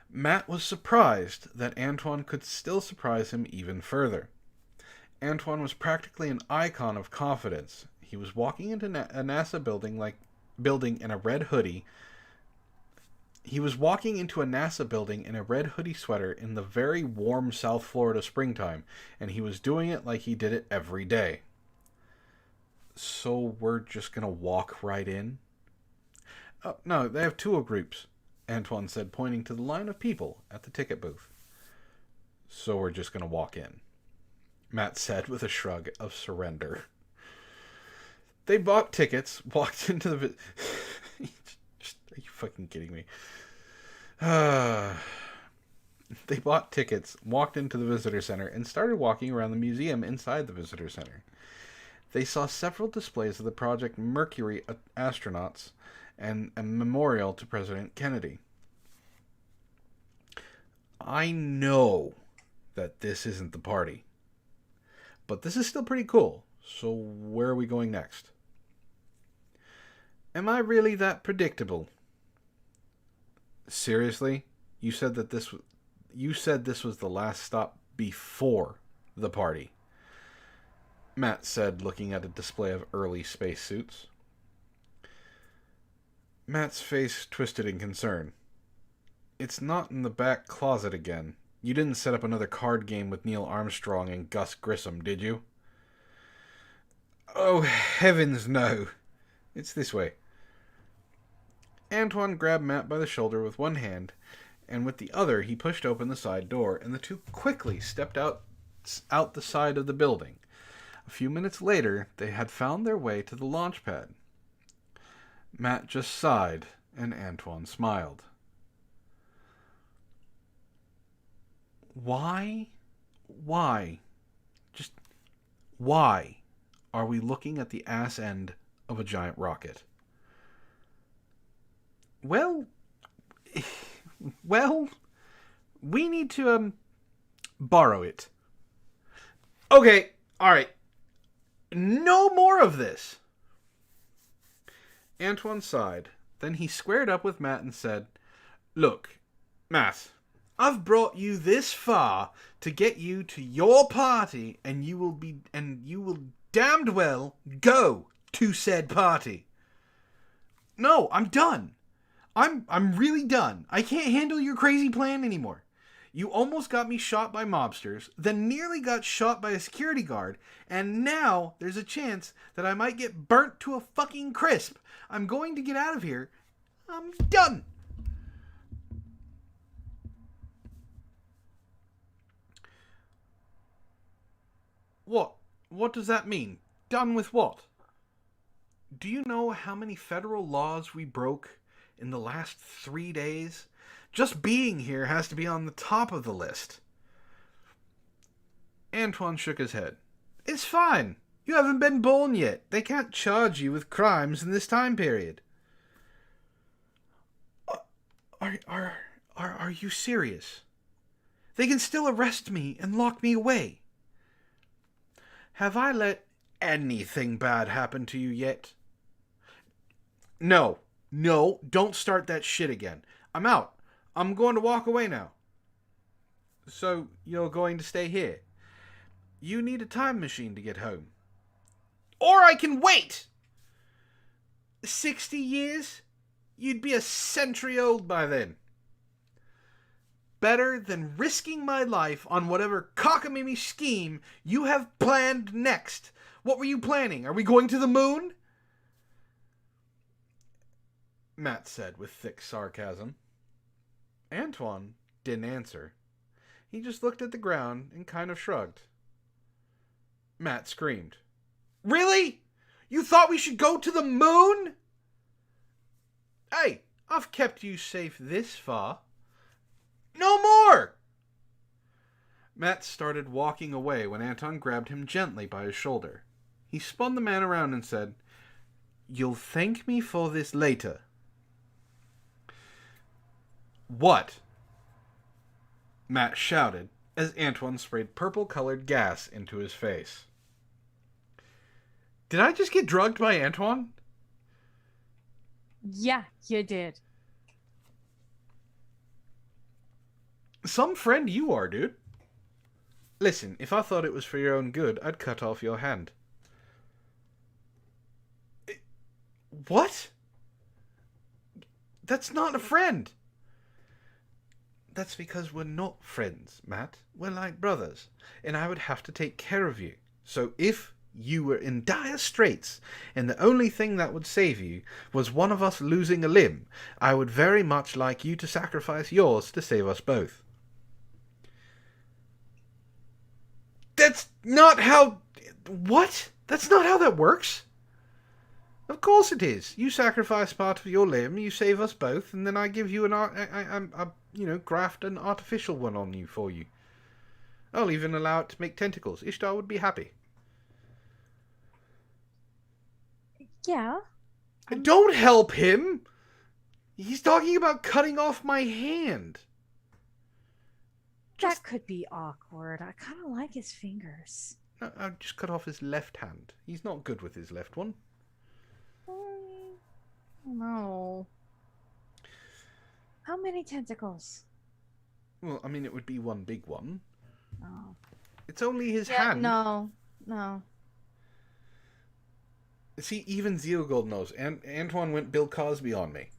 Matt was surprised that Antoine could still surprise him even further. Antoine was practically an icon of confidence. He was walking into a NASA building in a red hoodie. He was walking into a NASA building in a red hoodie sweater in the very warm South Florida springtime, and he was doing it like he did it every day. So we're just gonna walk right in? Oh, no, they have tour groups, Antoine said, pointing to the line of people at the ticket booth. So we're just gonna walk in, Matt said with a shrug of surrender. They bought tickets, walked into the... Are you fucking kidding me? They bought tickets, walked into the visitor center, and started walking around the museum inside the visitor center. They saw several displays of the Project Mercury astronauts and a memorial to President Kennedy. I know that this isn't the party, but this is still pretty cool. So where are we going next? Am I really that predictable? Seriously? You said this was the last stop before the party, Matt said, looking at a display of early spacesuits. Matt's face twisted in concern. It's not in the back closet again. You didn't set up another card game with Neil Armstrong and Gus Grissom, did you? Oh, heavens no. It's this way. Antoine grabbed Matt by the shoulder with one hand, and with the other he pushed open the side door, and the two quickly stepped out the side of the building. A few minutes later, they had found their way to the launch pad. Matt just sighed, and Antoine smiled. Why are we looking at the ass end of a giant rocket? Well, we need to, borrow it. Okay, alright. No more of this. Antoine sighed. Then he squared up with Matt and said, Look, Matt, I've brought you this far to get you to your party, and you will damned well go to said party. No, I'm done. I'm really done. I can't handle your crazy plan anymore. You almost got me shot by mobsters, then nearly got shot by a security guard, and now there's a chance that I might get burnt to a fucking crisp. I'm going to get out of here. I'm done. What? What does that mean? Done with what? Do you know how many federal laws we broke in the last 3 days? Just being here has to be on the top of the list. Antoine shook his head. It's fine. You haven't been born yet. They can't charge you with crimes in this time period. Are you serious? They can still arrest me and lock me away. Have I let anything bad happen to you yet? No, don't start that shit again. I'm out. I'm going to walk away now. So, you're going to stay here? You need a time machine to get home. Or I can wait! 60 years? You'd be a century old by then. Better than risking my life on whatever cockamamie scheme you have planned next. What were you planning? Are we going to the moon? Matt said with thick sarcasm. Antoine didn't answer. He just looked at the ground and kind of shrugged. Matt screamed. Really? You thought we should go to the moon? Hey, I've kept you safe this far. No more! Matt started walking away when Anton grabbed him gently by his shoulder. He spun the man around and said, You'll thank me for this later. What? Matt shouted as Antoine sprayed purple-colored gas into his face. Did I just get drugged by Antoine? Yeah, you did. Some friend you are, dude. Listen, if I thought it was for your own good, I'd cut off your hand. What? That's not a friend. That's because we're not friends, Matt. We're like brothers, and I would have to take care of you. So if you were in dire straits, and the only thing that would save you was one of us losing a limb, I would very much like you to sacrifice yours to save us both. That's not how... What? That's not how that works. Of course it is. You sacrifice part of your limb, you save us both, and then I give you graft an artificial one on you for you. I'll even allow it to make tentacles. Ishtar would be happy. Yeah. Don't help him! He's talking about cutting off my hand. That could be awkward. I kind of like his fingers. No, I'll just cut off his left hand. He's not good with his left one. No. How many tentacles? Well, I mean, it would be one big one. Oh. It's only his hand. No. See, even Zeogold knows. Antoine went Bill Cosby on me.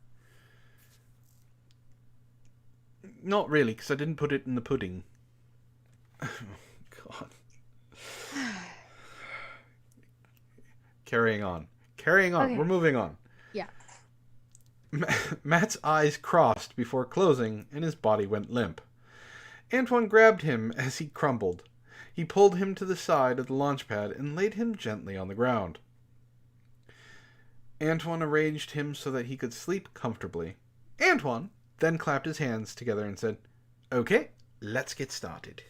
Not really, because I didn't put it in the pudding. Oh, God. Carrying on. Okay. We're moving on. Yeah. Matt's eyes crossed before closing, and his body went limp. Antoine grabbed him as he crumbled. He pulled him to the side of the launch pad and laid him gently on the ground. Antoine arranged him so that he could sleep comfortably. Antoine then clapped his hands together and said, "Okay, let's get started."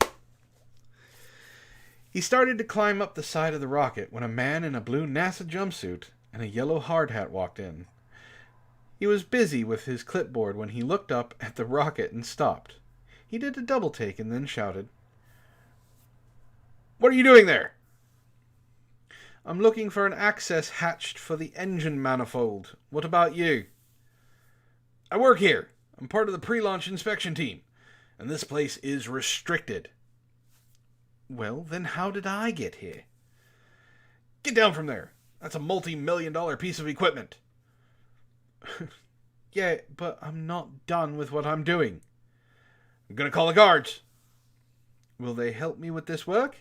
He started to climb up the side of the rocket when a man in a blue NASA jumpsuit and a yellow hard hat walked in. He was busy with his clipboard when he looked up at the rocket and stopped. He did a double take and then shouted, "What are you doing there?" "I'm looking for an access hatch for the engine manifold. What about you?" "I work here. I'm part of the pre-launch inspection team, and this place is restricted." "Well, then how did I get here?" "Get down from there. That's a multi-million-dollar piece of equipment." "Yeah, but I'm not done with what I'm doing." "I'm gonna call the guards." "Will they help me with this work?"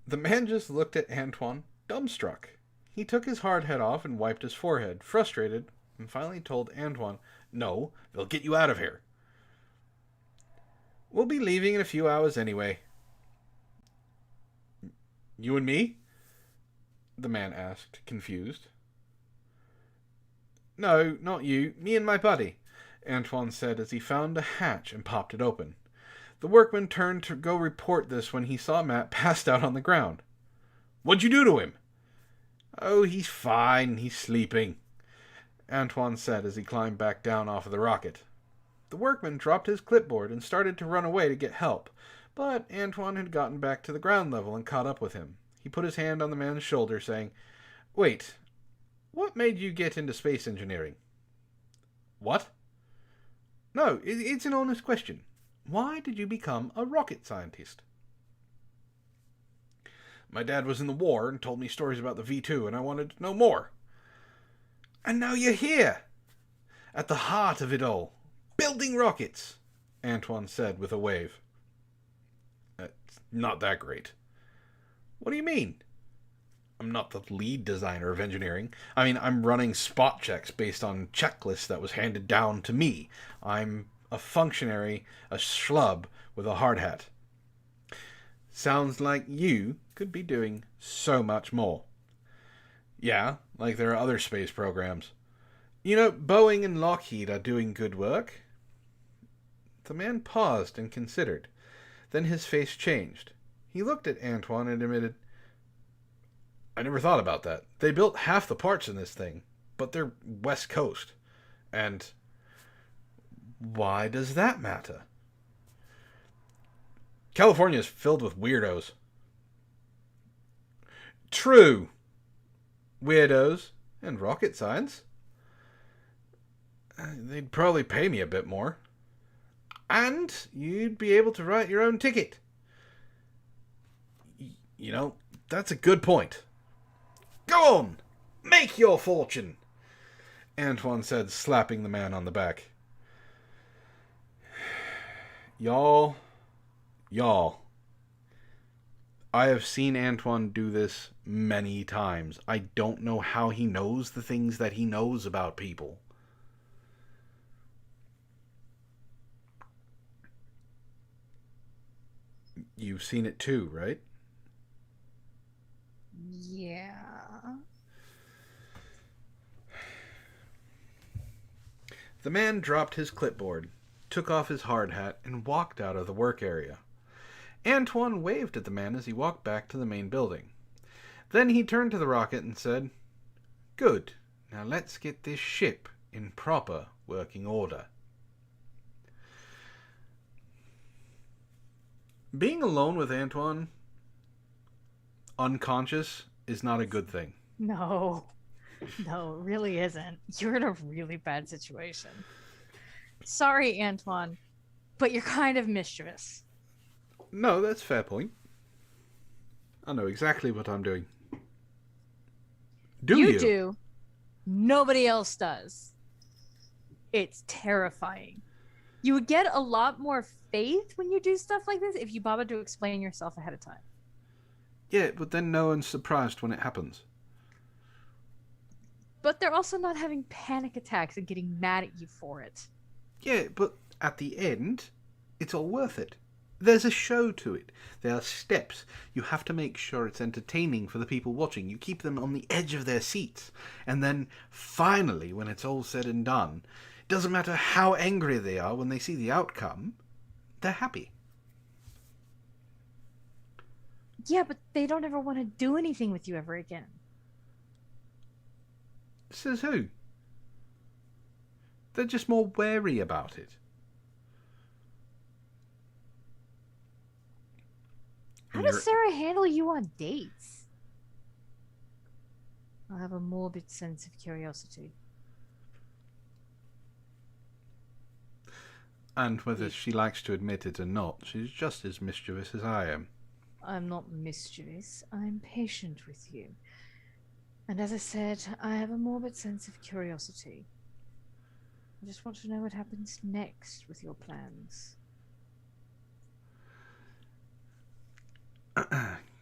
The man just looked at Antoine, dumbstruck. He took his hard hat off and wiped his forehead, frustrated, and finally told Antoine, "No, they'll get you out of here." "We'll be leaving in a few hours anyway." "You and me?" the man asked, confused. "No, not you. Me and my buddy," Antoine said as he found a hatch and popped it open. The workman turned to go report this when he saw Matt passed out on the ground. "What'd you do to him?" "Oh, he's fine. He's sleeping," Antoine said as he climbed back down off of the rocket. The workman dropped his clipboard and started to run away to get help, but Antoine had gotten back to the ground level and caught up with him. He put his hand on the man's shoulder, saying, "Wait, what made you get into space engineering?" "What?" "No, it's an honest question. Why did you become a rocket scientist?" "My dad was in the war and told me stories about the V2, and I wanted to know more." "And now you're here, at the heart of it all, building rockets," Antoine said with a wave. "It's not that great." "What do you mean?" "I'm not the lead designer of engineering. I mean, I'm running spot checks based on checklists that was handed down to me. I'm a functionary, a schlub with a hard hat." "Sounds like you could be doing so much more." "Yeah, like there are other space programs. You know, Boeing and Lockheed are doing good work." The man paused and considered. Then his face changed. He looked at Antoine and admitted, "I never thought about that. They built half the parts in this thing, but they're West Coast. And why does that matter?" California is filled with weirdos. True. Weirdos and rocket science. They'd probably pay me a bit more. And you'd be able to write your own ticket. You know, that's a good point. Go on! Make your fortune! Antoine said, slapping the man on the back. Y'all. I have seen Antoine do this many times. I don't know how he knows the things that he knows about people. You've seen it too, right? Yeah. The man dropped his clipboard, took off his hard hat, and walked out of the work area. Antoine waved at the man as he walked back to the main building. Then he turned to the rocket and said, "Good. Now let's get this ship in proper working order." Being alone with Antoine, unconscious, is not a good thing. No, it really isn't. You're in a really bad situation. Sorry, Antoine, but you're kind of mischievous. No, that's a fair point. I know exactly what I'm doing. Do you? You do. Nobody else does. It's terrifying. You would get a lot more faith when you do stuff like this if you bothered to explain yourself ahead of time. Yeah, but then no one's surprised when it happens. But they're also not having panic attacks and getting mad at you for it. Yeah, but at the end, it's all worth it. There's a show to it. There are steps. You have to make sure it's entertaining for the people watching. You keep them on the edge of their seats. And then, finally, when it's all said and done, it doesn't matter how angry they are when they see the outcome, they're happy. Yeah, but they don't ever want to do anything with you ever again. Says who? They're just more wary about it. How does Sarah handle you on dates? I have a morbid sense of curiosity. And whether she likes to admit it or not, she's just as mischievous as I am. I'm not mischievous. I'm patient with you. And as I said, I have a morbid sense of curiosity. I just want to know what happens next with your plans.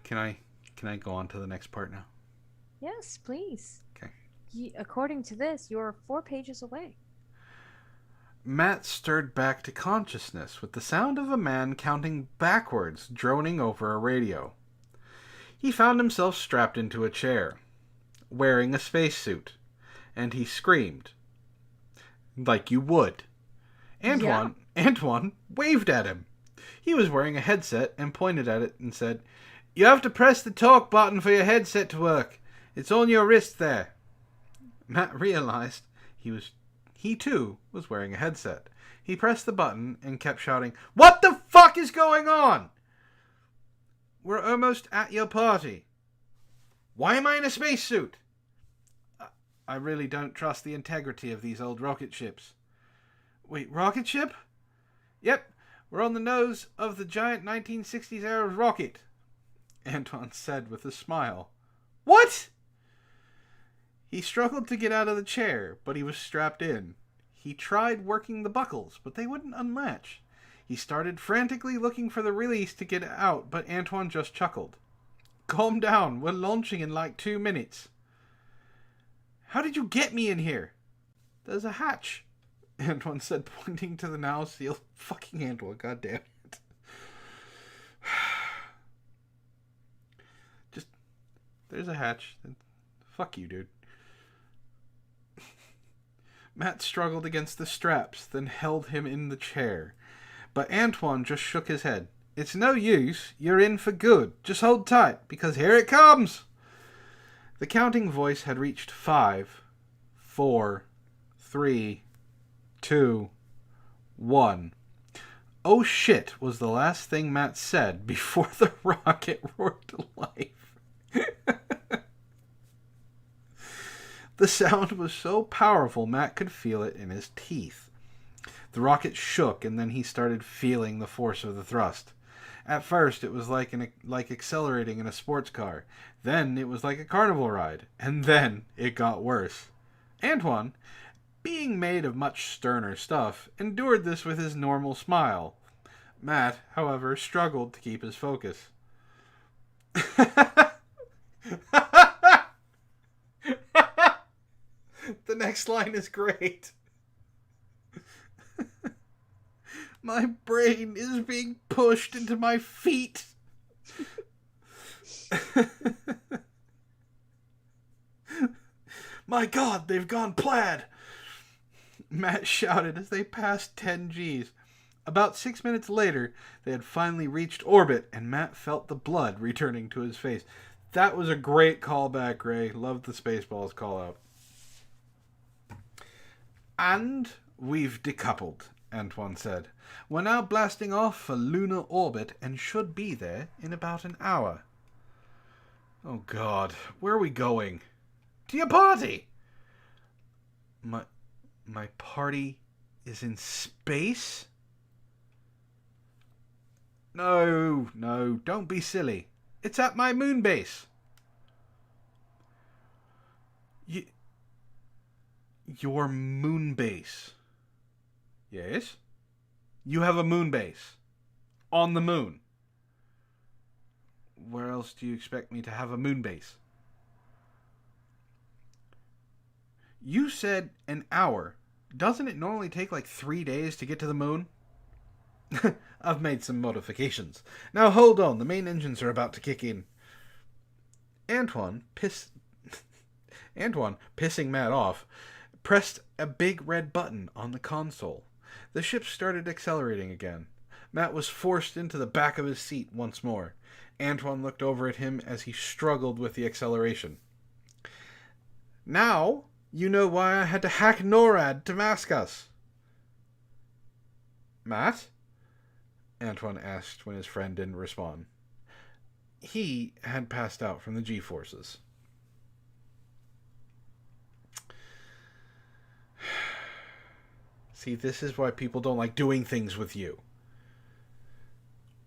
Can I go on to the next part now? Yes, please. Okay. According to this, you're 4 pages away. Matt stirred back to consciousness with the sound of a man counting backwards droning over a radio. He found himself strapped into a chair, wearing a spacesuit, and he screamed. Like you would. Antoine waved at him. He was wearing a headset and pointed at it and said, "You have to press the talk button for your headset to work. It's on your wrist there." Matt realized he too was wearing a headset. He pressed the button and kept shouting, "What the fuck is going on? We're almost at your party. Why am I in a spacesuit? I really don't trust the integrity of these old rocket ships." "Wait, rocket ship?" "Yep, we're on the nose of the giant 1960s era rocket," Antoine said with a smile. "What?" He struggled to get out of the chair, but he was strapped in. He tried working the buckles, but they wouldn't unlatch. He started frantically looking for the release to get out, but Antoine just chuckled. "Calm down, we're launching in like 2 minutes." "How did you get me in here?" "There's a hatch," Antoine said, pointing to the now sealed fucking handle. God damn it. Just, there's a hatch. Fuck you, dude. Matt struggled against the straps, then held him in the chair. But Antoine just shook his head. "It's no use. You're in for good. Just hold tight, because here it comes." The counting voice had reached 5, 4, 3, 2, 1. "Oh shit" was the last thing Matt said before the rocket roared to life. The sound was so powerful Matt could feel it in his teeth. The rocket shook, and then he started feeling the force of the thrust. At first, it was like accelerating in a sports car. Then it was like a carnival ride. And then it got worse. Antoine, being made of much sterner stuff, endured this with his normal smile. Matt, however, struggled to keep his focus. The next line is great. My brain is being pushed into my feet. My God, they've gone plaid. Matt shouted as they passed 10 Gs. About 6 minutes later, they had finally reached orbit, and Matt felt the blood returning to his face. That was a great callback, Ray. Loved the Spaceballs call out. And we've decoupled, Antoine said. We're now blasting off for lunar orbit and should be there in about an hour. Oh God, where are we going? To your party! My party is in space? No, don't be silly. It's at my moon base. Your moon base? Yes? You have a moon base. On the moon. Where else do you expect me to have a moon base? You said an hour. Doesn't it normally take like 3 days to get to the moon? I've made some modifications. Now hold on, the main engines are about to kick in. Antoine, pissing Matt off, pressed a big red button on the console. The ship started accelerating again. Matt was forced into the back of his seat once more. Antoine looked over at him as he struggled with the acceleration. Now, you know why I had to hack NORAD to mask us. Matt? Antoine asked when his friend didn't respond. He had passed out from the G-forces. See, this is why people don't like doing things with you.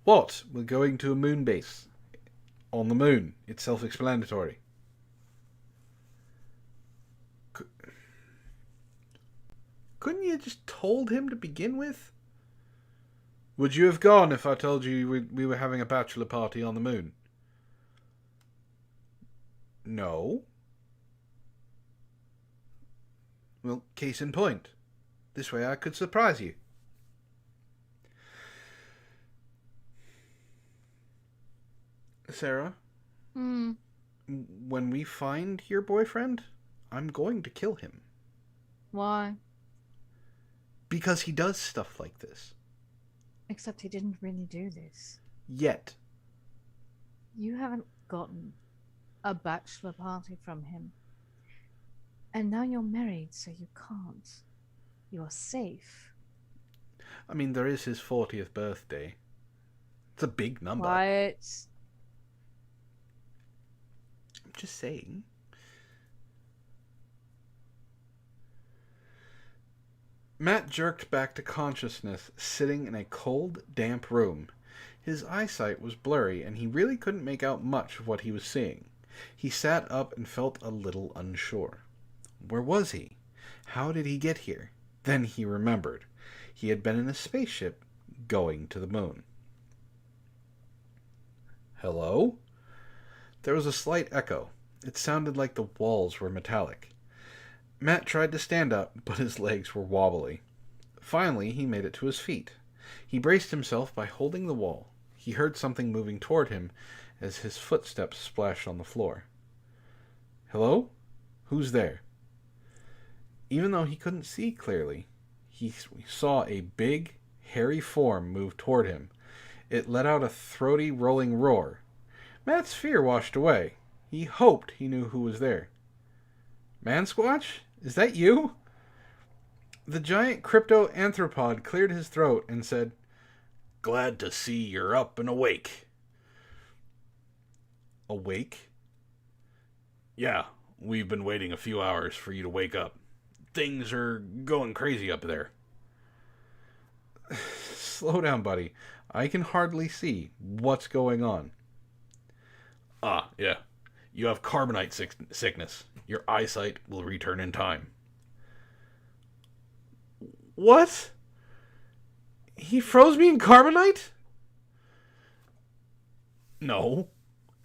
What? We're going to a moon base. On the moon. It's self-explanatory. Couldn't you just told him to begin with? Would you have gone if I told you we were having a bachelor party on the moon? No. Well, case in point. This way I could surprise you. Sarah? When we find your boyfriend, I'm going to kill him. Why? Because he does stuff like this. Except he didn't really do this. Yet. You haven't gotten a bachelor party from him. And now you're married, so you can't. You're safe. I mean, there is his 40th birthday. It's a big number. Quiet. I'm just saying. Matt jerked back to consciousness, sitting in a cold, damp room. His eyesight was blurry, and he really couldn't make out much of what he was seeing. He sat up and felt a little unsure. Where was he? How did he get here? Then he remembered. He had been in a spaceship going to the moon. Hello? There was a slight echo. It sounded like the walls were metallic. Matt tried to stand up, but his legs were wobbly. Finally, he made it to his feet. He braced himself by holding the wall. He heard something moving toward him as his footsteps splashed on the floor. Hello? Who's there? Even though he couldn't see clearly, he saw a big, hairy form move toward him. It let out a throaty, rolling roar. Matt's fear washed away. He hoped he knew who was there. Mansquatch? Is that you? The giant crypto-anthropod cleared his throat and said, Glad to see you're up and awake. Awake? Yeah, we've been waiting a few hours for you to wake up. Things are going crazy up there. Slow down, buddy. I can hardly see. What's going on? Ah, yeah. You have carbonite sickness. Your eyesight will return in time. What? He froze me in carbonite? No.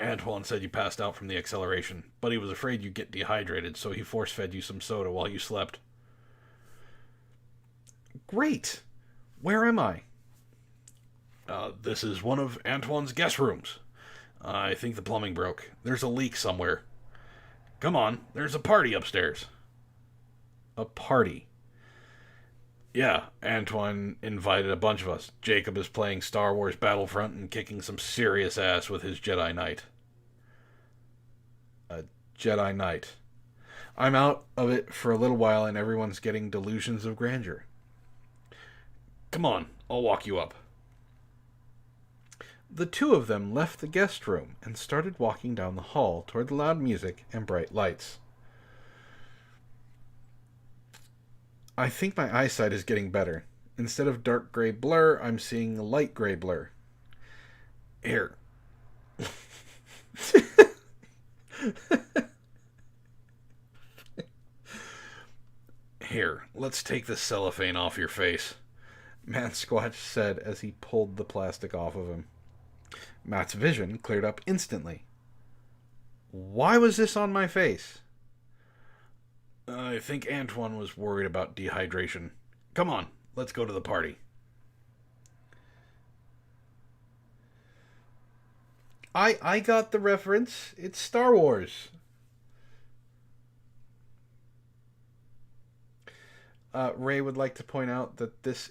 Antoine said you passed out from the acceleration, but he was afraid you'd get dehydrated, so he force-fed you some soda while you slept. Great. Where am I? This is one of Antoine's guest rooms. I think the plumbing broke. There's a leak somewhere. Come on, there's a party upstairs. A party? Yeah, Antoine invited a bunch of us. Jacob is playing Star Wars Battlefront and kicking some serious ass with his Jedi Knight. A Jedi Knight. I'm out of it for a little while and everyone's getting delusions of grandeur. Come on, I'll walk you up. The two of them left the guest room and started walking down the hall toward the loud music and bright lights. I think my eyesight is getting better. Instead of dark gray blur, I'm seeing light gray blur. Here. Here, let's take this cellophane off your face, Matt said as he pulled the plastic off of him. Matt's vision cleared up instantly. Why was this on my face? I think Antoine was worried about dehydration. Come on, let's go to the party. I got the reference. It's Star Wars. Ray would like to point out that this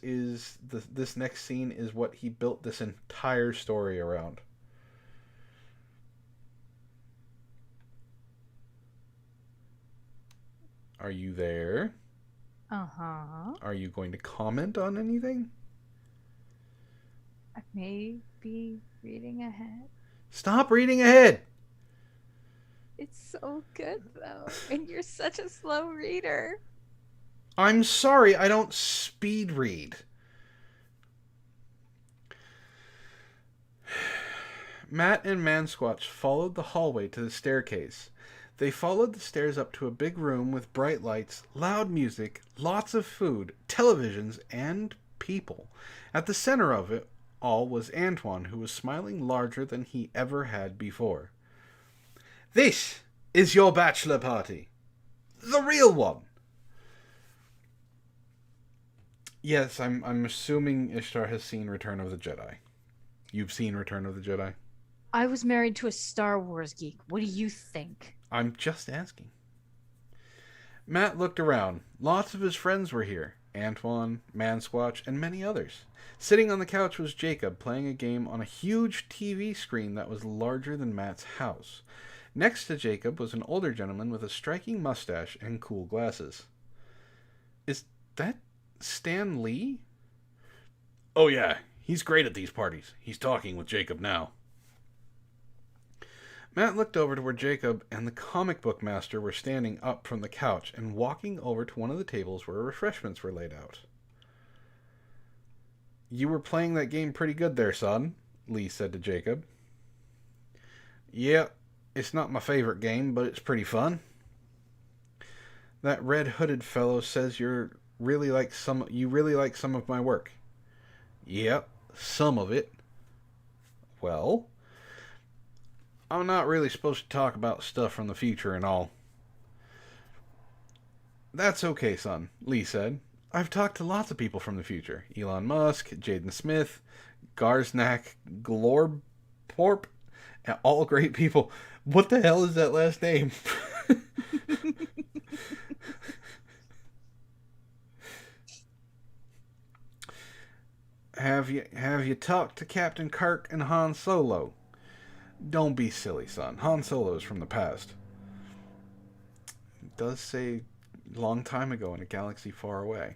next scene is what he built this entire story around. Are you there? Uh-huh. Are you going to comment on anything? I may be reading ahead. Stop reading ahead! It's so good, though. And you're such a slow reader. I'm sorry, I don't speed read. Matt and Mansquatch followed the hallway to the staircase. They followed the stairs up to a big room with bright lights, loud music, lots of food, televisions, and people. At the center of it all was Antoine, who was smiling larger than he ever had before. This is your bachelor party. The real one. Yes, I'm assuming Ishtar has seen Return of the Jedi. You've seen Return of the Jedi? I was married to a Star Wars geek. What do you think? I'm just asking. Matt looked around. Lots of his friends were here. Antoine, Mansquatch, and many others. Sitting on the couch was Jacob, playing a game on a huge TV screen that was larger than Matt's house. Next to Jacob was an older gentleman with a striking mustache and cool glasses. Is that Stan Lee? Oh yeah, he's great at these parties. He's talking with Jacob now. Matt looked over to where Jacob and the comic book master were standing up from the couch and walking over to one of the tables where refreshments were laid out. You were playing that game pretty good there, son, Lee said to Jacob. Yeah, it's not my favorite game, but it's pretty fun. That red-hooded fellow says you really like some of my work. Yep, some of it. Well, I'm not really supposed to talk about stuff from the future and all. That's okay, son, Lee said. I've talked to lots of people from the future. Elon Musk, Jaden Smith, Garznak, Glorporp, all great people. What the hell is that last name? Have you talked to Captain Kirk and Han Solo? Don't be silly, son. Han Solo is from the past. It does say long time ago in a galaxy far away.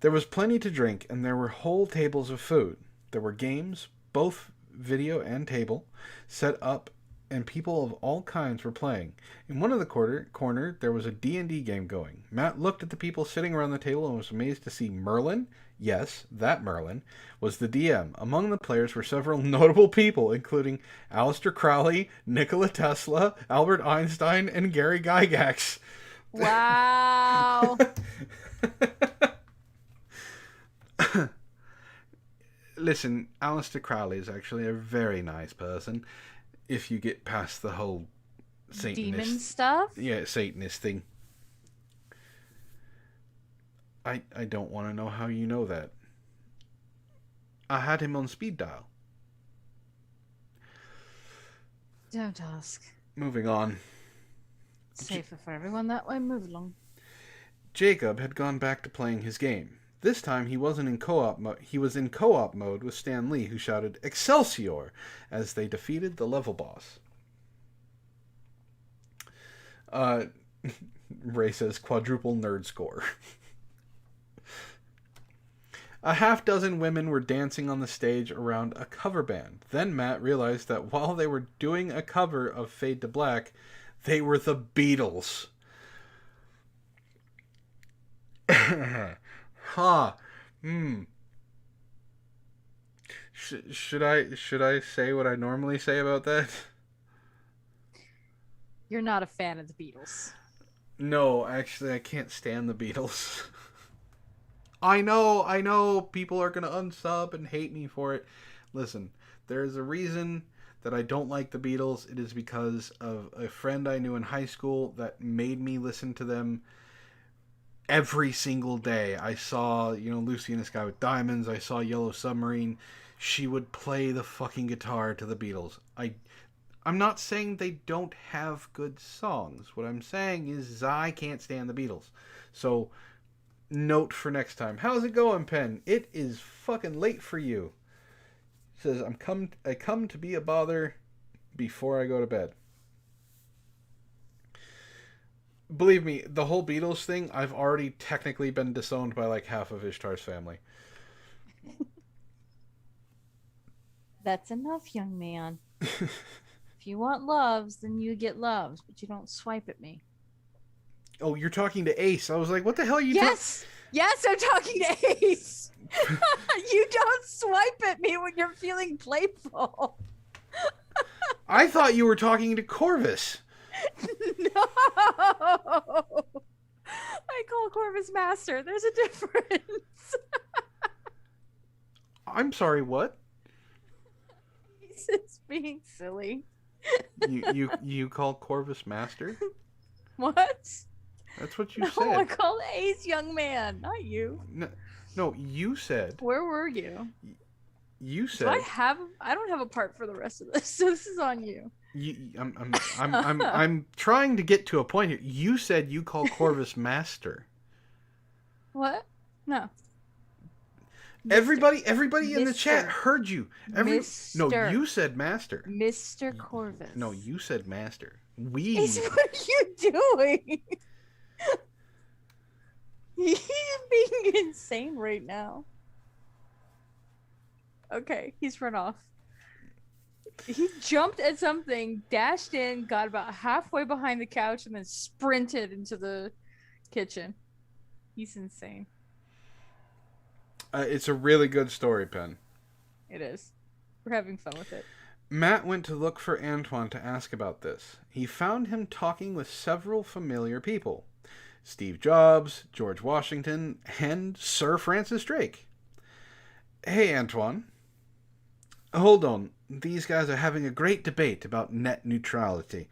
There was plenty to drink, and there were whole tables of food. There were games, both video and table, set up, and people of all kinds were playing. In one of the corner, there was a D&D game going. Matt looked at the people sitting around the table and was amazed to see Merlin, yes, that Merlin, was the DM. Among the players were several notable people, including Aleister Crowley, Nikola Tesla, Albert Einstein, and Gary Gygax. Wow. Listen, Aleister Crowley is actually a very nice person if you get past the whole Satanist demon stuff? Yeah, Satanist thing. I don't want to know how you know that. I had him on speed dial. Don't ask. Moving on. Safer for everyone that way. Move along. Jacob had gone back to playing his game. This time he wasn't in co-op mode. He was in co-op mode with Stan Lee, who shouted "Excelsior" as they defeated the level boss. Ray says quadruple nerd score. A half dozen women were dancing on the stage around a cover band. Then Matt realized that while they were doing a cover of Fade to Black, they were the Beatles. Ha. Should I say what I normally say about that? You're not a fan of the Beatles. No, actually, I can't stand the Beatles. I know, people are going to unsub and hate me for it. Listen, there's a reason that I don't like the Beatles. It is because of a friend I knew in high school that made me listen to them every single day. I saw, Lucy in the Sky with Diamonds. I saw Yellow Submarine. She would play the fucking guitar to the Beatles. I'm not saying they don't have good songs. What I'm saying is I can't stand the Beatles. So, note for next time. How's it going, Pen? It is fucking late for you. Says, I come to be a bother before I go to bed. Believe me, the whole Beatles thing, I've already technically been disowned by like half of Ishtar's family. That's enough, young man. If you want loves, then you get loves, but you don't swipe at me. Oh, you're talking to Ace. I was like, what the hell are you Yes, I'm talking to Ace. You don't swipe at me when you're feeling playful. I thought you were talking to Corvus. No. I call Corvus Master. There's a difference. I'm sorry, what? He's just being silly. You call Corvus Master? What? That's what you No, said. I called Ace young man, not you. No, you said. Where were you? You said. I don't have a part for the rest of this, so this is on you. I'm trying to get to a point here. You said you call Corvus Master. What? No. Everybody in the chat heard you. No, you said Master. Mr. Corvus. No, you said Master. Ace, what are you doing? He's being insane right now. Okay, he's run off. He jumped at something, dashed in, got about halfway behind the couch, and then sprinted into the kitchen. He's insane. It's a really good story, Pen. It is. We're having fun with it. Matt went to look for Antoine to ask about this. He found him talking with several familiar people. Steve Jobs, George Washington, and Sir Francis Drake. Hey, Antoine. Hold on. These guys are having a great debate about net neutrality,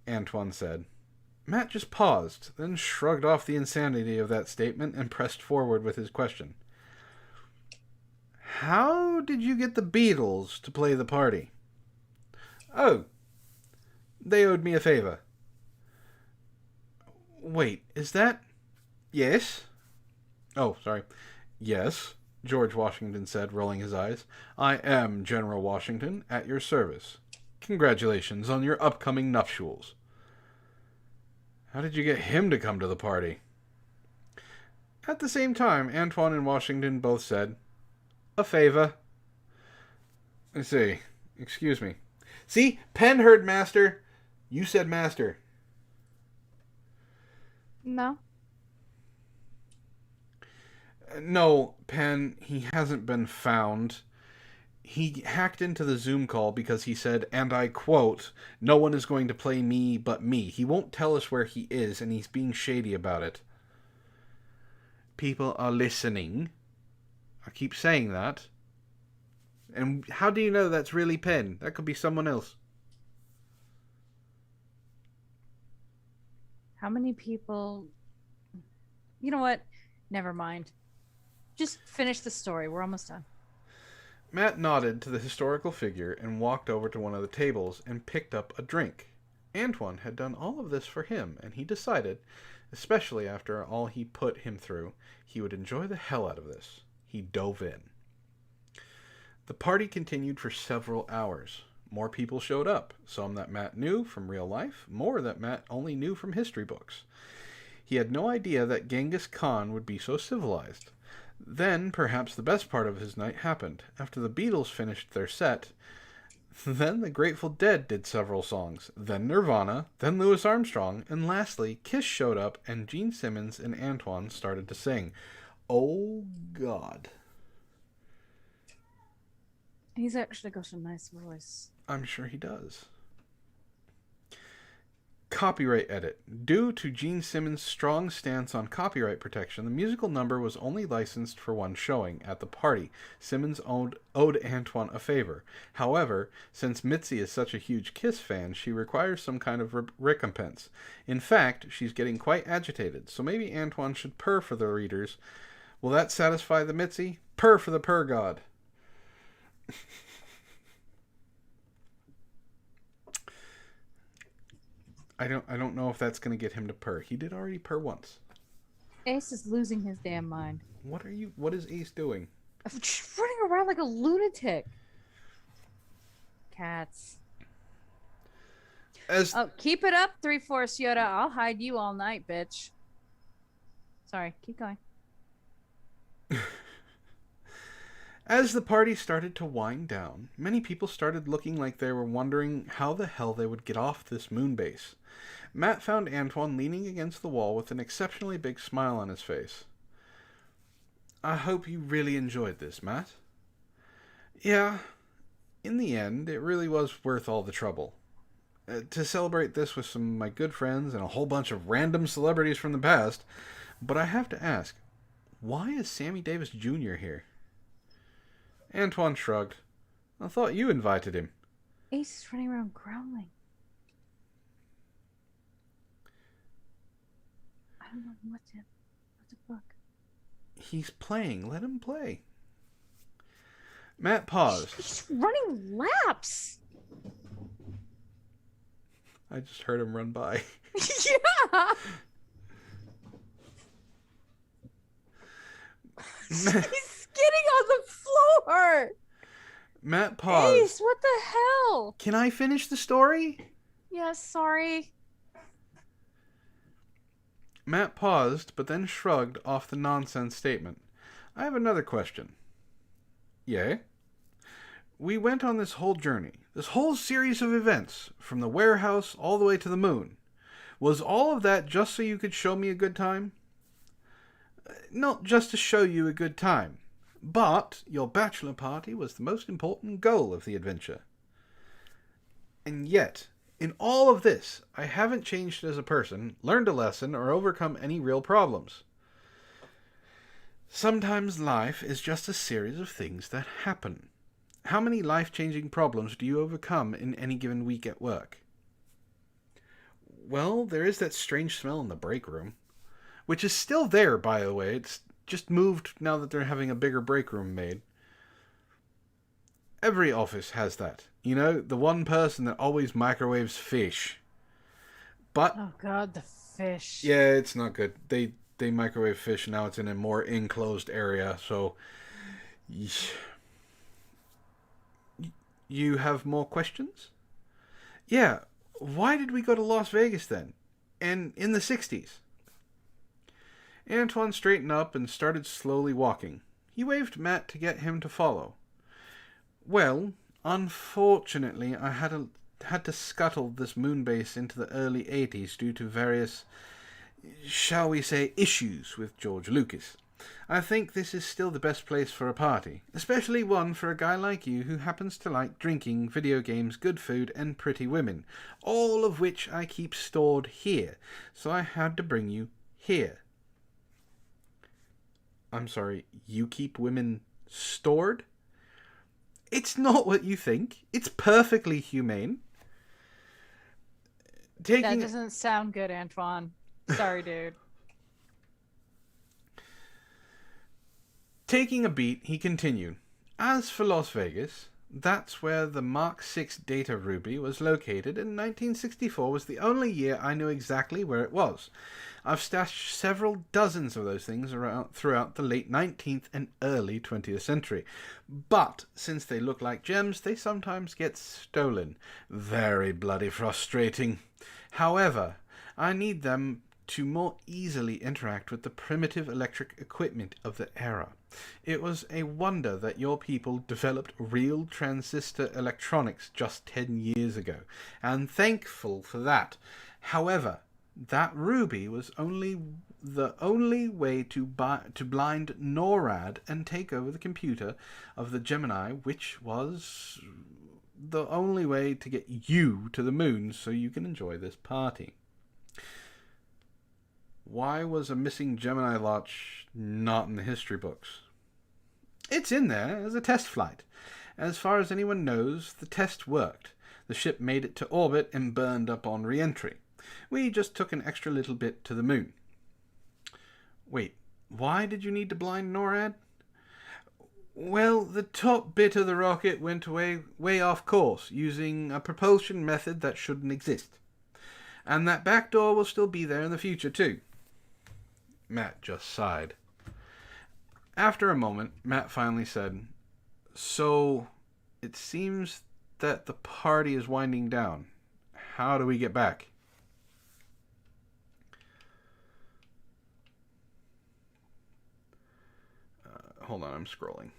Antoine said. Matt just paused, then shrugged off the insanity of that statement and pressed forward with his question. How did you get the Beatles to play the party? Oh, they owed me a favor. Wait, is that... Yes? Oh, sorry. Yes, George Washington said, rolling his eyes. I am General Washington, at your service. Congratulations on your upcoming nuptials. How did you get him to come to the party? At the same time, Antoine and Washington both said, a favor. I see. Excuse me. See? Penn heard master. You said master. No. No, Penn, he hasn't been found. He hacked into the Zoom call because he said, and I quote, "No one is going to play me but me." He won't tell us where he is, and he's being shady about it. People are listening. I keep saying that. And how do you know that's really Penn? That could be someone else. How many people... You know what? Never mind. Just finish the story. We're almost done. Matt nodded to the historical figure and walked over to one of the tables and picked up a drink. Antoine had done all of this for him, and he decided, especially after all he put him through, he would enjoy the hell out of this. He dove in. The party continued for several hours. More people showed up, some that Matt knew from real life, more that Matt only knew from history books. He had no idea that Genghis Khan would be so civilized. Then, perhaps the best part of his night happened. After the Beatles finished their set, then the Grateful Dead did several songs, then Nirvana, then Louis Armstrong, and lastly, Kiss showed up and Gene Simmons and Antoine started to sing. Oh, God. He's actually got a nice voice. I'm sure he does. Copyright edit. Due to Gene Simmons' strong stance on copyright protection, the musical number was only licensed for one showing. At the party, Simmons owed Antoine a favor. However, since Mitzi is such a huge Kiss fan, she requires some kind of recompense. In fact, she's getting quite agitated, so maybe Antoine should purr for the readers. Will that satisfy the Mitzi? Purr for the purr god. I don't know if that's going to get him to purr. He did already purr once. Ace is losing his damn mind. What is Ace doing? Just running around like a lunatic. Cats. Keep it up, 3-4 Yoda. I'll hide you all night, bitch. Sorry, keep going. As the party started to wind down, many people started looking like they were wondering how the hell they would get off this moon base. Matt found Antoine leaning against the wall with an exceptionally big smile on his face. I hope you really enjoyed this, Matt. Yeah, in the end, it really was worth all the trouble. To celebrate this with some of my good friends and a whole bunch of random celebrities from the past, but I have to ask, why is Sammy Davis Jr. here? Antoine shrugged. I thought you invited him. Ace is running around growling. I don't know what the fuck. He's playing. Let him play. Matt paused. He's running laps. I just heard him run by. Yeah. He's skidding on the floor. Matt paused. Ace, what the hell? Can I finish the story? Yeah, sorry. Matt paused, but then shrugged off the nonsense statement. I have another question. Yay? We went on this whole journey, this whole series of events, from the warehouse all the way to the moon. Was all of that just so you could show me a good time? Not just to show you a good time, but your bachelor party was the most important goal of the adventure. And yet, in all of this, I haven't changed as a person, learned a lesson, or overcome any real problems. Sometimes life is just a series of things that happen. How many life-changing problems do you overcome in any given week at work? Well, there is that strange smell in the break room. Which is still there, by the way. It's just moved now that they're having a bigger break room made. Every office has that. You know, the one person that always microwaves fish. But... Oh god, the fish. Yeah, it's not good. They microwave fish, now it's in a more enclosed area, so... You have more questions? Yeah, why did we go to Las Vegas then? And in the 60s? Antoine straightened up and started slowly walking. He waved Matt to get him to follow. Well, Unfortunately, I had to scuttle this moon base into the early 80s due to various, shall we say, issues with George Lucas. I think this is still the best place for a party, especially one for a guy like you who happens to like drinking, video games, good food, and pretty women, all of which I keep stored here, so I had to bring you here. I'm sorry, you keep women stored? It's not what you think. It's perfectly humane. That doesn't sound good, Antoine. Sorry, dude. Taking a beat, he continued. As for Las Vegas, that's where the Mark 6 data ruby was located, and 1964 was the only year I knew exactly where it was. I've stashed several dozens of those things around throughout the late 19th and early 20th century. But since they look like gems, they sometimes get stolen. Very bloody frustrating. However, I need them to more easily interact with the primitive electric equipment of the era. It was a wonder that your people developed real transistor electronics just 10 years ago, and thankful for that. However, that ruby was the only way to blind NORAD and take over the computer of the Gemini, which was the only way to get you to the moon so you can enjoy this party. Why was a missing Gemini launch not in the history books? It's in there as a test flight. As far as anyone knows, the test worked. The ship made it to orbit and burned up on re-entry. We just took an extra little bit to the moon. Wait, why did you need to blind NORAD? Well, the top bit of the rocket went way off course, using a propulsion method that shouldn't exist. And that back door will still be there in the future, too. Matt just sighed. After a moment, Matt finally said, So, it seems that the party is winding down. How do we get back? Hold on, I'm scrolling.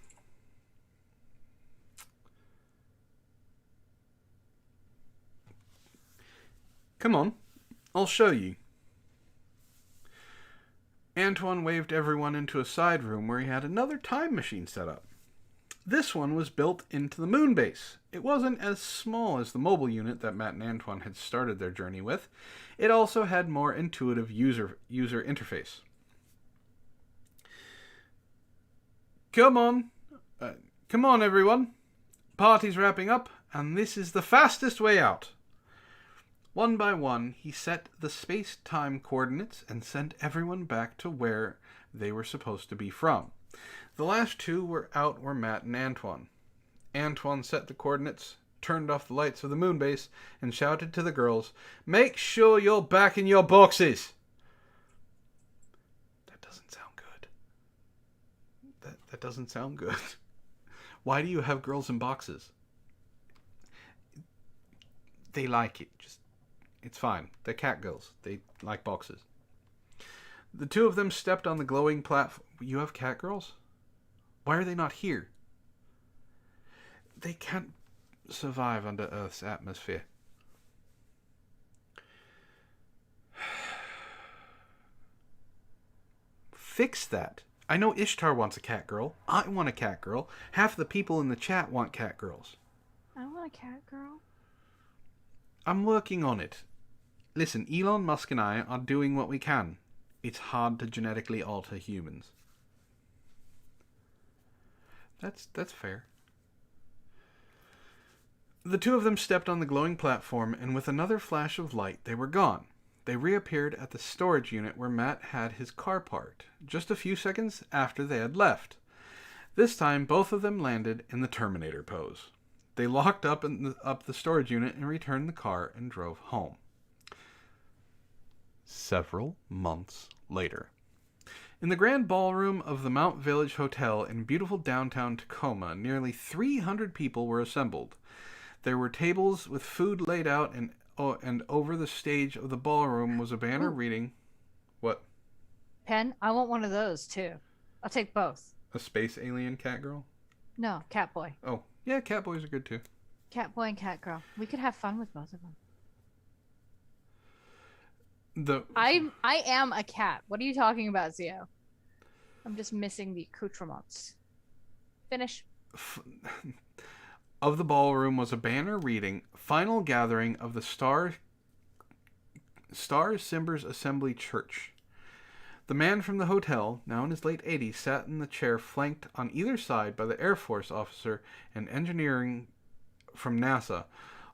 Come on, I'll show you. Antoine waved everyone into a side room where he had another time machine set up. This one was built into the moon base. It wasn't as small as the mobile unit that Matt and Antoine had started their journey with. It also had more intuitive user interface. Come on, everyone. Party's wrapping up, and this is the fastest way out. One by one, he set the space-time coordinates and sent everyone back to where they were supposed to be from. The last two were out were Matt and Antoine. Antoine set the coordinates, turned off the lights of the moon base, and shouted to the girls, "Make sure you're back in your boxes!" That doesn't sound good. That doesn't sound good. Why do you have girls in boxes? They like it. It's fine. They're cat girls. They like boxes. The two of them stepped on the glowing platform. You have cat girls? Why are they not here? They can't survive under Earth's atmosphere. Fix that. I know Ishtar wants a cat girl. I want a cat girl. Half the people in the chat want cat girls. I want a cat girl. I'm working on it. Listen, Elon Musk and I are doing what we can. It's hard to genetically alter humans. That's fair. The two of them stepped on the glowing platform, and with another flash of light, they were gone. They reappeared at the storage unit where Matt had his car parked, just a few seconds after they had left. This time, both of them landed in the Terminator pose. They locked up the storage unit and returned the car and drove home. Several months later. In the grand ballroom of the Mount Village Hotel in beautiful downtown Tacoma, nearly 300 people were assembled. There were tables with food laid out, and over the stage of the ballroom was a banner reading... What? Pen, I want one of those, too. I'll take both. A space alien cat girl? No, cat boy. Oh, Yeah, cat boys are good too. Cat boy and cat girl. We could have fun with both of them. I am a cat. What are you talking about, Zio? I'm just missing the accoutrements. Finish. Of the ballroom was a banner reading "Final Gathering of the Star Simbers Assembly Church." The man from the hotel, now in his late 80s, sat in the chair flanked on either side by the Air Force officer and engineering from NASA.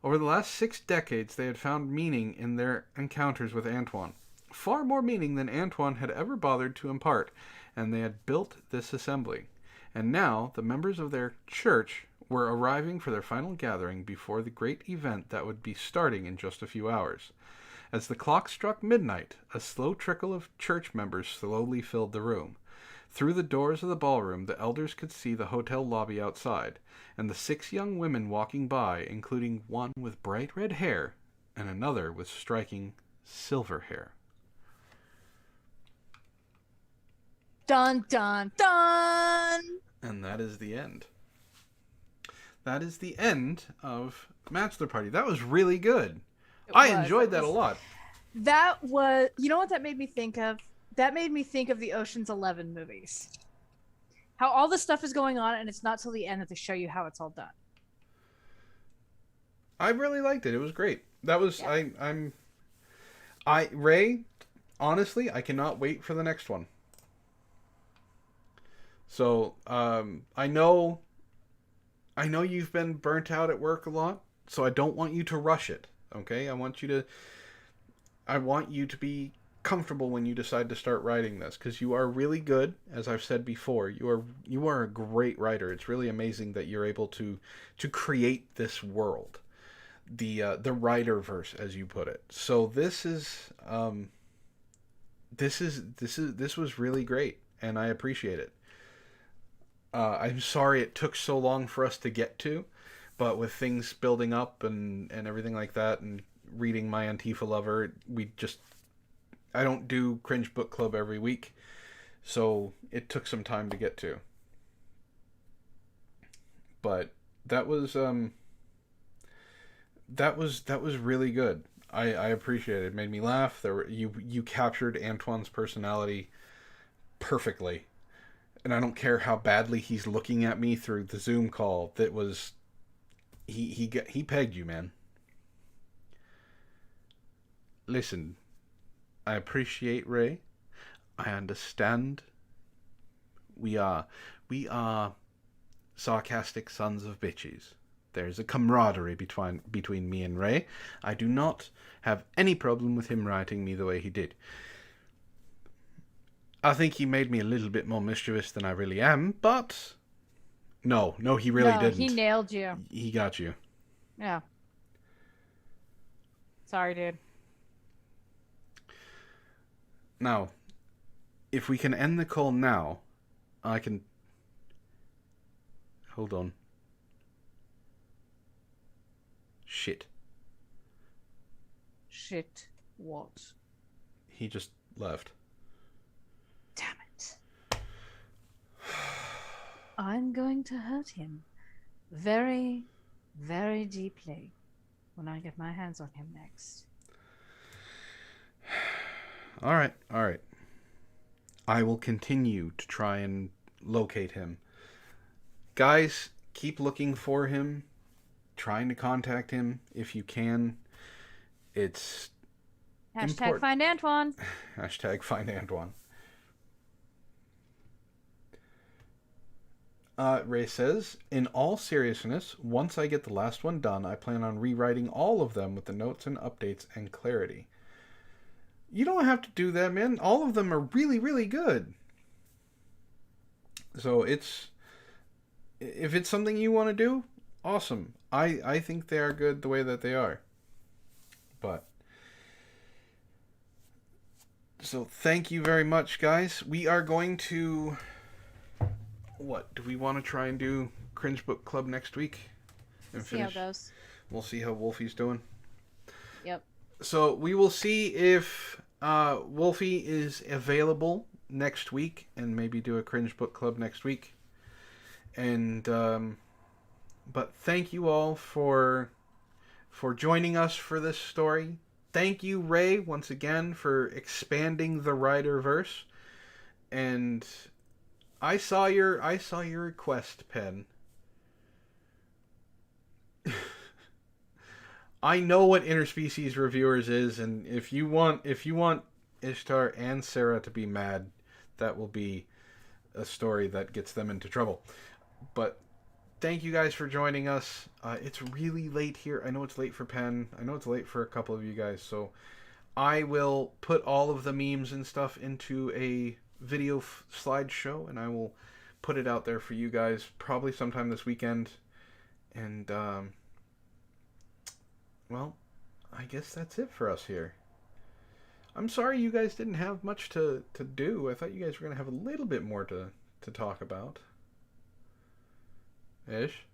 Over the last 6 decades, they had found meaning in their encounters with Antoine. Far more meaning than Antoine had ever bothered to impart, and they had built this assembly. And now, the members of their church were arriving for their final gathering before the great event that would be starting in just a few hours. As the clock struck midnight, a slow trickle of church members slowly filled the room. Through the doors of the ballroom, the elders could see the hotel lobby outside, and the 6 young women walking by, including one with bright red hair and another with striking silver hair. Dun, dun, dun! And that is the end. That is the end of Mattchelor Party. That was really good. I enjoyed that a lot. That was... You know what that made me think of? That made me think of the Ocean's 11 movies. How all this stuff is going on, and it's not till the end that they show you how it's all done. I really liked it. It was great. That was... Yeah. Ray, honestly, I cannot wait for the next one. So, I know you've been burnt out at work a lot, so I don't want you to rush it. Okay? I want you to be comfortable when you decide to start writing this, because you are really good. As I've said before, you are a great writer. It's really amazing that you're able to create this world, the writer-verse, as you put it. So this was really great, and I appreciate it. I'm sorry it took so long for us to get to, but with things building up and everything like that, and reading My Antifa Lover, I don't do Cringe Book Club every week, so it took some time to get to. But that was really good. I appreciate it. It made me laugh. You captured Antoine's personality perfectly. And I don't care how badly he's looking at me through the Zoom call. That was... He pegged you, man. Listen, I appreciate Ray. I understand. We are sarcastic sons of bitches. There's a camaraderie between me and Ray. I do not have any problem with him writing me the way he did. I think he made me a little bit more mischievous than I really am, but... No, he really didn't. He nailed you. He got you. Yeah. Sorry, dude. Now, if we can end the call now, I can... Hold on. Shit. Shit. What? He just left. Damn it. I'm going to hurt him very, very deeply when I get my hands on him next. All right. I will continue to try and locate him. Guys, keep looking for him. Trying to contact him if you can. It's Hashtag find Antoine. Hashtag find Antoine. Ray says, in all seriousness, once I get the last one done, I plan on rewriting all of them with the notes and updates and clarity. You don't have to do that, man. All of them are really, really good. So if it's something you want to do, awesome. I think they are good the way that they are. But so thank you very much, guys. We are going to... What? Do we want to try and do Cringe Book Club next week? And see how it goes. We'll see how Wolfie's doing. Yep. So we will see if Wolfie is available next week and maybe do a Cringe Book Club next week. And But thank you all for joining us for this story. Thank you, Ray, once again for expanding the Rider-verse. And I saw your request, Pen. I know what interspecies reviewers is, and if you want Ishtar and Sarah to be mad, that will be a story that gets them into trouble. But thank you guys for joining us. It's really late here. I know it's late for Pen. I know it's late for a couple of you guys. So I will put all of the memes and stuff into a video slideshow, and I will put it out there for you guys probably sometime this weekend. And well, I guess that's it for us here. I'm sorry you guys didn't have much to do. I thought you guys were going to have a little bit more to talk about. Ish?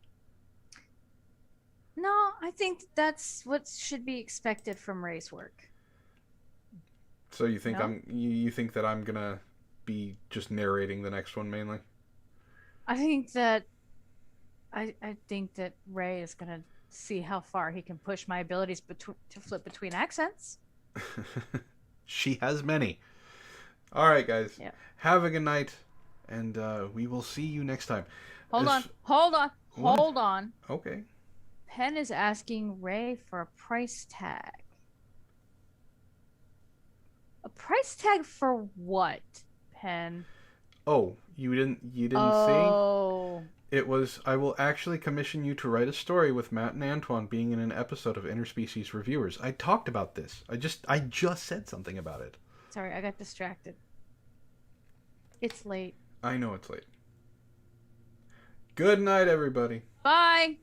No, I think that's what should be expected from Ray's work. So you think No? you think that I'm going to be just narrating the next one mainly? I think that I think that Ray is gonna see how far he can push my abilities to flip between accents. She has many. All right, guys. Yeah. Have a good night, and we will see you next time. Hold on. What? Hold on. Okay. Penn is asking Ray for a price tag. A price tag for what, Penn? Oh, you didn't see? Oh. It was, I will actually commission you to write a story with Matt and Antoine being in an episode of Interspecies Reviewers. I talked about this. I just said something about it. Sorry, I got distracted. It's late. I know it's late. Good night, everybody. Bye.